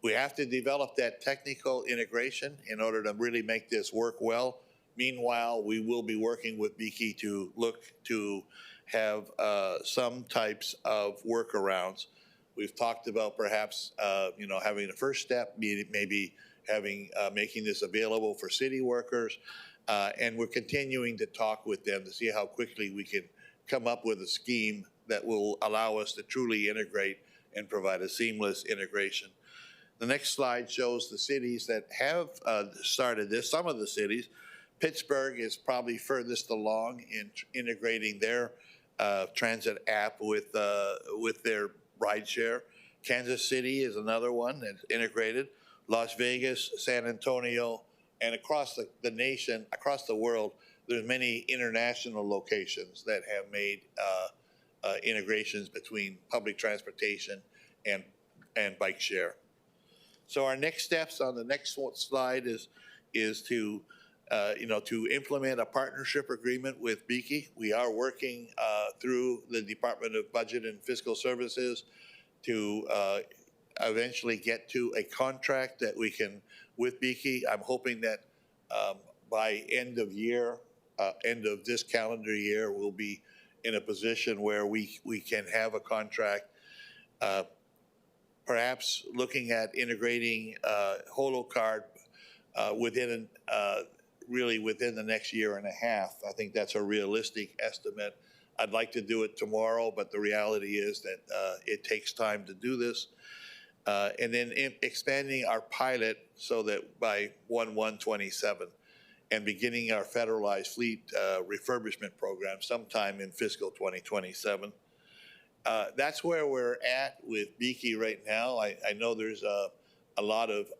We have to develop that technical integration in order to really make this work well. Meanwhile, we will be working with BIKI to look to have some types of workarounds. We've talked about perhaps, having the first step, maybe having making this available for city workers, and we're continuing to talk with them to see how quickly we can come up with a scheme that will allow us to truly integrate and provide a seamless integration. The next slide shows the cities that have started this. Some of the cities, Pittsburgh is probably furthest along in integrating their transit app with their rideshare. Kansas City is another one that's integrated. Las Vegas, San Antonio, and across the nation, across the world, there's many international locations that have made integrations between public transportation and bike share. So our next steps on the next slide is to implement a partnership agreement with BIKI. We are working through the Department of Budget and Fiscal Services to eventually get to a contract that we can with BIKI. I'm hoping that by end of this calendar year, we'll be in a position where we can have a contract. Perhaps looking at integrating Holo Card within the next year and a half. I think that's a realistic estimate. I'd like to do it tomorrow, but the reality is that it takes time to do this. And then expanding our pilot so that by 1/1/27 and beginning our federalized fleet refurbishment program sometime in fiscal 2027. That's where we're at with BIKI right now. I know there's a lot of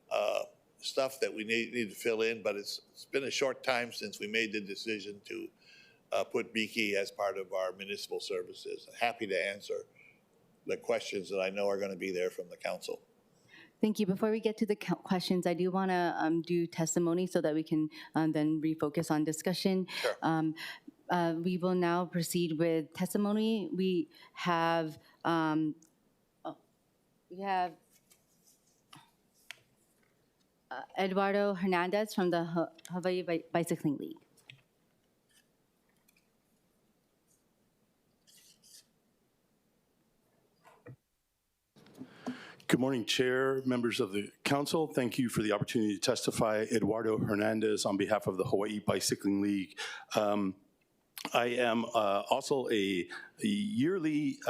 stuff that we need to fill in, but it's been a short time since we made the decision to put BIKI as part of our municipal services. Happy to answer the questions that I know are going to be there from the council. Thank you. Before we get to the questions, I do want to do testimony so that we can then refocus on discussion. Sure. We will now proceed with testimony. We have Eduardo Hernandez from the Hawaii Bicycling League. Good morning, Chair, members of the council. Thank you for the opportunity to testify. Eduardo Hernandez on behalf of the Hawaii Bicycling League. I am also a yearly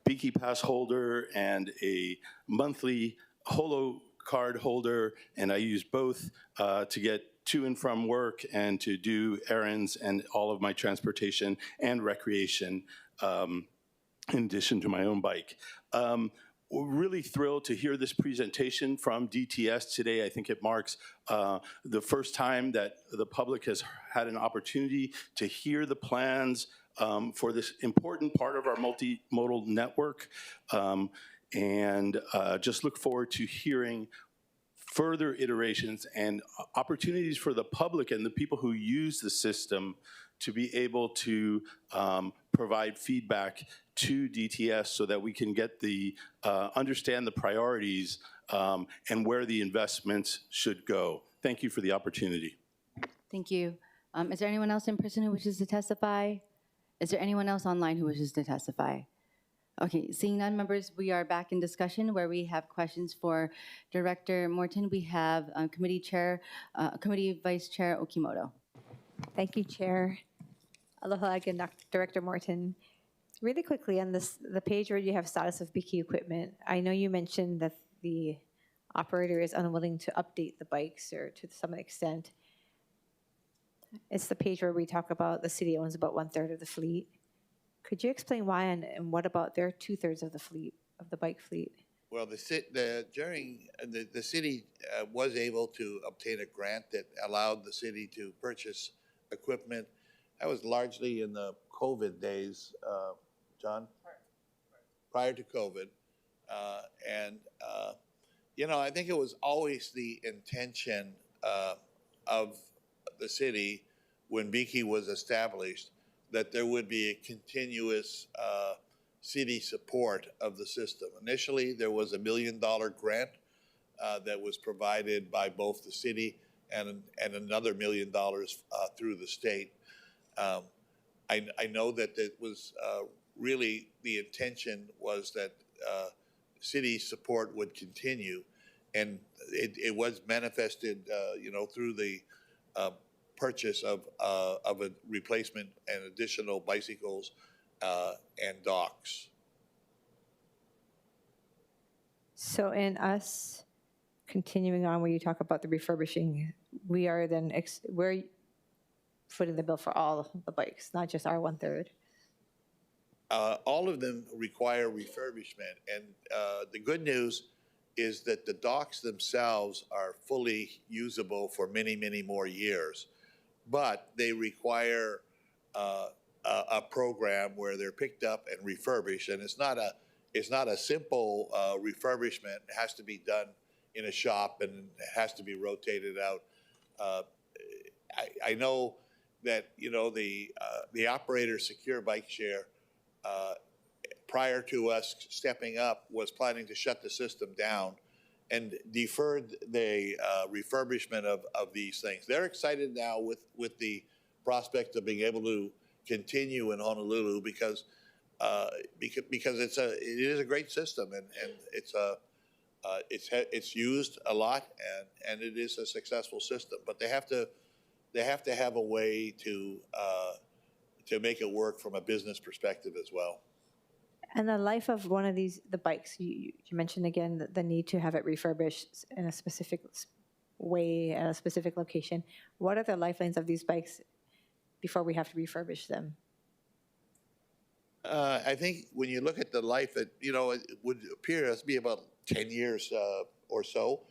BIKI pass holder and a monthly Holo card holder, and I use both to get to and from work and to do errands and all of my transportation and recreation in addition to my own bike. We're really thrilled to hear this presentation from DTS today. I think it marks the first time that the public has had an opportunity to hear the plans for this important part of our multimodal network. And just look forward to hearing further iterations and opportunities for the public and the people who use the system to be able to provide feedback to DTS so that we can get understand the priorities and where the investments should go. Thank you for the opportunity. Thank you. Is there anyone else in person who wishes to testify? Is there anyone else online who wishes to testify? Okay, seeing none, members, we are back in discussion where we have questions for Director Morton. We have Committee Vice Chair Okimoto. Thank you, Chair. Aloha again, Director Morton. Really quickly, on the page where you have status of BIKI equipment, I know you mentioned that the operator is unwilling to update the bikes or to some extent. It's the page where we talk about the city owns about 1/3 of the fleet. Could you explain why and what about their 2/3 of the fleet, of the bike fleet? Well, the city was able to obtain a grant that allowed the city to purchase equipment. That was largely in the COVID days, John? Prior to COVID. And, you know, I think it was always the intention of the city when BIKI was established that there would be a continuous city support of the system. Initially, there was $1 million grant that was provided by both the city and another $1 million through the state. I know that it was really the intention was that city support would continue, and it was manifested, you know, through the purchase of a replacement and additional bicycles and docks. So in us continuing on where you talk about the refurbishing, we are then, we're footing the bill for all the bikes, not just our 1/3. All of them require refurbishment, and the good news is that the docks themselves are fully usable for many, many more years, but they require a program where they're picked up and refurbished, and it's not a simple refurbishment. It has to be done in a shop, and it has to be rotated out. I know that, you know, the operator Secure Bike Share, prior to us stepping up, was planning to shut the system down and deferred the refurbishment of these things. They're excited now with the prospect of being able to continue in Honolulu because it is a great system, and it's used a lot, and it is a successful system. But they have to have a way to make it work from a business perspective as well. And the life of one of these, the bikes, you mentioned again the need to have it refurbished in a specific way at a specific location. What are the lifelines of these bikes before we have to refurbish them? I think when you look at the life, it would appear to be about 10 years or so.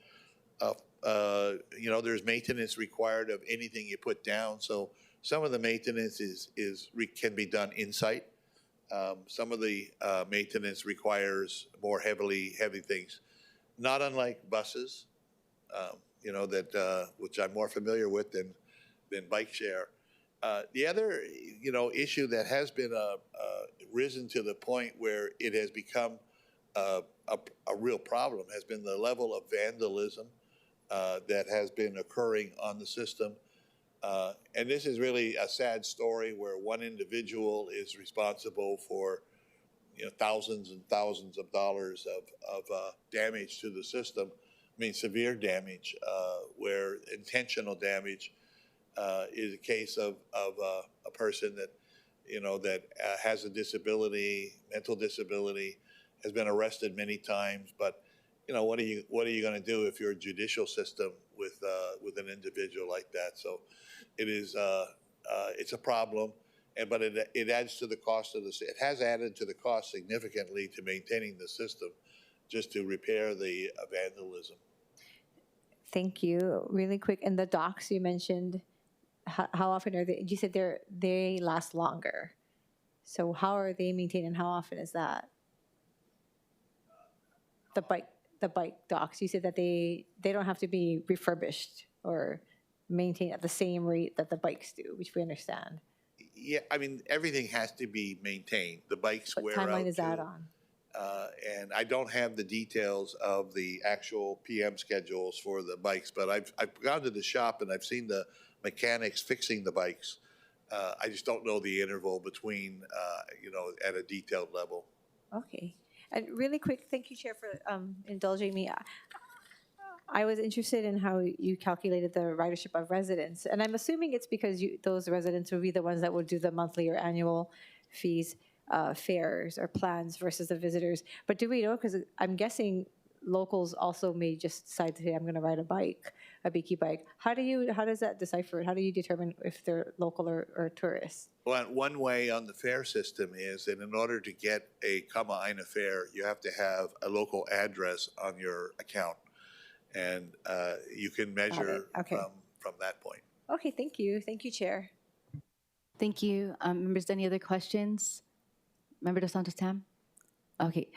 There's maintenance required of anything you put down. So some of the maintenance can be done in-site. Some of the maintenance requires more heavy things, not unlike buses, which I'm more familiar with than bike share. The other, issue that has been risen to the point where it has become a real problem has been the level of vandalism that has been occurring on the system. And this is really a sad story where one individual is responsible for thousands and thousands of dollars of damage to the system. I mean, severe damage, where intentional damage is a case of a person that that has a disability, mental disability, has been arrested many times. But what are you going to do if you're a judicial system with an individual like that? So it is it's a problem, but it adds to the cost of it has added to the cost significantly to maintaining the system, just to repair the vandalism. Thank you. Really quick, and the docks you mentioned, how often are they? You said they last longer. So how are they maintained, and how often is that? The bike docks. You said that they don't have to be refurbished or maintained at the same rate that the bikes do, which we understand. Yeah, I mean, everything has to be maintained. The bikes wear out. What timeline is that on? And I don't have the details of the actual PM schedules for the bikes, but I've gone to the shop and I've seen the mechanics fixing the bikes. I just don't know the interval between, at a detailed level. Okay. And really quick, thank you, Chair, for indulging me. I was interested in how you calculated the ridership of residents, and I'm assuming it's because those residents will be the ones that will do the monthly or annual fees, fares or plans versus the visitors. But do we know? Because I'm guessing locals also may just decide to say, I'm going to ride a BIKI bike. How does that decipher? How do you determine if they're local or tourists? Well, one way on the fare system is that in order to get a Kama'aina fare, you have to have a local address on your account. And you can measure from that point. Okay, thank you. Thank you, Chair. Thank you. Members, any other questions? Member Dos Santos Tam? Okay.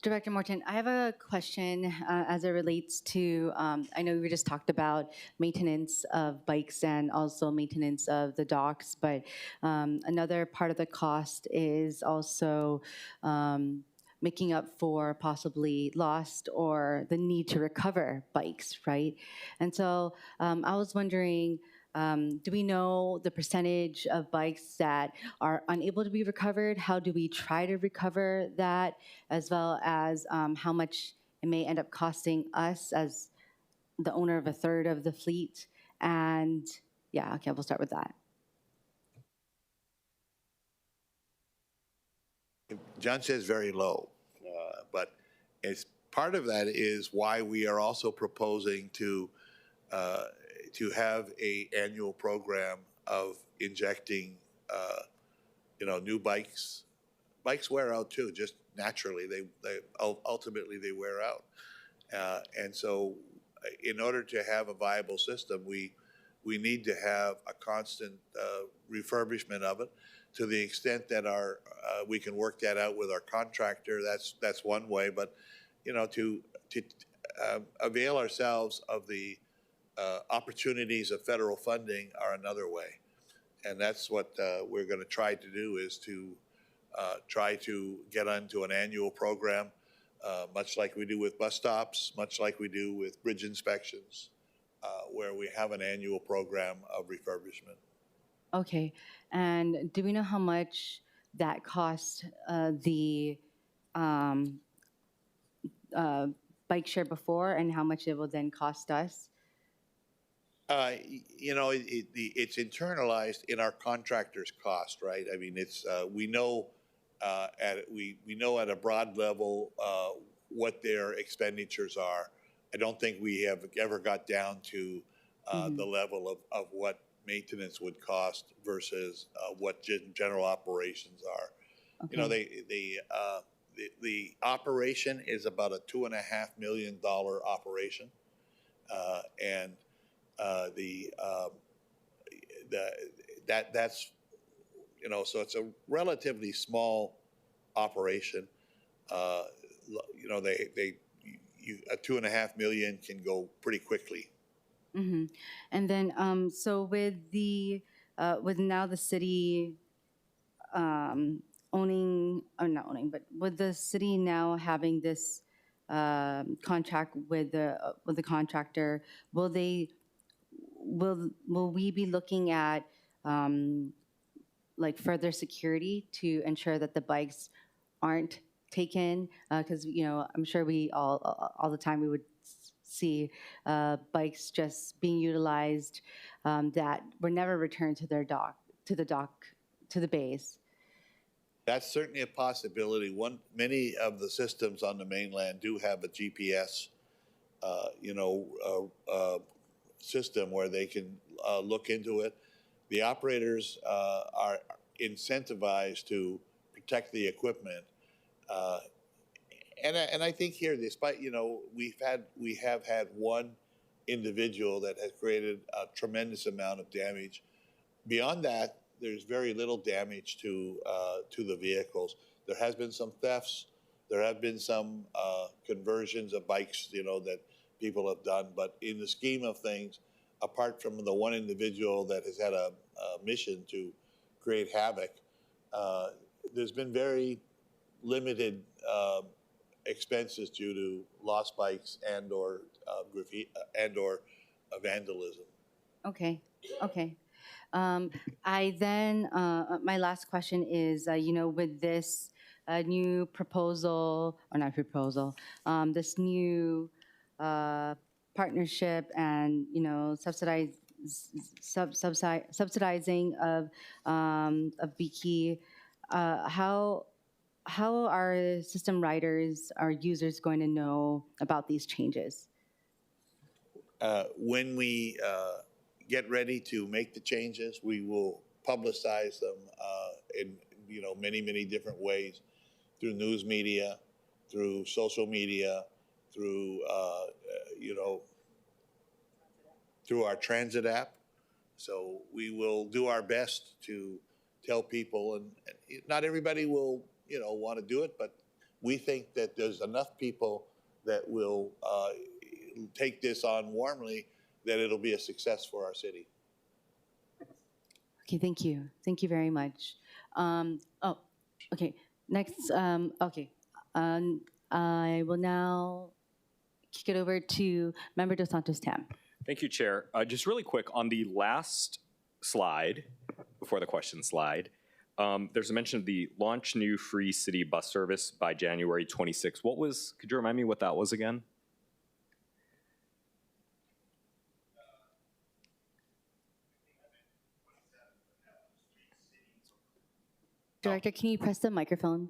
Director Morton, I have a question as it relates to, I know we just talked about maintenance of bikes and also maintenance of the docks, but another part of the cost is also making up for possibly lost or the need to recover bikes, right? And so I was wondering, do we know the percentage of bikes that are unable to be recovered? How do we try to recover that, as well as how much it may end up costing us as the owner of a third of the fleet? And yeah, okay, we'll start with that. John says very low, but as part of that is why we are also proposing to have a annual program of injecting, new bikes. Bikes wear out too, just naturally. They ultimately they wear out, and so in order to have a viable system, we need to have a constant refurbishment of it. To the extent that we can work that out with our contractor, that's one way. But to avail ourselves of the opportunities of federal funding are another way, and that's what we're going to try to do, is to try to get onto an annual program, much like we do with bus stops, much like we do with bridge inspections, where we have an annual program of refurbishment. Okay, and do we know how much that cost the bike share before, and how much it will then cost us? It's internalized in our contractor's cost, right? I mean, it's we know at a broad level what their expenditures are. I don't think we have ever got down to the level of what maintenance would cost versus what general operations are. Okay. The operation is about a $2.5 million operation, and that's so it's a relatively small operation. A $2.5 million can go pretty quickly. Mm-hmm. And then, so with now the city with the city now having this contract with the contractor, will we be looking at like further security to ensure that the bikes aren't taken? Because I'm sure we all the time we would see bikes just being utilized that were never returned to the base. That's certainly a possibility. Many of the systems on the mainland do have a GPS, system where they can look into it. The operators are incentivized to protect the equipment, and I think here, despite we have had one individual that has created a tremendous amount of damage. Beyond that, there's very little damage to the vehicles. There has been some thefts. There have been some conversions of bikes, that people have done. But in the scheme of things, apart from the one individual that has had a mission to create havoc, there's been very limited expenses due to lost bikes and/or graffiti and/or vandalism. Okay. I then, my last question is, with this new proposal, or not proposal, this new partnership and, subsidizing of BIKI, how are system riders, our users, going to know about these changes? When we get ready to make the changes, we will publicize them in many different ways, through news media, through social media, through through our transit app, So we will do our best to tell people, and not everybody will, want to do it, but we think that there's enough people that will take this on warmly that it'll be a success for our city. Okay, thank you. Thank you very much. Okay. Next, I will now kick it over to Member Dos Santos Tam. Thank you, Chair. Just really quick, on the last slide, before the question slide, there's a mention of the launch new free city bus service by January 26. Could you remind me what that was again? Director, can you press the microphone?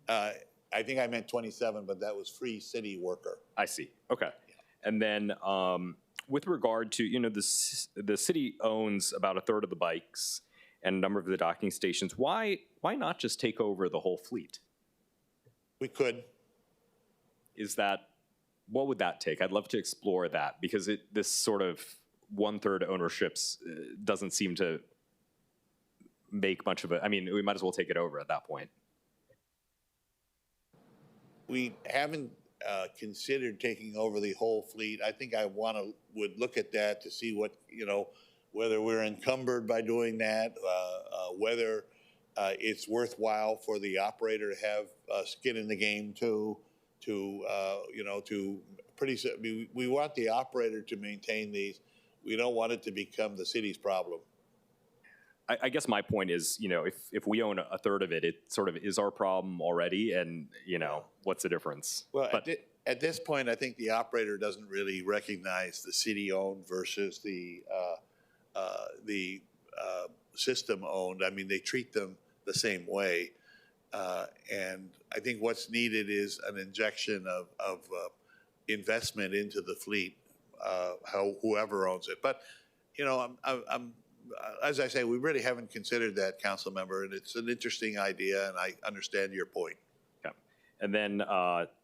I think I meant 27, but that was free city worker. I see. Okay. And then with regard to, the city owns about a third of the bikes and a number of the docking stations. Why not just take over the whole fleet? We could. What would that take? I'd love to explore that, because this sort of 1/3 ownerships doesn't seem to make much of it. I mean, we might as well take it over at that point. We haven't considered taking over the whole fleet. I think I would look at that to see what, whether we're encumbered by doing that, whether it's worthwhile for the operator to have skin in the game we want the operator to maintain these. We don't want it to become the city's problem. I guess my point is, if we own a third of it, it sort of is our problem already, and, what's the difference? Well, at this point, I think the operator doesn't really recognize the city-owned versus the system-owned. I mean, they treat them the same way. And I think what's needed is an injection of investment into the fleet, whoever owns it. But, I'm as I say, we really haven't considered that, council member, and it's an interesting idea, and I understand your point. Okay. And then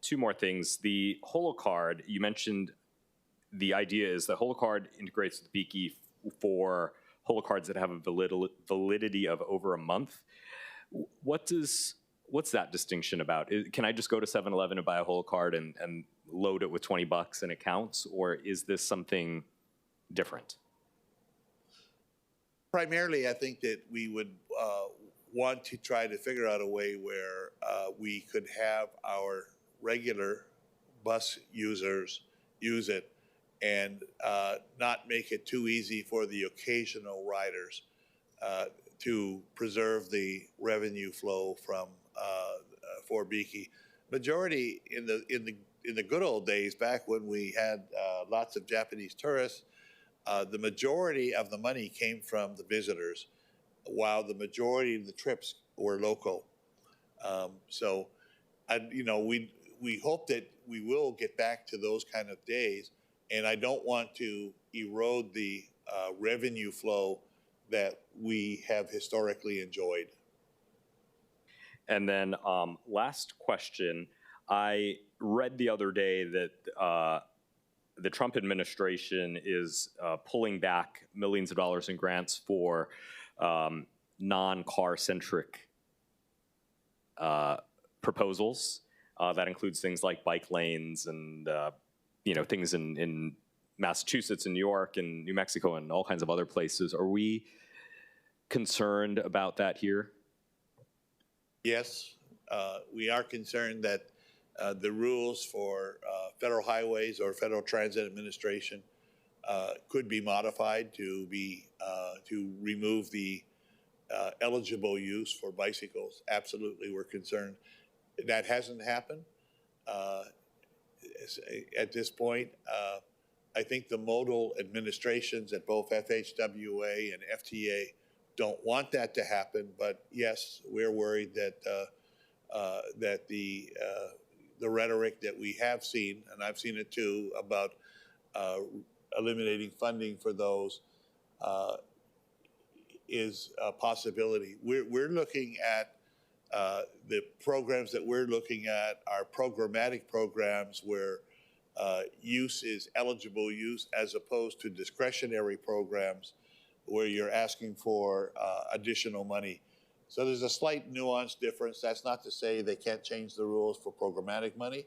2 more things. The HoloCard, you mentioned the idea is that HoloCard integrates with BIKI for HoloCards that have a validity of over a month. What's that distinction about? Can I just go to 7-Eleven and buy a HoloCard and load it with $20 and it counts, or is this something different? Primarily, I think that we would want to try to figure out a way where we could have our regular bus users use it and not make it too easy for the occasional riders to preserve the revenue flow from for BIKI. Majority in the good old days, back when we had lots of Japanese tourists, the majority of the money came from the visitors, while the majority of the trips were local. We hope that we will get back to those kind of days, and I don't want to erode the revenue flow that we have historically enjoyed. And then last question, I read the other day that the Trump administration is pulling back millions of dollars in grants for non-car-centric proposals. That includes things like bike lanes and things in Massachusetts and New York and New Mexico and all kinds of other places. Are we concerned about that here? Yes, we are concerned that the rules for federal highways or Federal Transit Administration could be modified to remove the eligible use for bicycles. Absolutely, we're concerned. That hasn't happened at this point. I think the modal administrations at both FHWA and FTA don't want that to happen. But yes, we're worried that that the rhetoric that we have seen, and I've seen it too, about eliminating funding for those is a possibility. We're looking at the programs that we're looking at are programmatic programs where use is eligible use as opposed to discretionary programs where you're asking for additional money. So there's a slight nuance difference. That's not to say they can't change the rules for programmatic money.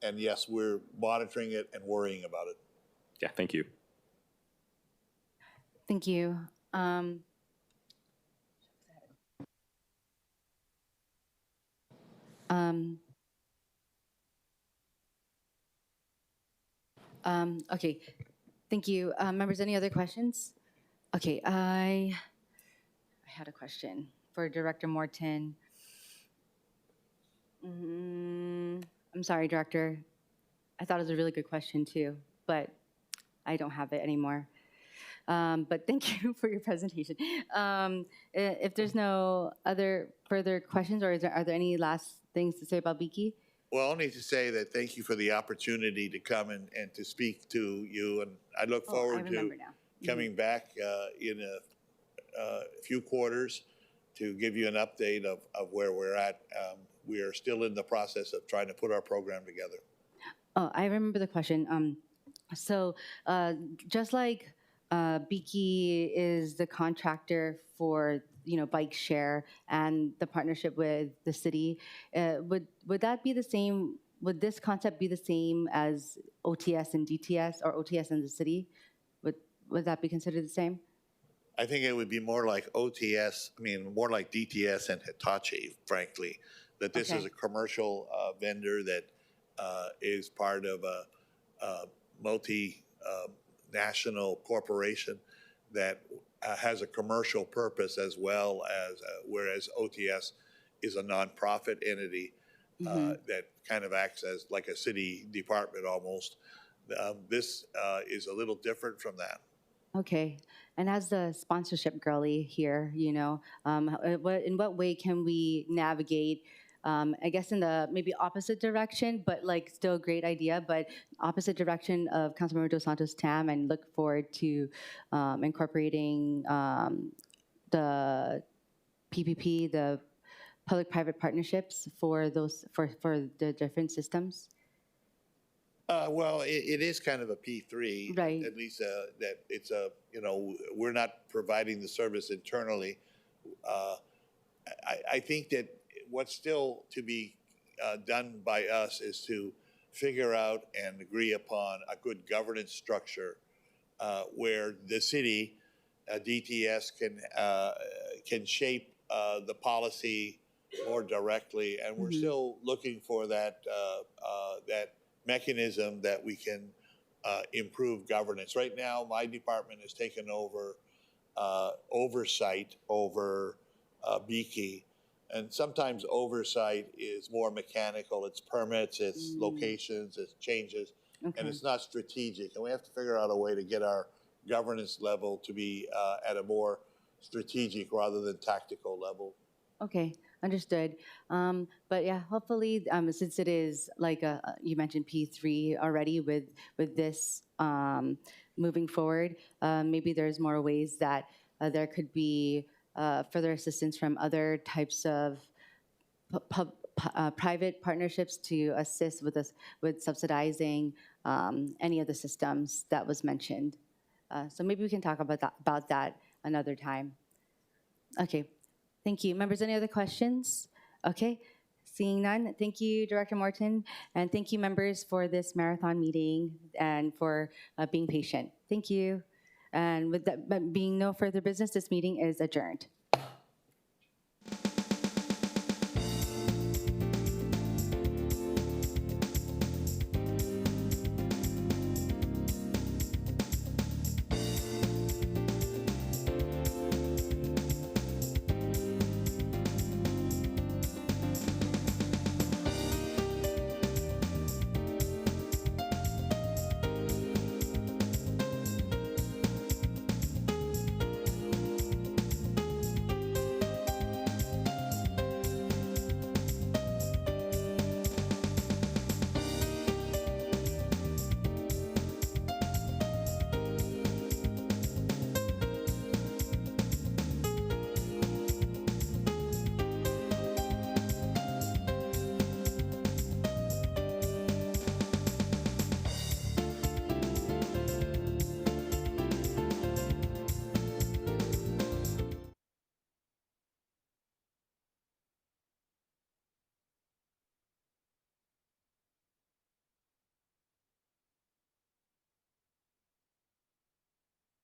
And yes, we're monitoring it and worrying about it. Yeah, thank you. Thank you. Okay, thank you. Members, any other questions? Okay, I had a question for Director Morton. I'm sorry, Director. I thought it was a really good question too, but I don't have it anymore. But thank you for your presentation. If there's no other further questions, or are there any last things to say about BIKI? Well, only to say that thank you for the opportunity to come and to speak to you. And I look forward to coming back in a few quarters to give you an update of where we're at. We are still in the process of trying to put our program together. Oh, I remember the question. So just like BIKI is the contractor for bike share and the partnership with the city, would that be the same? Would this concept be the same as OTS and DTS, or OTS and the city? Would that be considered the same? I think it would be more like OTS, more like DTS and Hitachi, frankly, that this is a commercial vendor that is part of a multinational corporation that has a commercial purpose as well as, whereas OTS is a nonprofit entity that kind of acts as like a city department almost. This is a little different from that. Okay, and as the sponsorship girly here, in what way can we navigate, I guess in the maybe opposite direction, but like still a great idea, but opposite direction of Councilmember Dos Santos Tam, and look forward to incorporating the PPP, the public-private partnerships for those, for the different systems? Well, it is kind of a P3, right? At least that it's a, we're not providing the service internally. I think that what's still to be done by us is to figure out and agree upon a good governance structure where the city, DTS, can shape the policy more directly, and we're still looking for that that mechanism that we can improve governance. Right now, my department has taken over oversight over BIKI, and sometimes oversight is more mechanical. It's permits, it's locations, it's changes, and it's not strategic. And we have to figure out a way to get our governance level to be at a more strategic rather than tactical level. Okay, understood. But yeah, hopefully, since it is like you mentioned P3 already with this moving forward, maybe there's more ways that there could be further assistance from other types of private partnerships to assist with us with subsidizing any of the systems that was mentioned. So maybe we can talk about that another time. Okay. Thank you. Members, any other questions? Okay, seeing none. Thank you, Director Morton, and thank you, members, for this marathon meeting and for being patient. Thank you. And with that being no further business, this meeting is adjourned.